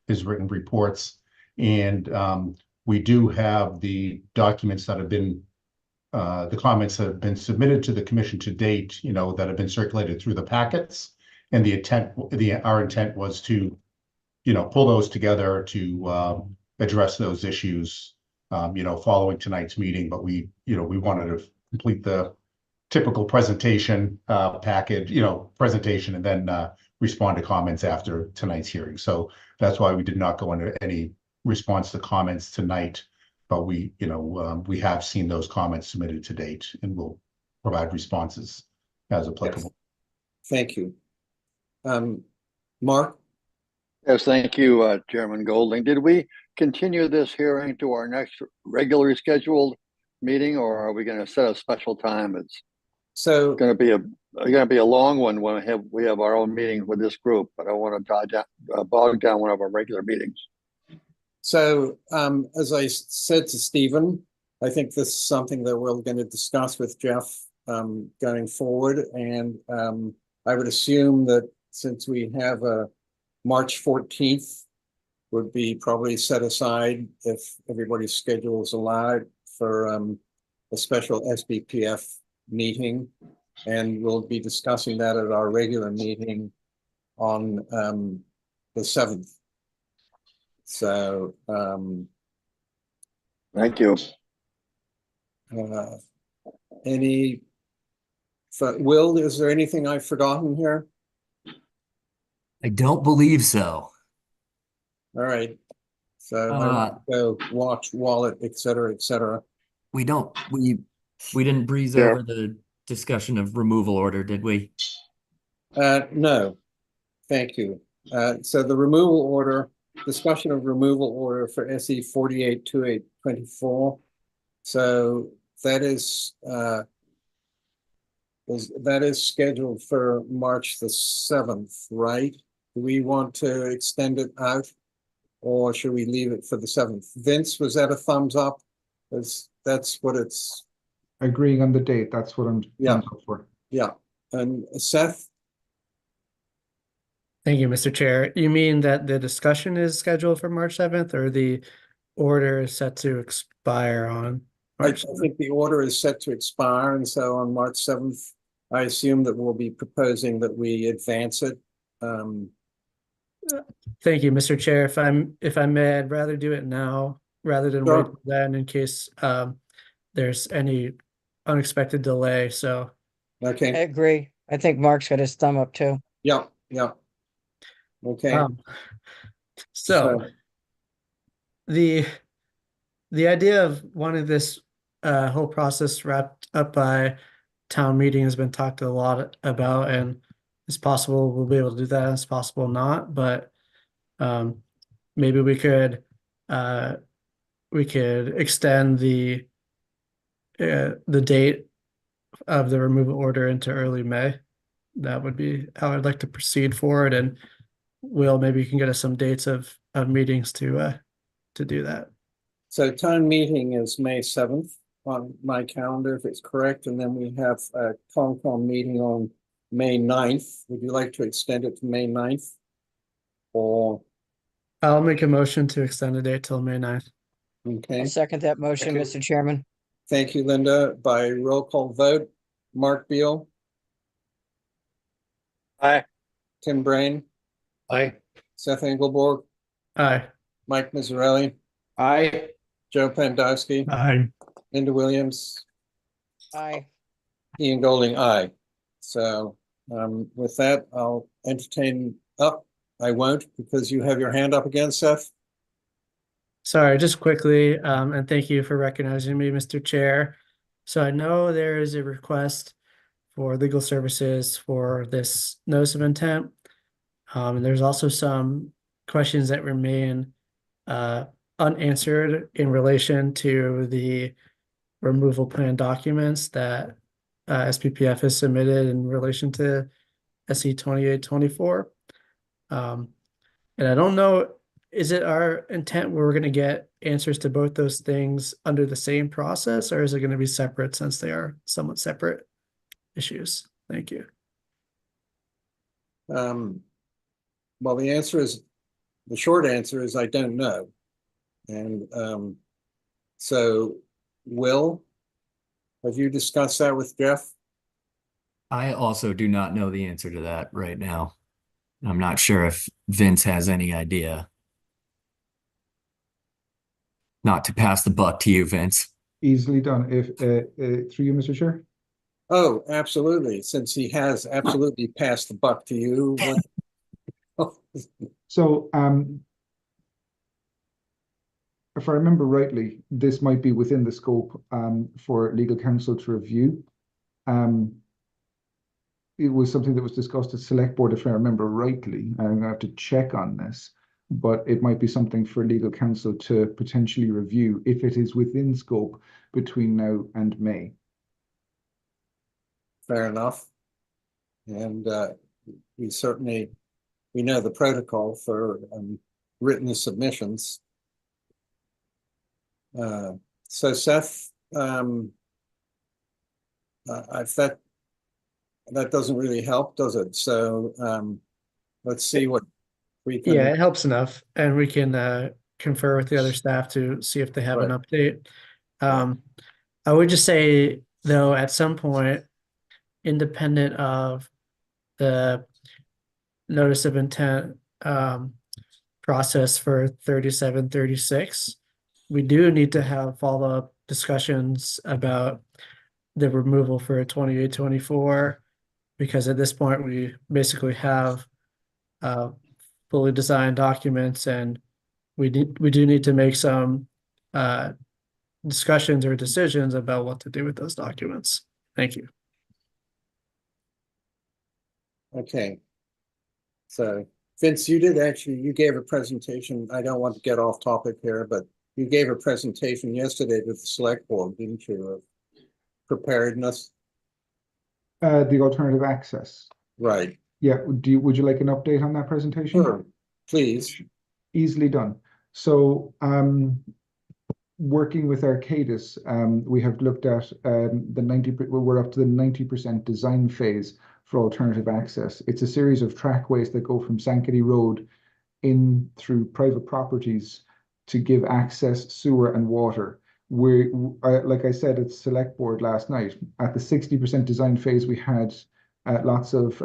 his written reports. And we do have the documents that have been the comments that have been submitted to the commission to date, that have been circulated through the packets. And our intent was to, pull those together to address those issues, following tonight's meeting. But we wanted to complete the typical presentation package, presentation, and then respond to comments after tonight's hearing. So that's why we did not go into any response to comments tonight. But we have seen those comments submitted to date, and we'll provide responses as applicable. Yes. Thank you. Mark? Yes, thank you, Chairman Golding. Did we continue this hearing to our next regularly scheduled meeting, or are we going to set a special time? It's going to be a long one when we have our own meeting with this group, but I want to bog down one of our regular meetings. So, as I said to Stephen, I think this is something that we're going to discuss with Jeff going forward. And I would assume that since we have a March 14th would be probably set aside if everybody's schedule is allowed for a special SBPF meeting. And we'll be discussing that at our regular meeting on the 7th. So, thank you. Will, is there anything I've forgotten here? I don't believe so. All right. So I go watch, wallet, et cetera, et cetera. We didn't breeze over the discussion of removal order, did we? No, thank you. So the removal order, discussion of removal order for SE 482824. So that is scheduled for March the 7th, right? Do we want to extend it out, or should we leave it for the 7th? Vince, was that a thumbs up? That's what it's agreeing on the date. That's what I'm yeah. thumbs up for. Yeah, and Seth, Thank you, Mr. Chair. You mean that the discussion is scheduled for March 7th or the order is set to expire on I March 7th? think the order is set to expire, and so on March 7th, I assume that we'll be proposing that we advance it. Thank you, Mr. Chair. If I may, I'd rather do it now rather than wait Sure. for then in case there's any unexpected delay. So I Okay, agree. I think Mark's got his thumb up too. yeah, yeah. Okay, so the idea of wanting this whole process wrapped up by town meeting has been talked a lot about, and it's possible we'll be able to do that, it's possible not, but maybe we could extend the date of the removal order into early May. That would be how I'd like to proceed forward, and Will, maybe you can get us some dates of meetings to do that. so town meeting is May 7th on my calendar, if it's correct, and then we have a Concom meeting on May 9th. Would you like to extend it to May 9th? Or, I'll make a motion to extend the date till May 9th. okay, I'll second that motion, Mr. Chairman. thank you, Linda. By roll call vote, Mark Beal, Aye. Tim Brain, Aye. Seth Engelborg, Aye. Mike Mazzarelli, Aye. Joe Pandowski, Aye. Linda Williams, Aye. Ian Golding, aye. So with that, I'll entertain up. I won't because you have your hand up again, Seth. Sorry, just quickly, and thank you for recognizing me, Mr. Chair. So I know there is a request for legal services for this notice of intent. And there's also some questions that remain unanswered in relation to the removal plan documents that SPPF has submitted in relation to SE 2824. And I don't know, is it our intent where we're going to get answers to both those things under the same process, or is it going to be separate since they are somewhat separate issues? Thank you. Well, the short answer is I don't know. And so, Will, have you discussed that with Jeff? I also do not know the answer to that right now. I'm not sure if Vince has any idea. Not to pass the buck to you, Vince. Easily done. If through you, Mr. Chair. Oh, absolutely. Since he has absolutely passed the buck to you. So if I remember rightly, this might be within the scope for legal counsel to review. It was something that was discussed at select board, if I remember rightly. I'm gonna have to check on this, but it might be something for legal counsel to potentially review if it is within scope between now and May. Fair enough. And we know the protocol for written submissions. So Seth, if that doesn't really help, does it? So let's see what we can. Yeah, it helps enough, and we can confer with the other staff to see if they have an update. I would just say, though, at some point, independent of the notice of intent process for 3736, we do need to have follow-up discussions about the removal for 2824, because at this point we basically have fully designed documents, and we do need to make some discussions or decisions about what to do with those documents. Thank you. Okay. So Vince, you gave a presentation. I don't want to get off topic here, but you gave a presentation yesterday to the select board, didn't you, of preparedness? The alternative access. Right. Yeah, would you like an update on that presentation? Sure, please. Easily done. So working with Arcadis, we have looked at we're up to the 90% design phase for alternative access. It's a series of trackways that go from Sankaty Road in through private properties to give access, sewer and water. Like I said at Select Board last night, at the 60% design phase, we had lots of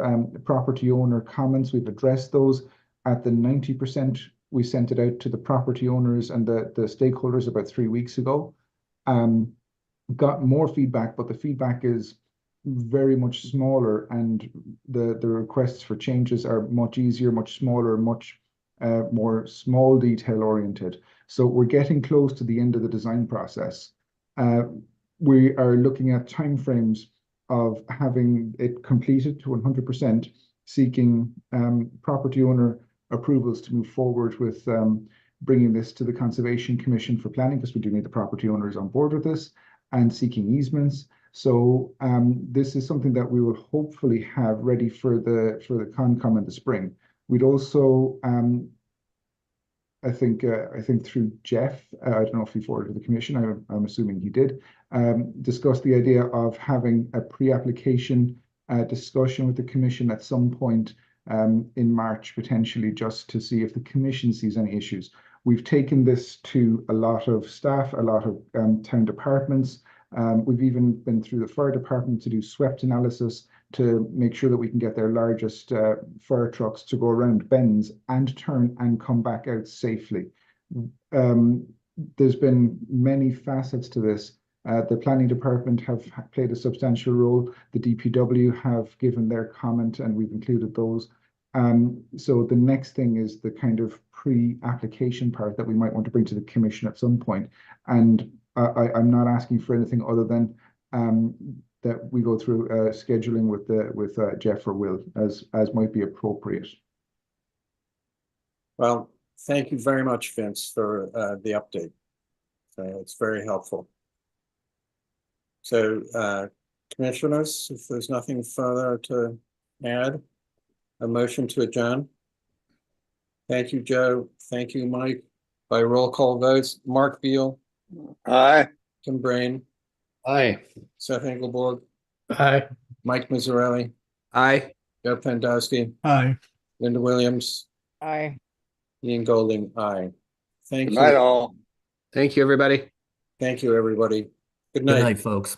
property owner comments. We've addressed those. At the 90%, we sent it out to the property owners and the stakeholders about 3 weeks ago. Got more feedback, but the feedback is very much smaller, and the requests for changes are much easier, much smaller, much more small detail oriented. So we're getting close to the end of the design process. We are looking at timeframes of having it completed to 100%, seeking property owner approvals to move forward with bringing this to the Conservation Commission for planning, because we do need the property owners on board with this, and seeking easements. So this is something that we will hopefully have ready for the Concom in the spring. We'd also, I think through Jeff, I don't know if he forwarded to the commission, I'm assuming he did, discuss the idea of having a pre-application discussion with the commission at some point in March, potentially, just to see if the commission sees any issues. We've taken this to a lot of staff, a lot of town departments. We've even been through the fire department to do swept analysis to make sure that we can get their largest fire trucks to go around bends and turn and come back out safely. There's been many facets to this. The planning department have played a substantial role. The DPW have given their comment, and we've included those. So the next thing is the kind of pre-application part that we might want to bring to the commission at some point. And I'm not asking for anything other than that we go through scheduling with Jeff or Will as might be appropriate. Well, thank you very much, Vince, for the update. It's very helpful. So, commissioners, if there's nothing further to add, a motion to adjourn. Thank you, Joe. Thank you, Mike. By roll call votes, Mark Beal. Aye. Tim Brain. Aye. Seth Engelborg. Aye. Mike Mazzarelli. Aye. Joe Pandowski. Aye. Linda Williams. Aye. Ian Golding. Aye. Thank Good you. night, all. Thank you, everybody. Thank you, everybody. Good Good night. night, folks.